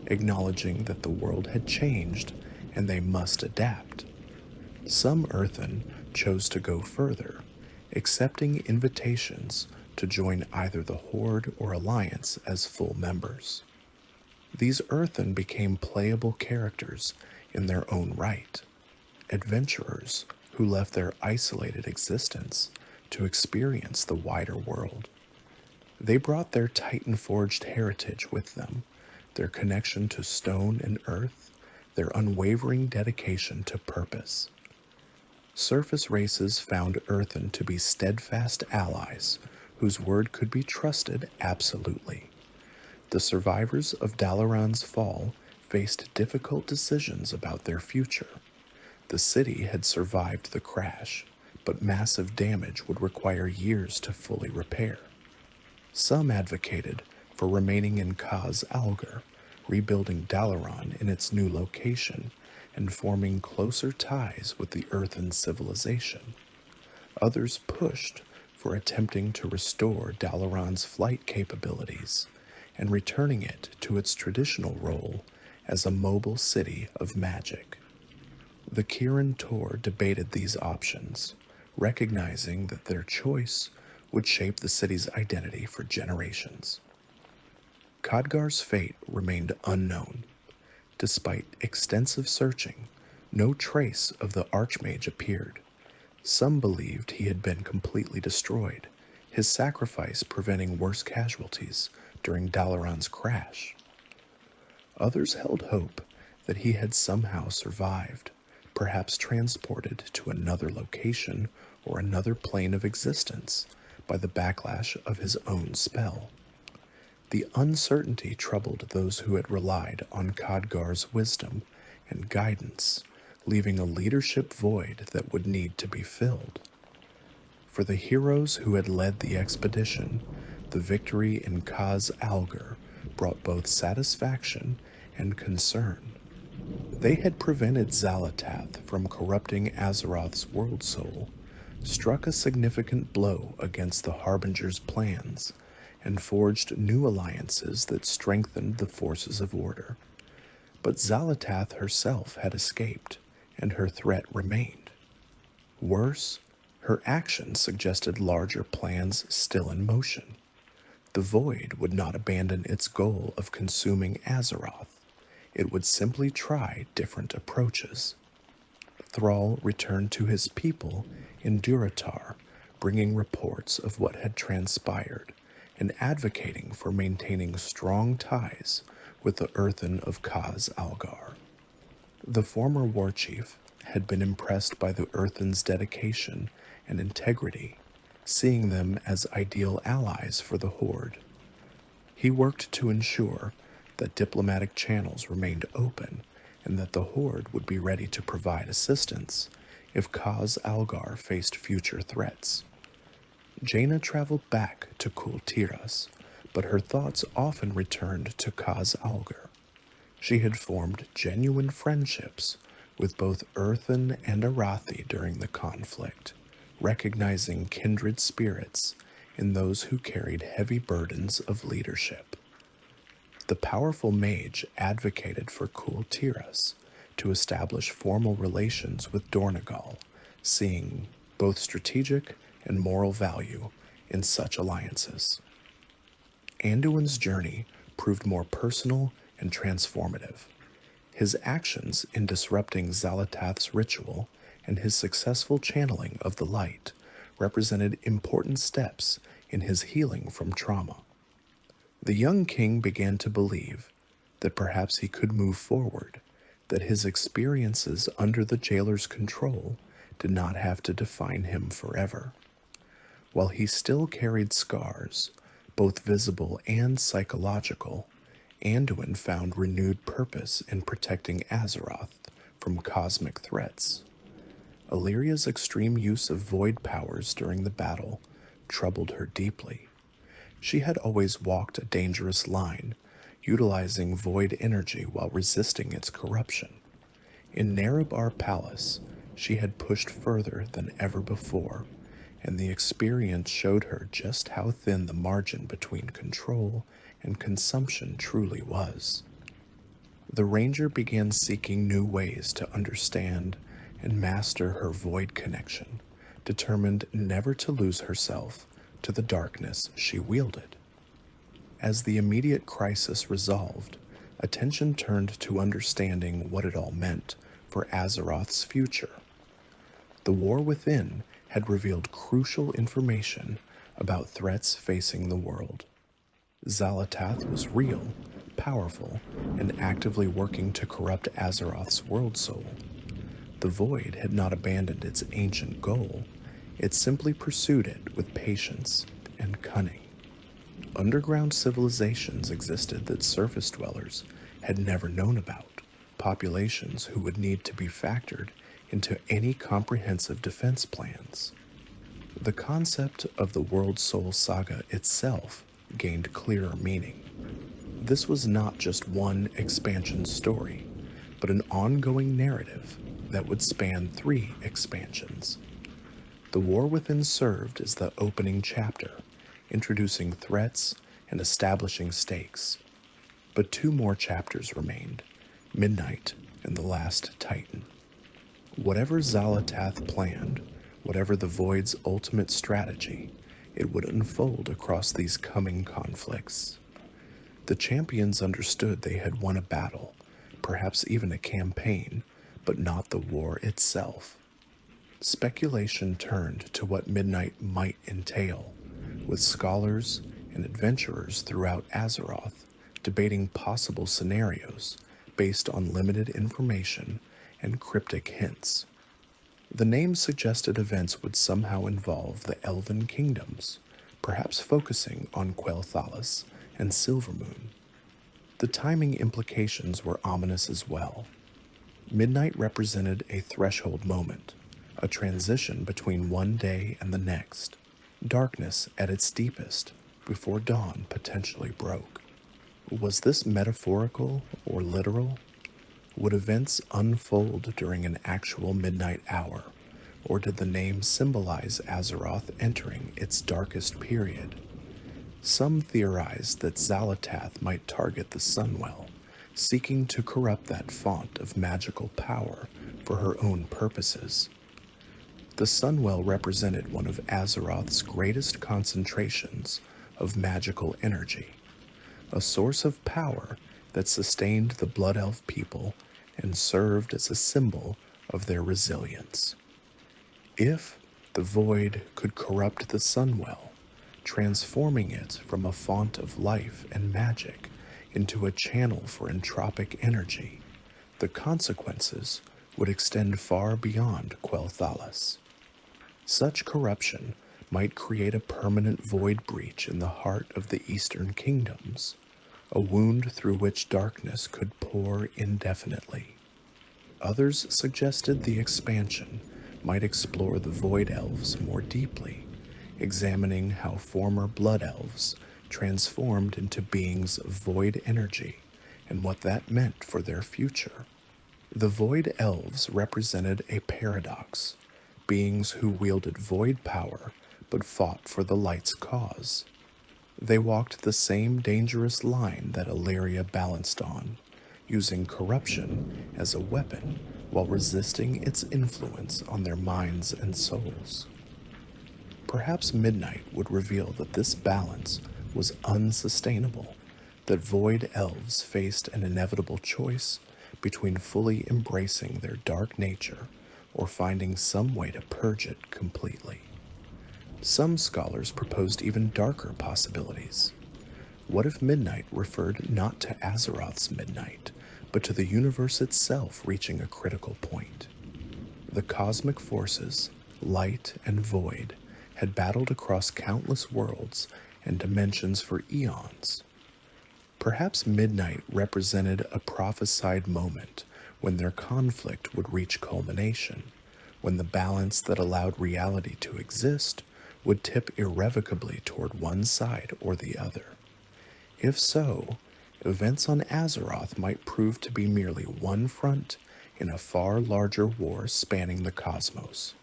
acknowledging that the world had changed and they must adapt. Some Earthen chose to go further, accepting invitations to join either the Horde or Alliance as full members. These Earthen became playable characters in their own right, adventurers who left their isolated existence to experience the wider world. They brought their Titan-forged heritage with them, their connection to stone and earth, their unwavering dedication to purpose. Surface races found Earthen to be steadfast allies whose word could be trusted absolutely. The survivors of Dalaran's fall faced difficult decisions about their future. The city had survived the crash, but massive damage would require years to fully repair. Some advocated for remaining in Khaz Algar, rebuilding Dalaran in its new location, and forming closer ties with the Earthen civilization. Others pushed for attempting to restore Dalaran's flight capabilities and returning it to its traditional role as a mobile city of magic. The Kirin Tor debated these options, recognizing that their choice would shape the city's identity for generations. Khadgar's fate remained unknown. Despite extensive searching, no trace of the Archmage appeared. Some believed he had been completely destroyed, his sacrifice preventing worse casualties during Dalaran's crash. Others held hope that he had somehow survived, perhaps transported to another location or another plane of existence by the backlash of his own spell. The uncertainty troubled those who had relied on Khadgar's wisdom and guidance, leaving a leadership void that would need to be filled. For the heroes who had led the expedition, the victory in Khaz Algar brought both satisfaction and concern. They had prevented Xal'atath from corrupting Azeroth's world soul, struck a significant blow against the Harbinger's plans, and forged new alliances that strengthened the forces of order. But Xal'atath herself had escaped, and her threat remained. Worse, her actions suggested larger plans still in motion. The Void would not abandon its goal of consuming Azeroth. It would simply try different approaches. Thrall returned to his people in Durotar, bringing reports of what had transpired and advocating for maintaining strong ties with the Earthen of Khaz Algar. The former war chief had been impressed by the Earthen's dedication and integrity, seeing them as ideal allies for the Horde. He worked to ensure that diplomatic channels remained open and that the Horde would be ready to provide assistance if Khaz Algar faced future threats. Jaina traveled back to Kul Tiras, but her thoughts often returned to Khaz Algar. She had formed genuine friendships with both Earthen and Arathi during the conflict, recognizing kindred spirits in those who carried heavy burdens of leadership. The powerful mage advocated for Kul Tiras to establish formal relations with Dornogal, seeing both strategic and moral value in such alliances. Anduin's journey proved more personal and transformative. His actions in disrupting Xal'atath's ritual and his successful channeling of the light represented important steps in his healing from trauma. The young king began to believe that perhaps he could move forward, that his experiences under the jailer's control did not have to define him forever. While he still carried scars, both visible and psychological, Anduin found renewed purpose in protecting Azeroth from cosmic threats. Alleria's extreme use of void powers during the battle troubled her deeply. She had always walked a dangerous line, utilizing void energy while resisting its corruption. In Nerub-ar Palace, she had pushed further than ever before, and the experience showed her just how thin the margin between control and consumption truly was. The ranger began seeking new ways to understand and master her void connection, determined never to lose herself to the darkness she wielded. As the immediate crisis resolved, attention turned to understanding what it all meant for Azeroth's future. The War Within had revealed crucial information about threats facing the world. Xal'atath was real, powerful, and actively working to corrupt Azeroth's world soul. The Void had not abandoned its ancient goal, it simply pursued it with patience and cunning. Underground civilizations existed that surface dwellers had never known about, populations who would need to be factored into any comprehensive defense plans. The concept of the Worldsoul Saga itself gained clearer meaning. This was not just one expansion story, but an ongoing narrative that would span 3 expansions. The War Within served as the opening chapter, introducing threats and establishing stakes. But 2 more chapters remained, Midnight and the Last Titan. Whatever Xal'atath planned, whatever the Void's ultimate strategy, it would unfold across these coming conflicts. The champions understood they had won a battle, perhaps even a campaign, but not the war itself. Speculation turned to what Midnight might entail, with scholars and adventurers throughout Azeroth debating possible scenarios based on limited information and cryptic hints. The name suggested events would somehow involve the Elven kingdoms, perhaps focusing on Quel'Thalas and Silvermoon. The timing implications were ominous as well. Midnight represented a threshold moment, a transition between one day and the next, darkness at its deepest before dawn potentially broke. Was this metaphorical or literal? Would events unfold during an actual midnight hour, or did the name symbolize Azeroth entering its darkest period? Some theorized that Xal'atath might target the Sunwell, seeking to corrupt that font of magical power for her own purposes. The Sunwell represented one of Azeroth's greatest concentrations of magical energy, a source of power that sustained the Blood Elf people and served as a symbol of their resilience. If the Void could corrupt the Sunwell, transforming it from a font of life and magic into a channel for entropic energy, the consequences would extend far beyond Quel'Thalas. Such corruption might create a permanent void breach in the heart of the Eastern Kingdoms, a wound through which darkness could pour indefinitely. Others suggested the expansion might explore the Void Elves more deeply, examining how former Blood Elves transformed into beings of void energy and what that meant for their future. The Void Elves represented a paradox, beings who wielded void power but fought for the light's cause. They walked the same dangerous line that Alleria balanced on, using corruption as a weapon while resisting its influence on their minds and souls. Perhaps Midnight would reveal that this balance was unsustainable, that Void Elves faced an inevitable choice between fully embracing their dark nature or finding some way to purge it completely. Some scholars proposed even darker possibilities. What if Midnight referred not to Azeroth's midnight, but to the universe itself reaching a critical point? The cosmic forces, light and void, had battled across countless worlds and dimensions for eons. Perhaps Midnight represented a prophesied moment when their conflict would reach culmination, when the balance that allowed reality to exist would tip irrevocably toward one side or the other. If so, events on Azeroth might prove to be merely one front in a far larger war spanning the cosmos.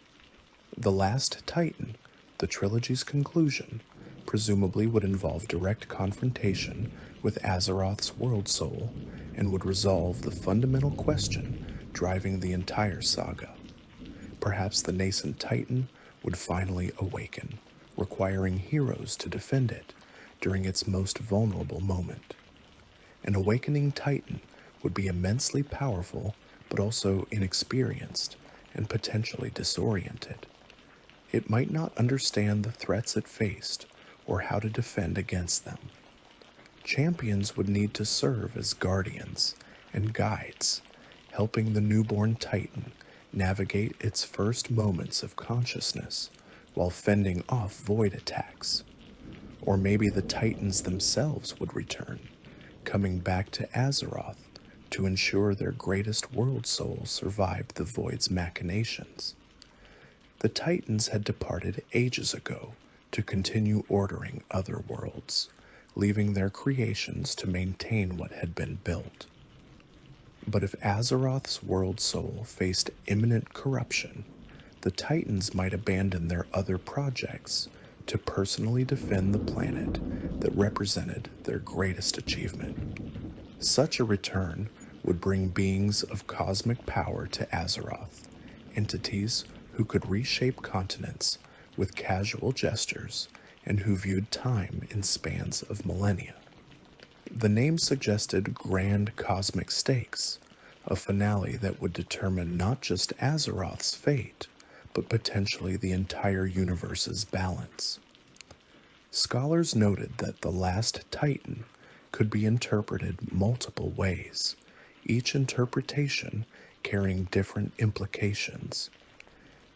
The Last Titan, the trilogy's conclusion, presumably would involve direct confrontation with Azeroth's Worldsoul and would resolve the fundamental question driving the entire saga. Perhaps the nascent Titan would finally awaken, requiring heroes to defend it during its most vulnerable moment. An awakening Titan would be immensely powerful, but also inexperienced and potentially disoriented. It might not understand the threats it faced or how to defend against them. Champions would need to serve as guardians and guides, helping the newborn Titan navigate its first moments of consciousness while fending off void attacks. Or maybe the Titans themselves would return, coming back to Azeroth to ensure their greatest world soul survived the void's machinations. The Titans had departed ages ago to continue ordering other worlds, leaving their creations to maintain what had been built. But if Azeroth's world soul faced imminent corruption, the Titans might abandon their other projects to personally defend the planet that represented their greatest achievement. Such a return would bring beings of cosmic power to Azeroth, entities who could reshape continents with casual gestures and who viewed time in spans of millennia. The name suggested grand cosmic stakes, a finale that would determine not just Azeroth's fate, but potentially the entire universe's balance. Scholars noted that the last Titan could be interpreted multiple ways, each interpretation carrying different implications.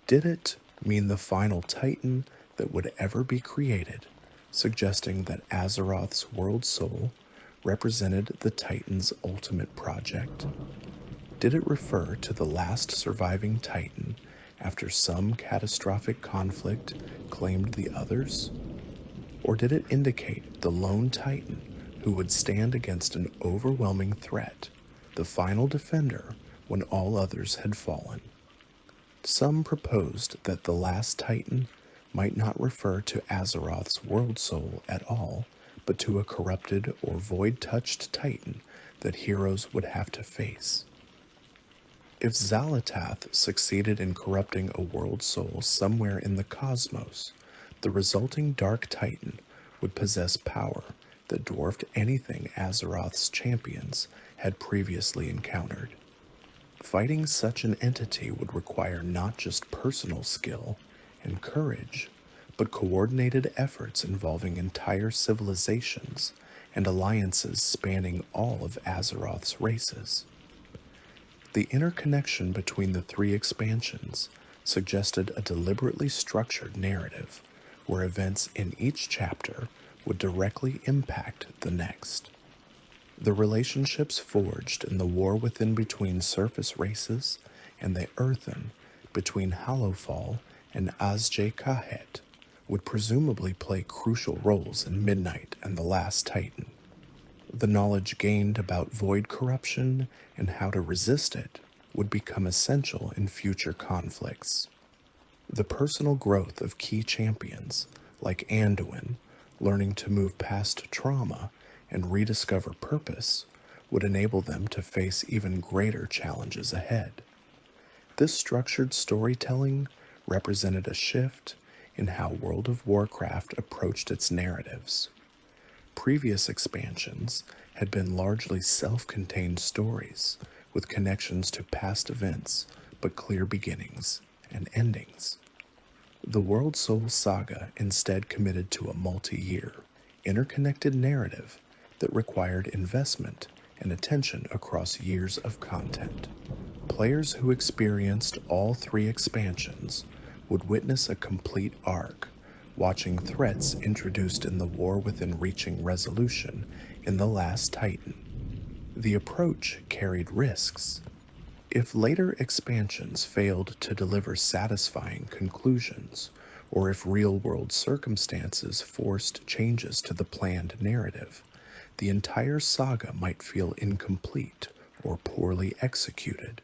Did it mean the final Titan that would ever be created, suggesting that Azeroth's world soul represented the Titan's ultimate project? Did it refer to the last surviving Titan after some catastrophic conflict claimed the others? Or did it indicate the lone Titan who would stand against an overwhelming threat, the final defender when all others had fallen? Some proposed that the last Titan might not refer to Azeroth's world soul at all, but to a corrupted or void-touched Titan that heroes would have to face. If Xal'atath succeeded in corrupting a world soul somewhere in the cosmos, the resulting Dark Titan would possess power that dwarfed anything Azeroth's champions had previously encountered. Fighting such an entity would require not just personal skill and courage, but coordinated efforts involving entire civilizations and alliances spanning all of Azeroth's races. The interconnection between the three expansions suggested a deliberately structured narrative where events in each chapter would directly impact the next. The relationships forged in the war within between surface races and the Earthen between Hallowfall and Azj-Kahet would presumably play crucial roles in Midnight and the Last Titan. The knowledge gained about void corruption and how to resist it would become essential in future conflicts. The personal growth of key champions, like Anduin, learning to move past trauma and rediscover purpose, would enable them to face even greater challenges ahead. This structured storytelling represented a shift in how World of Warcraft approached its narratives. Previous expansions had been largely self-contained stories with connections to past events but clear beginnings and endings. The Worldsoul Saga instead committed to a multi-year, interconnected narrative that required investment and attention across years of content. Players who experienced all three expansions would witness a complete arc, watching threats introduced in the war within reaching resolution in the Last Titan. The approach carried risks. If later expansions failed to deliver satisfying conclusions, or if real-world circumstances forced changes to the planned narrative, the entire saga might feel incomplete or poorly executed.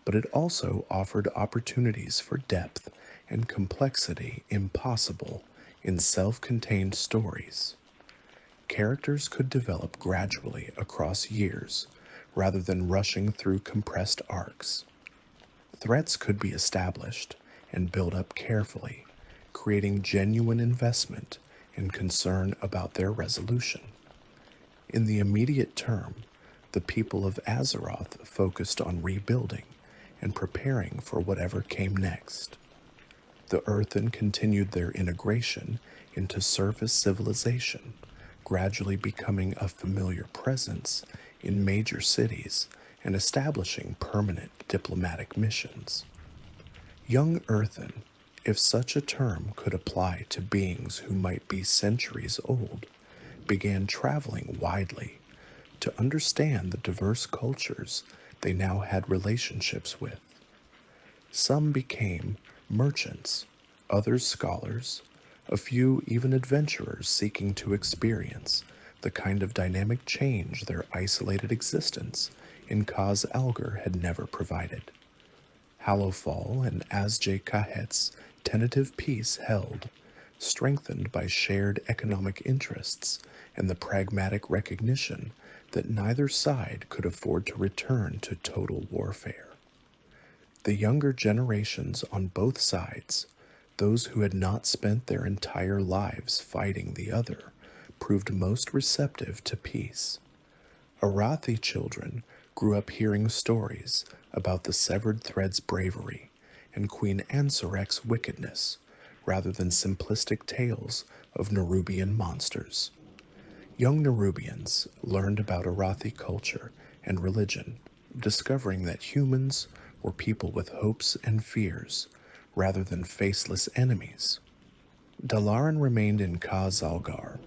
But it also offered opportunities for depth and complexity impossible in self-contained stories. Characters could develop gradually across years, rather than rushing through compressed arcs. Threats could be established and built up carefully, creating genuine investment and concern about their resolution. In the immediate term, the people of Azeroth focused on rebuilding and preparing for whatever came next. The Earthen continued their integration into surface civilization, gradually becoming a familiar presence in major cities and establishing permanent diplomatic missions. Young Earthen, if such a term could apply to beings who might be centuries old, began traveling widely to understand the diverse cultures they now had relationships with. Some became merchants, others scholars, a few even adventurers seeking to experience the kind of dynamic change their isolated existence in Khaz Algar had never provided. Hallowfall and Azj-Kahet's tentative peace held, strengthened by shared economic interests and the pragmatic recognition that neither side could afford to return to total warfare. The younger generations on both sides, those who had not spent their entire lives fighting the other, proved most receptive to peace. Arathi children grew up hearing stories about the severed thread's bravery and Queen Ansurek's wickedness, rather than simplistic tales of Nerubian monsters. Young Nerubians learned about Arathi culture and religion, discovering that humans were people with hopes and fears rather than faceless enemies. Dalaran remained in Khaz Algar,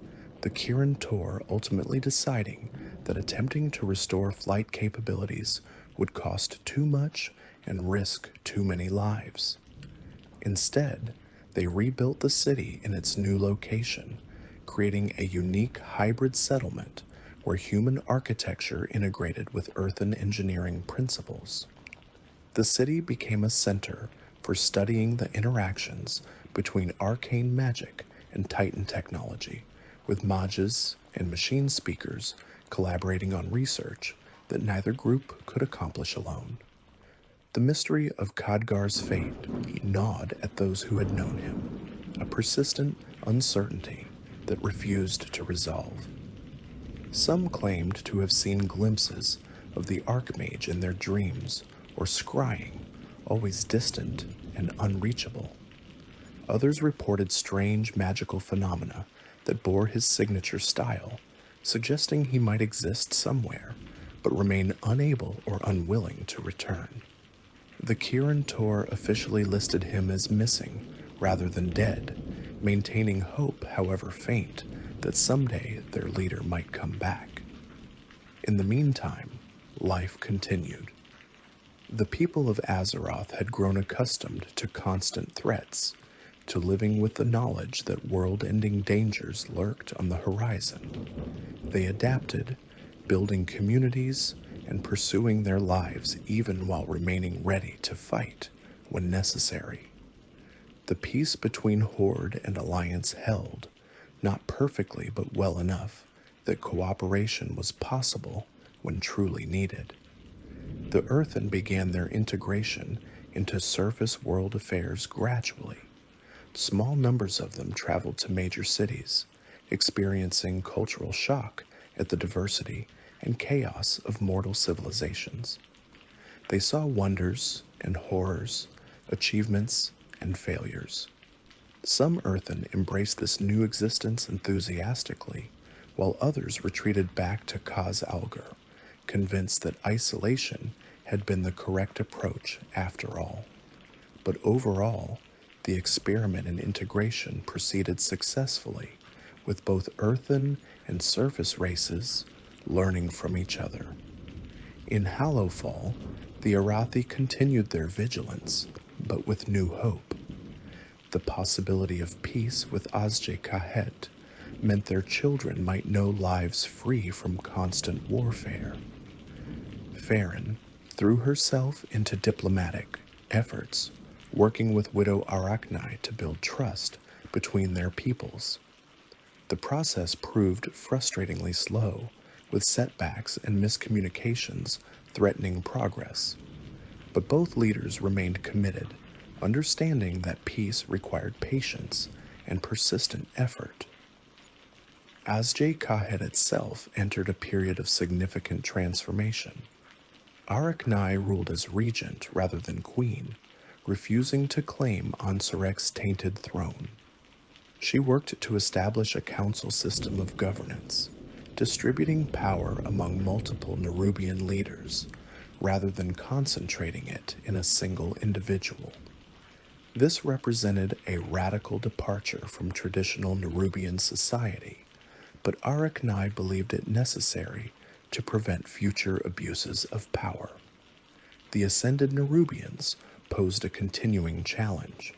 the Kirin Tor ultimately deciding that attempting to restore flight capabilities would cost too much and risk too many lives. Instead, they rebuilt the city in its new location, creating a unique hybrid settlement where human architecture integrated with Earthen engineering principles. The city became a center for studying the interactions between arcane magic and Titan technology, with mages and machine speakers collaborating on research that neither group could accomplish alone. The mystery of Khadgar's fate gnawed at those who had known him, a persistent uncertainty that refused to resolve. Some claimed to have seen glimpses of the Archmage in their dreams or scrying, always distant and unreachable. Others reported strange magical phenomena that bore his signature style, suggesting he might exist somewhere, but remain unable or unwilling to return. The Kirin Tor officially listed him as missing rather than dead, maintaining hope, however faint, that someday their leader might come back. In the meantime, life continued. The people of Azeroth had grown accustomed to constant threats, to living with the knowledge that world-ending dangers lurked on the horizon. They adapted, building communities and pursuing their lives even while remaining ready to fight when necessary. The peace between Horde and Alliance held, not perfectly but well enough that cooperation was possible when truly needed. The Earthen began their integration into surface world affairs gradually. Small numbers of them traveled to major cities, experiencing cultural shock at the diversity and chaos of mortal civilizations. They saw wonders and horrors, achievements and failures. Some Earthen embraced this new existence enthusiastically, while others retreated back to Khaz Algar, convinced that isolation had been the correct approach after all. But overall, the experiment in integration proceeded successfully, with both Earthen and surface races learning from each other. In Hallowfall, the Arathi continued their vigilance, but with new hope. The possibility of peace with Azj-Kahet meant their children might know lives free from constant warfare. Farron threw herself into diplomatic efforts, working with Widow Arachne to build trust between their peoples. The process proved frustratingly slow, with setbacks and miscommunications threatening progress. But both leaders remained committed, understanding that peace required patience and persistent effort. Azj-Kahet itself entered a period of significant transformation. Arachne ruled as regent rather than queen, refusing to claim Ansurek's tainted throne. She worked to establish a council system of governance, distributing power among multiple Nerubian leaders, rather than concentrating it in a single individual. This represented a radical departure from traditional Nerubian society, but Arachne believed it necessary to prevent future abuses of power. The ascended Nerubians posed a continuing challenge.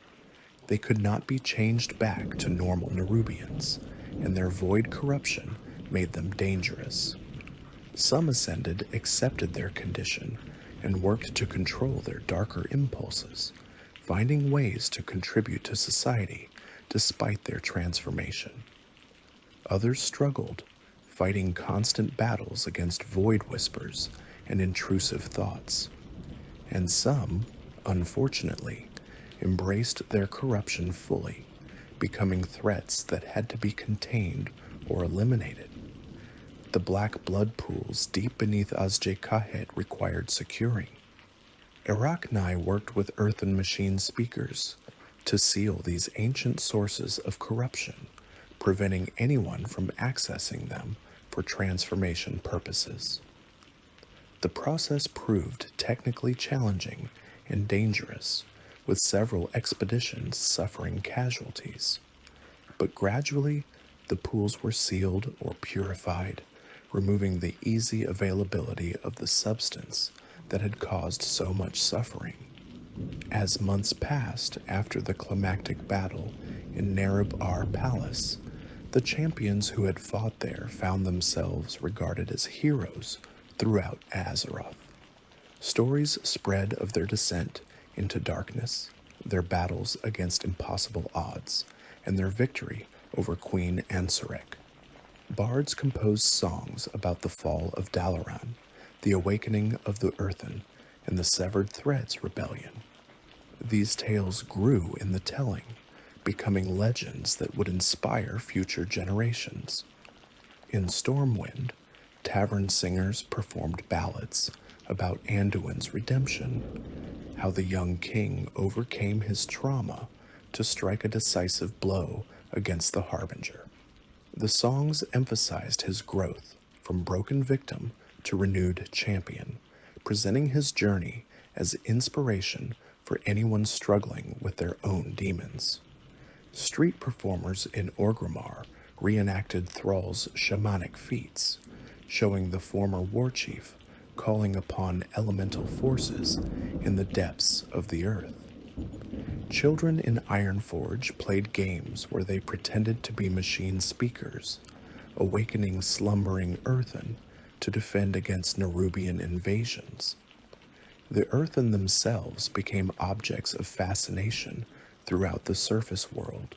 They could not be changed back to normal Nerubians, and their void corruption made them dangerous. Some ascended accepted their condition and worked to control their darker impulses, finding ways to contribute to society despite their transformation. Others struggled, fighting constant battles against void whispers and intrusive thoughts. And some, unfortunately, embraced their corruption fully, becoming threats that had to be contained or eliminated. The black blood pools deep beneath Azj-Kahet required securing. Arachne worked with Earthen machine speakers to seal these ancient sources of corruption, preventing anyone from accessing them for transformation purposes. The process proved technically challenging and dangerous, with several expeditions suffering casualties. But gradually, the pools were sealed or purified, removing the easy availability of the substance that had caused so much suffering. As months passed after the climactic battle in Nerub-ar Palace, the champions who had fought there found themselves regarded as heroes throughout Azeroth. Stories spread of their descent into darkness, their battles against impossible odds, and their victory over Queen Ansurek. Bards composed songs about the fall of Dalaran, the awakening of the Earthen, and the Severed Threads rebellion. These tales grew in the telling, becoming legends that would inspire future generations. In Stormwind, tavern singers performed ballads about Anduin's redemption, how the young king overcame his trauma to strike a decisive blow against the Harbinger. The songs emphasized his growth from broken victim to renewed champion, presenting his journey as inspiration for anyone struggling with their own demons. Street performers in Orgrimmar reenacted Thrall's shamanic feats, showing the former war chief calling upon elemental forces in the depths of the earth. Children in Ironforge played games where they pretended to be machine speakers, awakening slumbering Earthen to defend against Nerubian invasions. The Earthen themselves became objects of fascination throughout the surface world.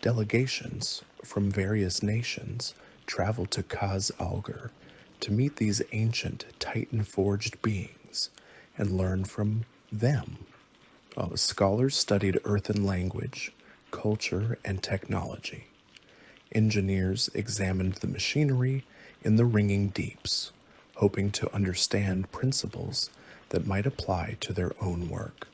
Delegations from various nations traveled to Khaz Algar to meet these ancient Titan-forged beings and learn from them. Scholars studied Earthen language, culture, and technology. Engineers examined the machinery in the ringing deeps, hoping to understand principles that might apply to their own work.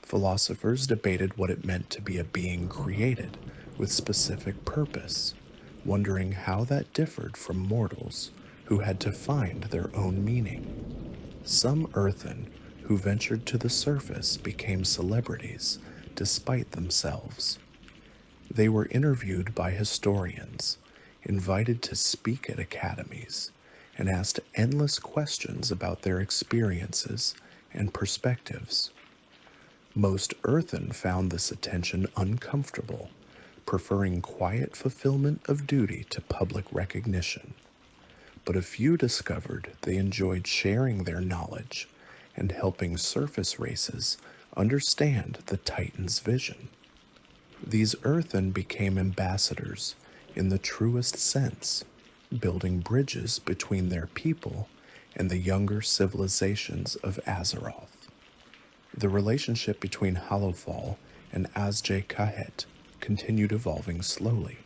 Philosophers debated what it meant to be a being created with specific purpose, wondering how that differed from mortals who had to find their own meaning. Some Earthen who ventured to the surface became celebrities despite themselves. They were interviewed by historians, invited to speak at academies, and asked endless questions about their experiences and perspectives. Most Earthen found this attention uncomfortable, preferring quiet fulfillment of duty to public recognition. But a few discovered they enjoyed sharing their knowledge and helping surface races understand the Titan's vision. These Earthen became ambassadors in the truest sense, building bridges between their people and the younger civilizations of Azeroth. The relationship between Hallowfall and Azj-Kahet continued evolving slowly.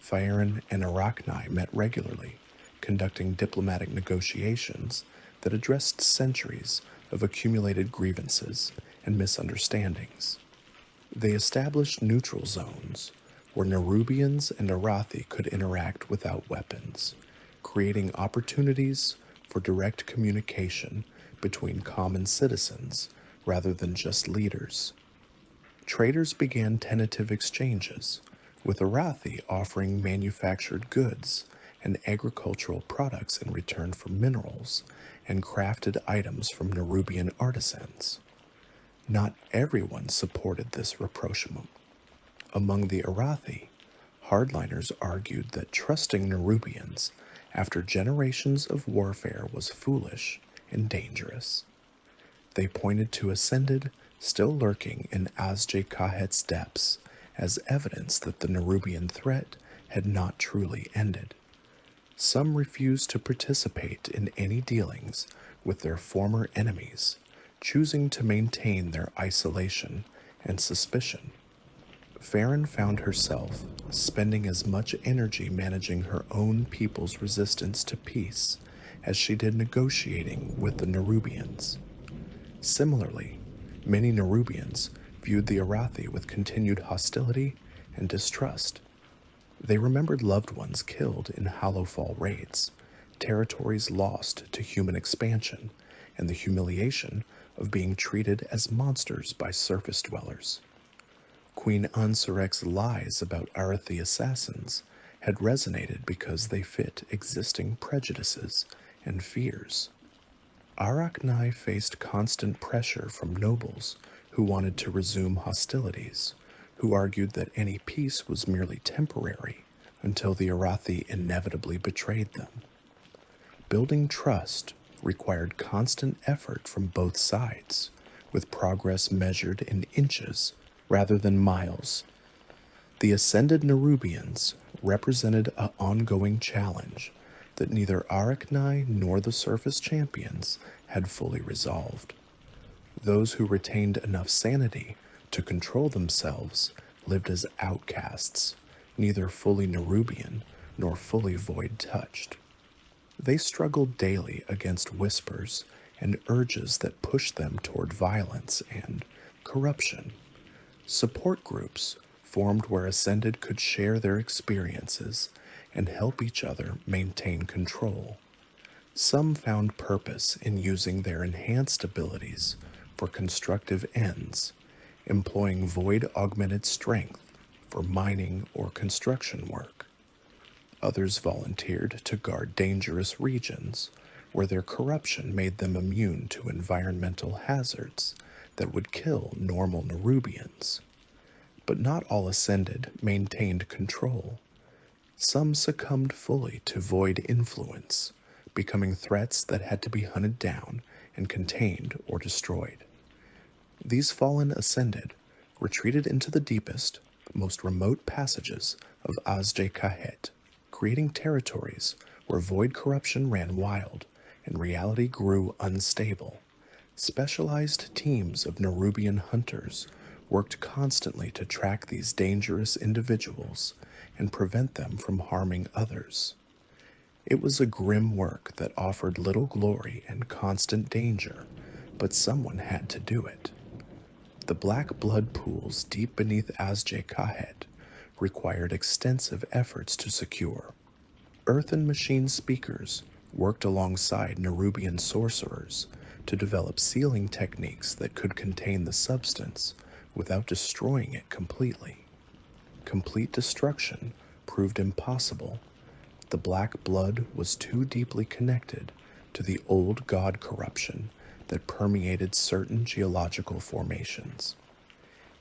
Faerun and Arachni met regularly, conducting diplomatic negotiations that addressed centuries of accumulated grievances and misunderstandings. They established neutral zones where Nerubians and Arathi could interact without weapons, creating opportunities for direct communication between common citizens rather than just leaders. Traders began tentative exchanges, with Arathi offering manufactured goods and agricultural products in return for minerals and crafted items from Nerubian artisans. Not everyone supported this rapprochement. Among the Arathi, hardliners argued that trusting Nerubians after generations of warfare was foolish and dangerous. They pointed to Ascended still lurking in Azj-Kahet's depths as evidence that the Nerubian threat had not truly ended. Some refused to participate in any dealings with their former enemies, choosing to maintain their isolation and suspicion. Faerun found herself spending as much energy managing her own people's resistance to peace as she did negotiating with the Nerubians. Similarly, many Nerubians viewed the Arathi with continued hostility and distrust. They remembered loved ones killed in Hallowfall raids, territories lost to human expansion, and the humiliation of being treated as monsters by surface dwellers. Queen Ansurek's lies about Arathi assassins had resonated because they fit existing prejudices and fears. Arachni faced constant pressure from nobles who wanted to resume hostilities, who argued that any peace was merely temporary until the Arathi inevitably betrayed them. Building trust required constant effort from both sides, with progress measured in inches rather than miles. The ascended Nerubians represented an ongoing challenge that neither Arachni nor the surface champions had fully resolved. Those who retained enough sanity to control themselves lived as outcasts, neither fully Nerubian nor fully void-touched. They struggled daily against whispers and urges that pushed them toward violence and corruption. Support groups formed where Ascended could share their experiences and help each other maintain control. Some found purpose in using their enhanced abilities for constructive ends, employing void-augmented strength for mining or construction work. Others volunteered to guard dangerous regions where their corruption made them immune to environmental hazards that would kill normal Nerubians. But not all Ascended maintained control. Some succumbed fully to void influence, becoming threats that had to be hunted down and contained or destroyed. These fallen Ascended retreated into the deepest, most remote passages of Azj-Kahet, creating territories where void corruption ran wild and reality grew unstable. Specialized teams of Nerubian hunters worked constantly to track these dangerous individuals and prevent them from harming others. It was a grim work that offered little glory and constant danger, but someone had to do it. The black blood pools deep beneath Azj-Kahet required extensive efforts to secure. Earthen machine speakers worked alongside Nerubian sorcerers to develop sealing techniques that could contain the substance without destroying it completely. Complete destruction proved impossible. The black blood was too deeply connected to the old god corruption that permeated certain geological formations.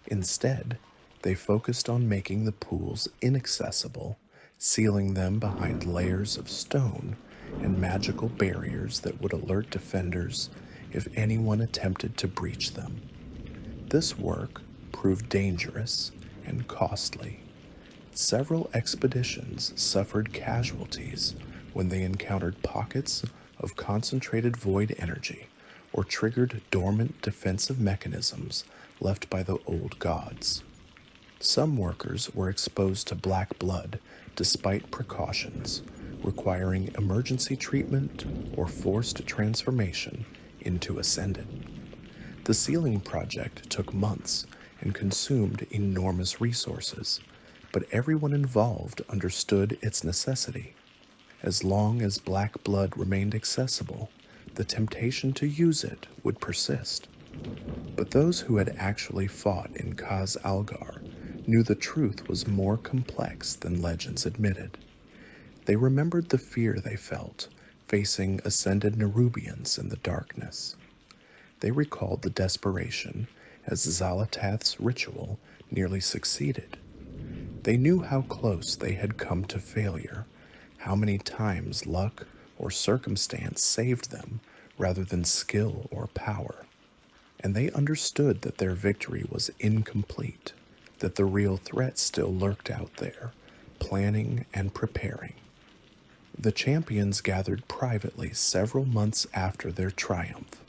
Instead, they focused on making the pools inaccessible, sealing them behind layers of stone and magical barriers that would alert defenders if anyone attempted to breach them. This work proved dangerous and costly. Several expeditions suffered casualties when they encountered pockets of concentrated void energy or triggered dormant defensive mechanisms left by the old gods. Some workers were exposed to black blood despite precautions, requiring emergency treatment or forced transformation into Ascended. The sealing project took months and consumed enormous resources, but everyone involved understood its necessity. As long as black blood remained accessible, the temptation to use it would persist. But those who had actually fought in Khaz Algar knew the truth was more complex than legends admitted. They remembered the fear they felt facing ascended Nerubians in the darkness. They recalled the desperation as Xal'atath's ritual nearly succeeded. They knew how close they had come to failure, how many times luck or circumstance saved them rather than skill or power. And they understood that their victory was incomplete, that the real threat still lurked out there, planning and preparing. The champions gathered privately several months after their triumph,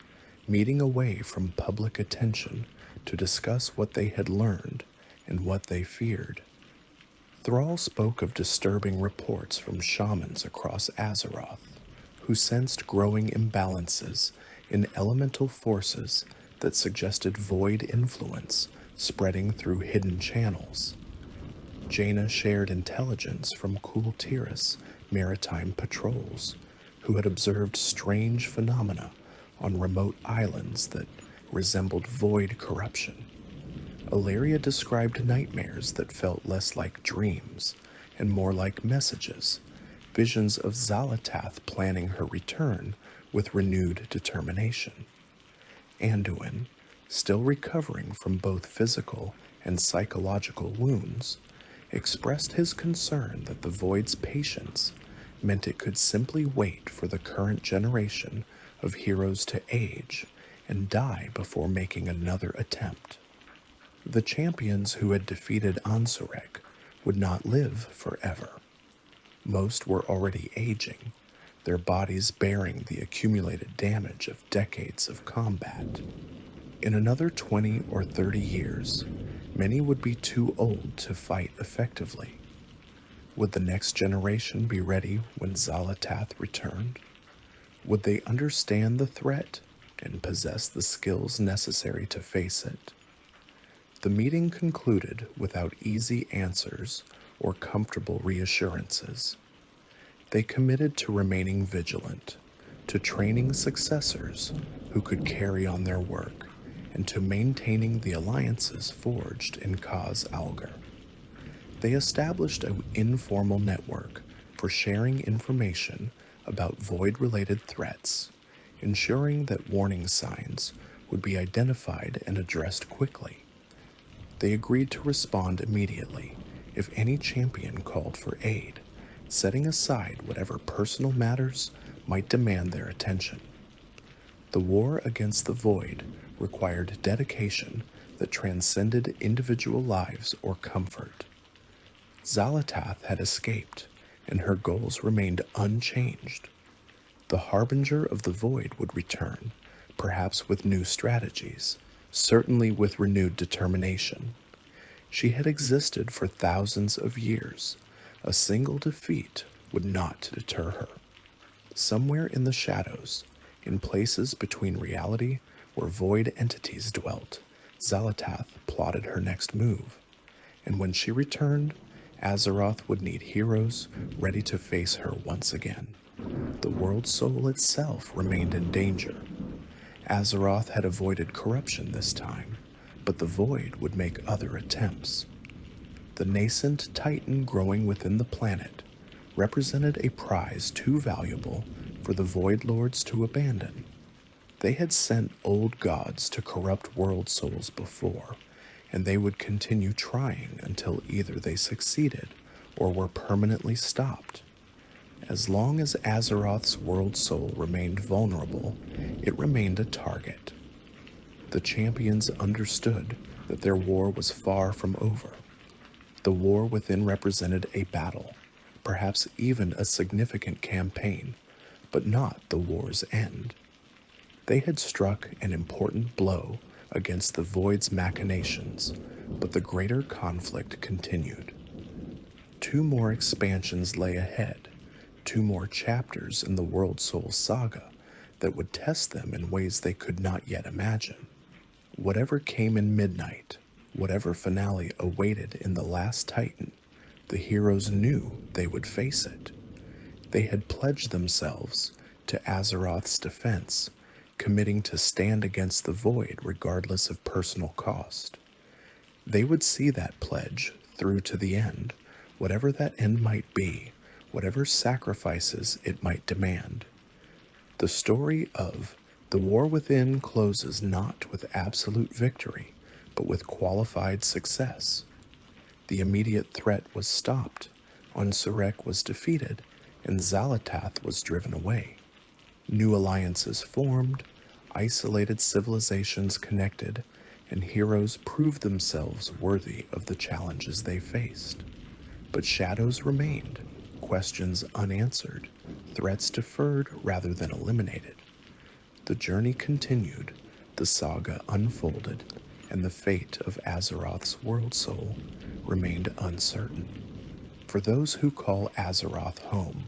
meeting away from public attention to discuss what they had learned and what they feared. Thrall spoke of disturbing reports from shamans across Azeroth, who sensed growing imbalances in elemental forces that suggested void influence spreading through hidden channels. Jaina shared intelligence from Kultiris maritime patrols, who had observed strange phenomena on remote islands that resembled void corruption. Alleria described nightmares that felt less like dreams and more like messages, visions of Xal'atath planning her return with renewed determination. Anduin, still recovering from both physical and psychological wounds, expressed his concern that the Void's patience meant it could simply wait for the current generation of heroes to age and die before making another attempt. The champions who had defeated Ansurek would not live forever. Most were already aging, their bodies bearing the accumulated damage of decades of combat. In another 20 or 30 years, many would be too old to fight effectively. Would the next generation be ready when Xal'atath returned? Would they understand the threat and possess the skills necessary to face it? The meeting concluded without easy answers or comfortable reassurances. They committed to remaining vigilant, to training successors who could carry on their work, and to maintaining the alliances forged in Khaz Algar. They established an informal network for sharing information about void-related threats, ensuring that warning signs would be identified and addressed quickly. They agreed to respond immediately if any champion called for aid, setting aside whatever personal matters might demand their attention. The war against the Void required dedication that transcended individual lives or comfort. Xal'atath had escaped, and her goals remained unchanged. The Harbinger of the Void would return, perhaps with new strategies, certainly with renewed determination. She had existed for thousands of years. A single defeat would not deter her. Somewhere in the shadows, in places between reality where void entities dwelt, Xal'atath plotted her next move. And when she returned, Azeroth would need heroes ready to face her once again. The Worldsoul itself remained in danger. Azeroth had avoided corruption this time, but the Void would make other attempts. The nascent titan growing within the planet represented a prize too valuable for the Void Lords to abandon. They had sent old gods to corrupt world souls before, and they would continue trying until either they succeeded or were permanently stopped. As long as Azeroth's world soul remained vulnerable, it remained a target. The champions understood that their war was far from over. The war within represented a battle, perhaps even a significant campaign, but not the war's end. They had struck an important blow against the Void's machinations, but the greater conflict continued. 2 more expansions lay ahead, 2 more chapters in the Worldsoul Saga that would test them in ways they could not yet imagine. Whatever came in midnight, whatever finale awaited in the last Titan, the heroes knew they would face it. They had pledged themselves to Azeroth's defense, committing to stand against the Void regardless of personal cost. They would see that pledge through to the end, whatever that end might be, whatever sacrifices it might demand. The story of The War Within closes not with absolute victory, but with qualified success. The immediate threat was stopped, Ansurek was defeated, and Xal'atath was driven away. New alliances formed, isolated civilizations connected, and heroes proved themselves worthy of the challenges they faced. But shadows remained, questions unanswered, threats deferred rather than eliminated. The journey continued, the saga unfolded, and the fate of Azeroth's world soul remained uncertain. For those who call Azeroth home,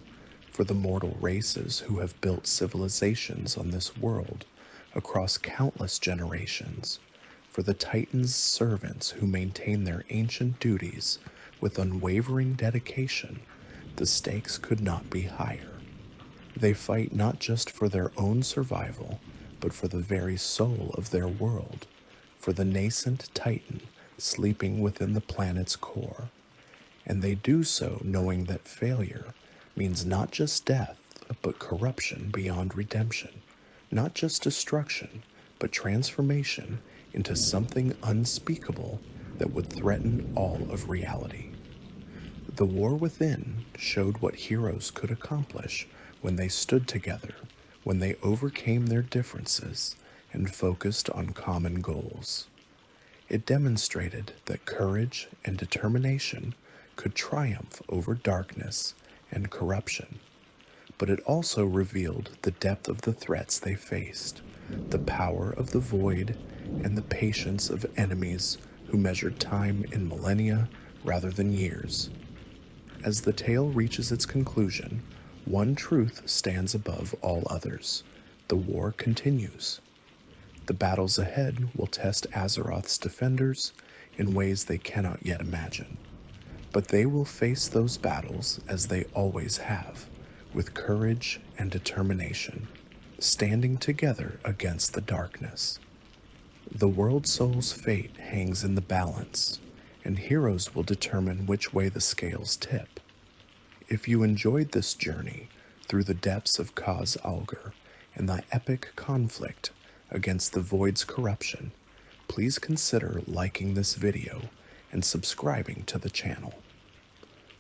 for the mortal races who have built civilizations on this world across countless generations, For the Titan's servants who maintain their ancient duties with unwavering dedication, the stakes could not be higher. They fight not just for their own survival, but for the very soul of their world, for the nascent Titan sleeping within the planet's core. And they do so knowing that failure means not just death, but corruption beyond redemption, not just destruction, but transformation into something unspeakable that would threaten all of reality. The War Within showed what heroes could accomplish when they stood together, when they overcame their differences and focused on common goals. It demonstrated that courage and determination could triumph over darkness and corruption, but it also revealed the depth of the threats they faced, the power of the void, and the patience of enemies who measured time in millennia rather than years. As the tale reaches its conclusion, one truth stands above all others: the war continues. The battles ahead will test Azeroth's defenders in ways they cannot yet imagine. But they will face those battles as they always have, with courage and determination, standing together against the darkness. The Worldsoul's fate hangs in the balance, and heroes will determine which way the scales tip. If you enjoyed this journey through the depths of Khaz Algar and the epic conflict against the Void's corruption, please consider liking this video and subscribing to the channel.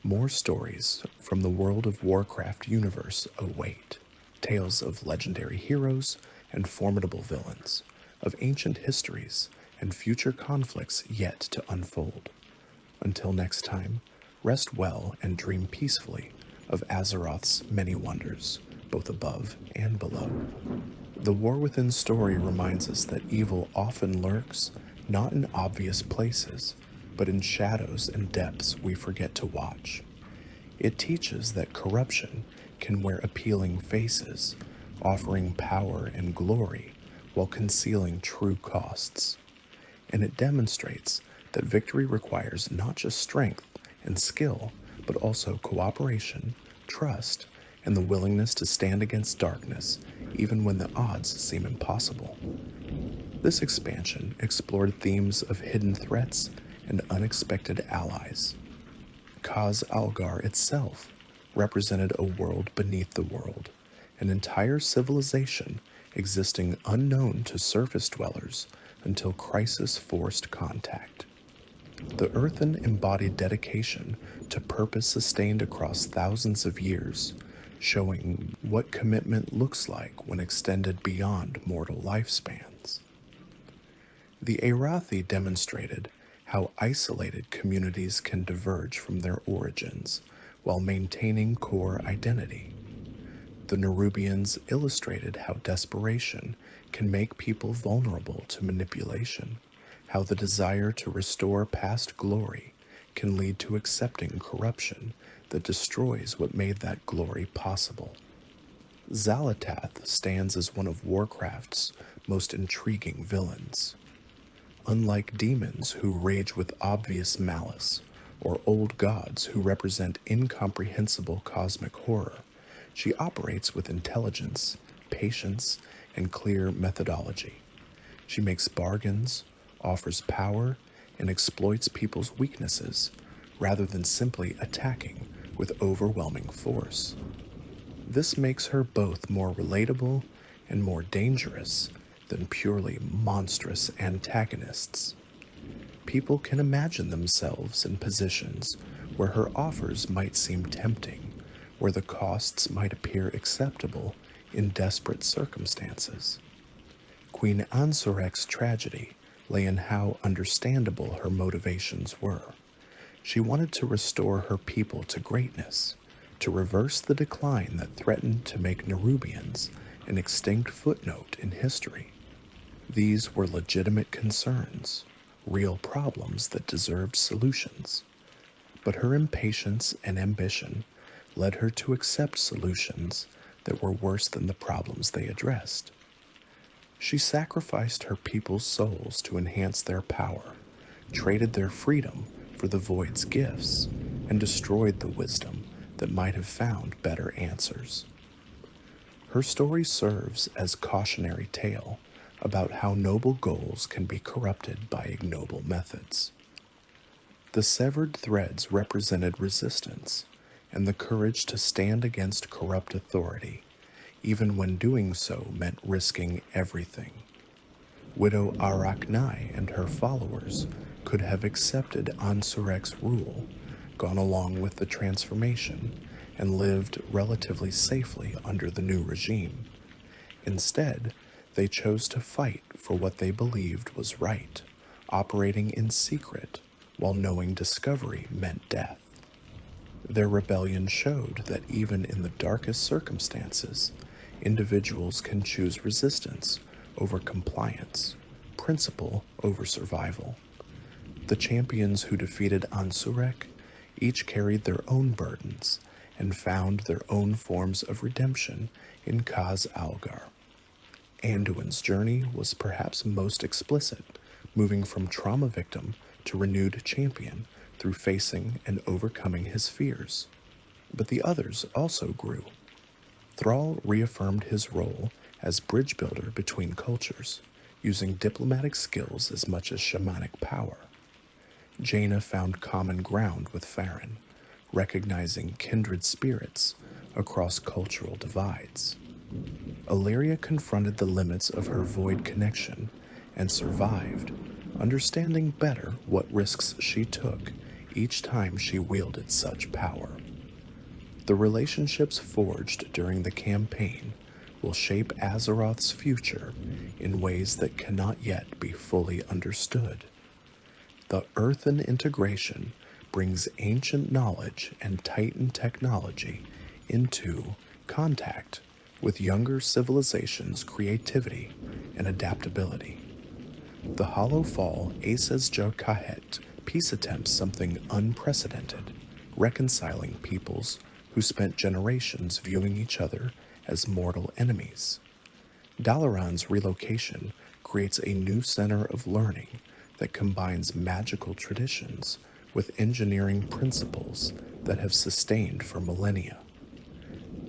More stories from the World of Warcraft universe await. Tales of legendary heroes and formidable villains, of ancient histories and future conflicts yet to unfold. Until next time, rest well and dream peacefully of Azeroth's many wonders, both above and below. The War Within story reminds us that evil often lurks not in obvious places, but in shadows and depths we forget to watch. It teaches that corruption can wear appealing faces, offering power and glory while concealing true costs. And it demonstrates that victory requires not just strength and skill, but also cooperation, trust, and the willingness to stand against darkness even when the odds seem impossible. This expansion explored themes of hidden threats and unexpected allies. Khaz Algar itself represented a world beneath the world, an entire civilization existing unknown to surface dwellers until crisis forced contact. The Earthen embodied dedication to purpose sustained across thousands of years, showing what commitment looks like when extended beyond mortal lifespans. The Arathi demonstrated how isolated communities can diverge from their origins while maintaining core identity. The Nerubians illustrated how desperation can make people vulnerable to manipulation, how the desire to restore past glory can lead to accepting corruption that destroys what made that glory possible. Xal'atath stands as one of Warcraft's most intriguing villains. Unlike demons who rage with obvious malice, or old gods who represent incomprehensible cosmic horror, she operates with intelligence, patience, and clear methodology. She makes bargains, offers power, and exploits people's weaknesses, rather than simply attacking with overwhelming force. This makes her both more relatable and more dangerous than purely monstrous antagonists. People can imagine themselves in positions where her offers might seem tempting, where the costs might appear acceptable in desperate circumstances. Queen Ansurek's tragedy lay in how understandable her motivations were. She wanted to restore her people to greatness, to reverse the decline that threatened to make Nerubians an extinct footnote in history. These were legitimate concerns, real problems that deserved solutions. But her impatience and ambition led her to accept solutions that were worse than the problems they addressed. She sacrificed her people's souls to enhance their power, traded their freedom for the Void's gifts, and destroyed the wisdom that might have found better answers. Her story serves as cautionary tale about how noble goals can be corrupted by ignoble methods. The severed threads represented resistance and the courage to stand against corrupt authority, even when doing so meant risking everything. Widow Arachne and her followers could have accepted Ansurek's rule, gone along with the transformation, and lived relatively safely under the new regime. Instead, they chose to fight for what they believed was right, operating in secret while knowing discovery meant death. Their rebellion showed that even in the darkest circumstances, individuals can choose resistance over compliance, principle over survival. The champions who defeated Ansurek each carried their own burdens and found their own forms of redemption in Khaz Algar. Anduin's journey was perhaps most explicit, moving from trauma victim to renewed champion through facing and overcoming his fears. But the others also grew. Thrall reaffirmed his role as bridge builder between cultures, using diplomatic skills as much as shamanic power. Jaina found common ground with Farron, recognizing kindred spirits across cultural divides. Alleria confronted the limits of her void connection and survived, understanding better what risks she took each time she wielded such power. The relationships forged during the campaign will shape Azeroth's future in ways that cannot yet be fully understood. The Earthen integration brings ancient knowledge and Titan technology into contact with younger civilizations' creativity and adaptability. The Hallowfall Azj-Kahet peace attempts something unprecedented, reconciling peoples who spent generations viewing each other as mortal enemies. Dalaran's relocation creates a new center of learning that combines magical traditions with engineering principles that have sustained for millennia.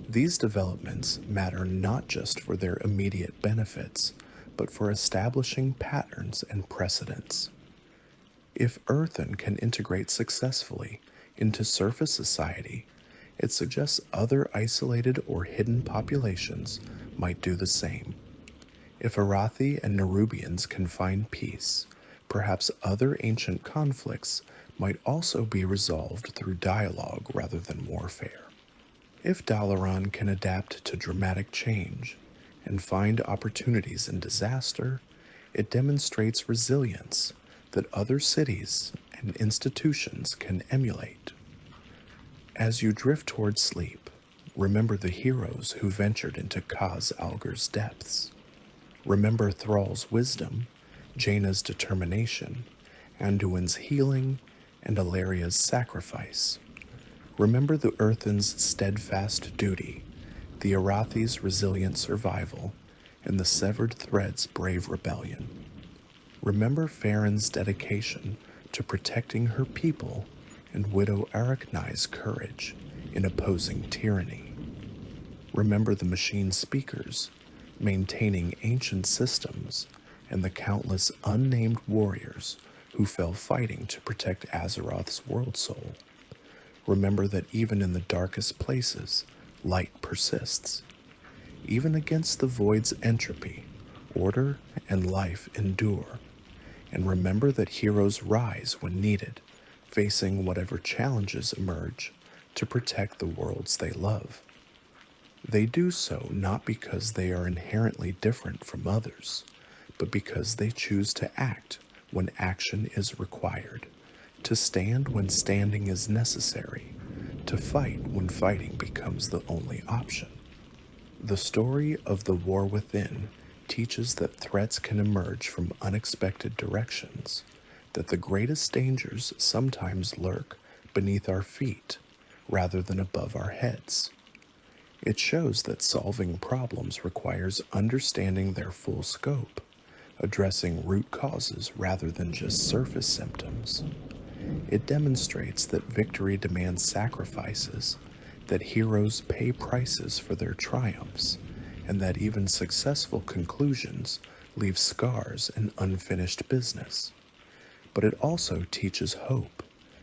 These developments matter not just for their immediate benefits, but for establishing patterns and precedents. If Earthen can integrate successfully into surface society, it suggests other isolated or hidden populations might do the same. If Arathi and Nerubians can find peace, perhaps other ancient conflicts might also be resolved through dialogue rather than warfare. If Dalaran can adapt to dramatic change and find opportunities in disaster, it demonstrates resilience that other cities and institutions can emulate. As you drift toward sleep, remember the heroes who ventured into Khaz Algar's depths. Remember Thrall's wisdom, Jaina's determination, Anduin's healing, and Alleria's sacrifice. Remember the Earthen's steadfast duty, the Arathi's resilient survival, and the severed thread's brave rebellion. Remember Farron's dedication to protecting her people and Widow Arachne's courage in opposing tyranny. Remember the machine speakers, maintaining ancient systems, and the countless unnamed warriors who fell fighting to protect Azeroth's world soul. Remember that even in the darkest places, light persists. Even against the void's entropy, order and life endure. And remember that heroes rise when needed, facing whatever challenges emerge to protect the worlds they love. They do so not because they are inherently different from others, but because they choose to act when action is required, to stand when standing is necessary, to fight when fighting becomes the only option. The story of the War Within teaches that threats can emerge from unexpected directions, that the greatest dangers sometimes lurk beneath our feet rather than above our heads. It shows that solving problems requires understanding their full scope, addressing root causes rather than just surface symptoms. It demonstrates that victory demands sacrifices, that heroes pay prices for their triumphs, and that even successful conclusions leave scars and unfinished business. But it also teaches hope,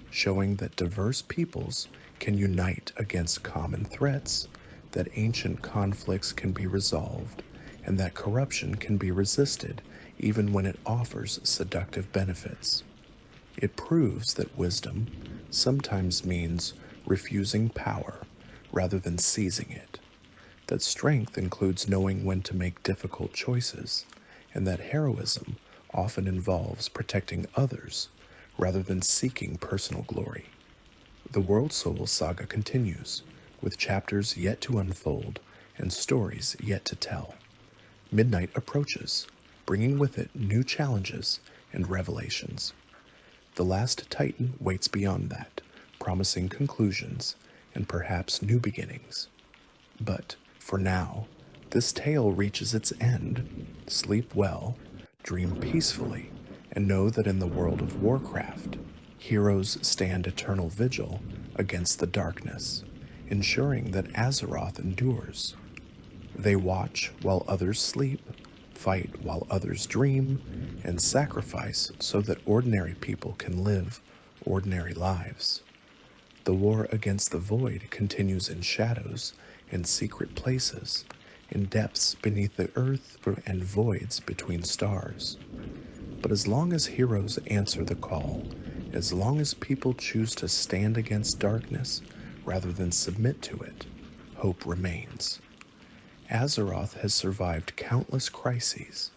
showing that diverse peoples can unite against common threats, that ancient conflicts can be resolved, and that corruption can be resisted even when it offers seductive benefits. It proves that wisdom sometimes means refusing power rather than seizing it, that strength includes knowing when to make difficult choices, and that heroism often involves protecting others rather than seeking personal glory. The Worldsoul Saga continues, with chapters yet to unfold and stories yet to tell. Midnight approaches, bringing with it new challenges and revelations. The last Titan waits beyond that, promising conclusions and perhaps new beginnings. But for now, this tale reaches its end. Sleep well, dream peacefully, and know that in the world of Warcraft, heroes stand eternal vigil against the darkness, ensuring that Azeroth endures. They watch while others sleep, fight while others dream, and sacrifice so that ordinary people can live ordinary lives. The war against the void continues in shadows and secret places, in depths beneath the earth and voids between stars. But as long as heroes answer the call, as long as people choose to stand against darkness rather than submit to it, hope remains. Azeroth has survived countless crises,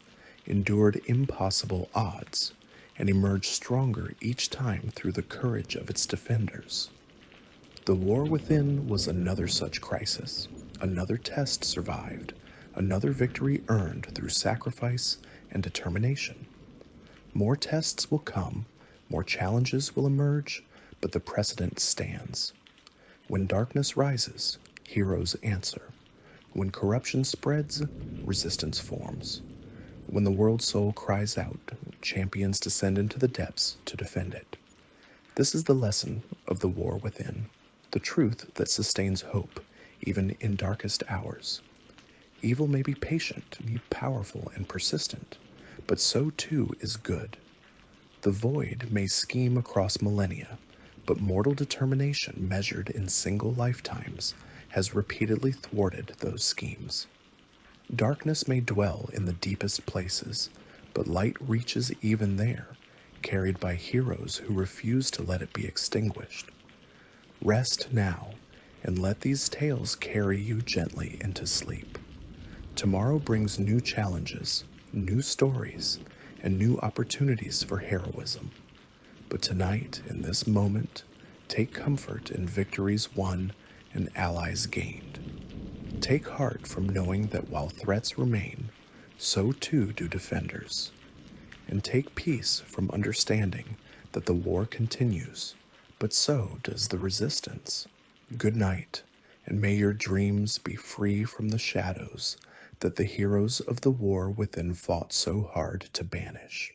endured impossible odds, and emerged stronger each time through the courage of its defenders. The War Within was another such crisis, another test survived, another victory earned through sacrifice and determination. More tests will come, more challenges will emerge, but the precedent stands. When darkness rises, heroes answer. When corruption spreads, resistance forms. When the world soul cries out, champions descend into the depths to defend it. This is the lesson of the War Within, the truth that sustains hope, even in darkest hours. Evil may be patient, powerful, and persistent, but so too is good. The void may scheme across millennia, but mortal determination measured in single lifetimes has repeatedly thwarted those schemes. Darkness may dwell in the deepest places, but light reaches even there, carried by heroes who refuse to let it be extinguished. Rest now, and let these tales carry you gently into sleep. Tomorrow brings new challenges, new stories, and new opportunities for heroism. But tonight, in this moment, take comfort in victories won and allies gained. Take heart from knowing that while threats remain, so too do defenders. And take peace from understanding that the war continues, but so does the resistance. Good night, and may your dreams be free from the shadows that the heroes of the war within fought so hard to banish.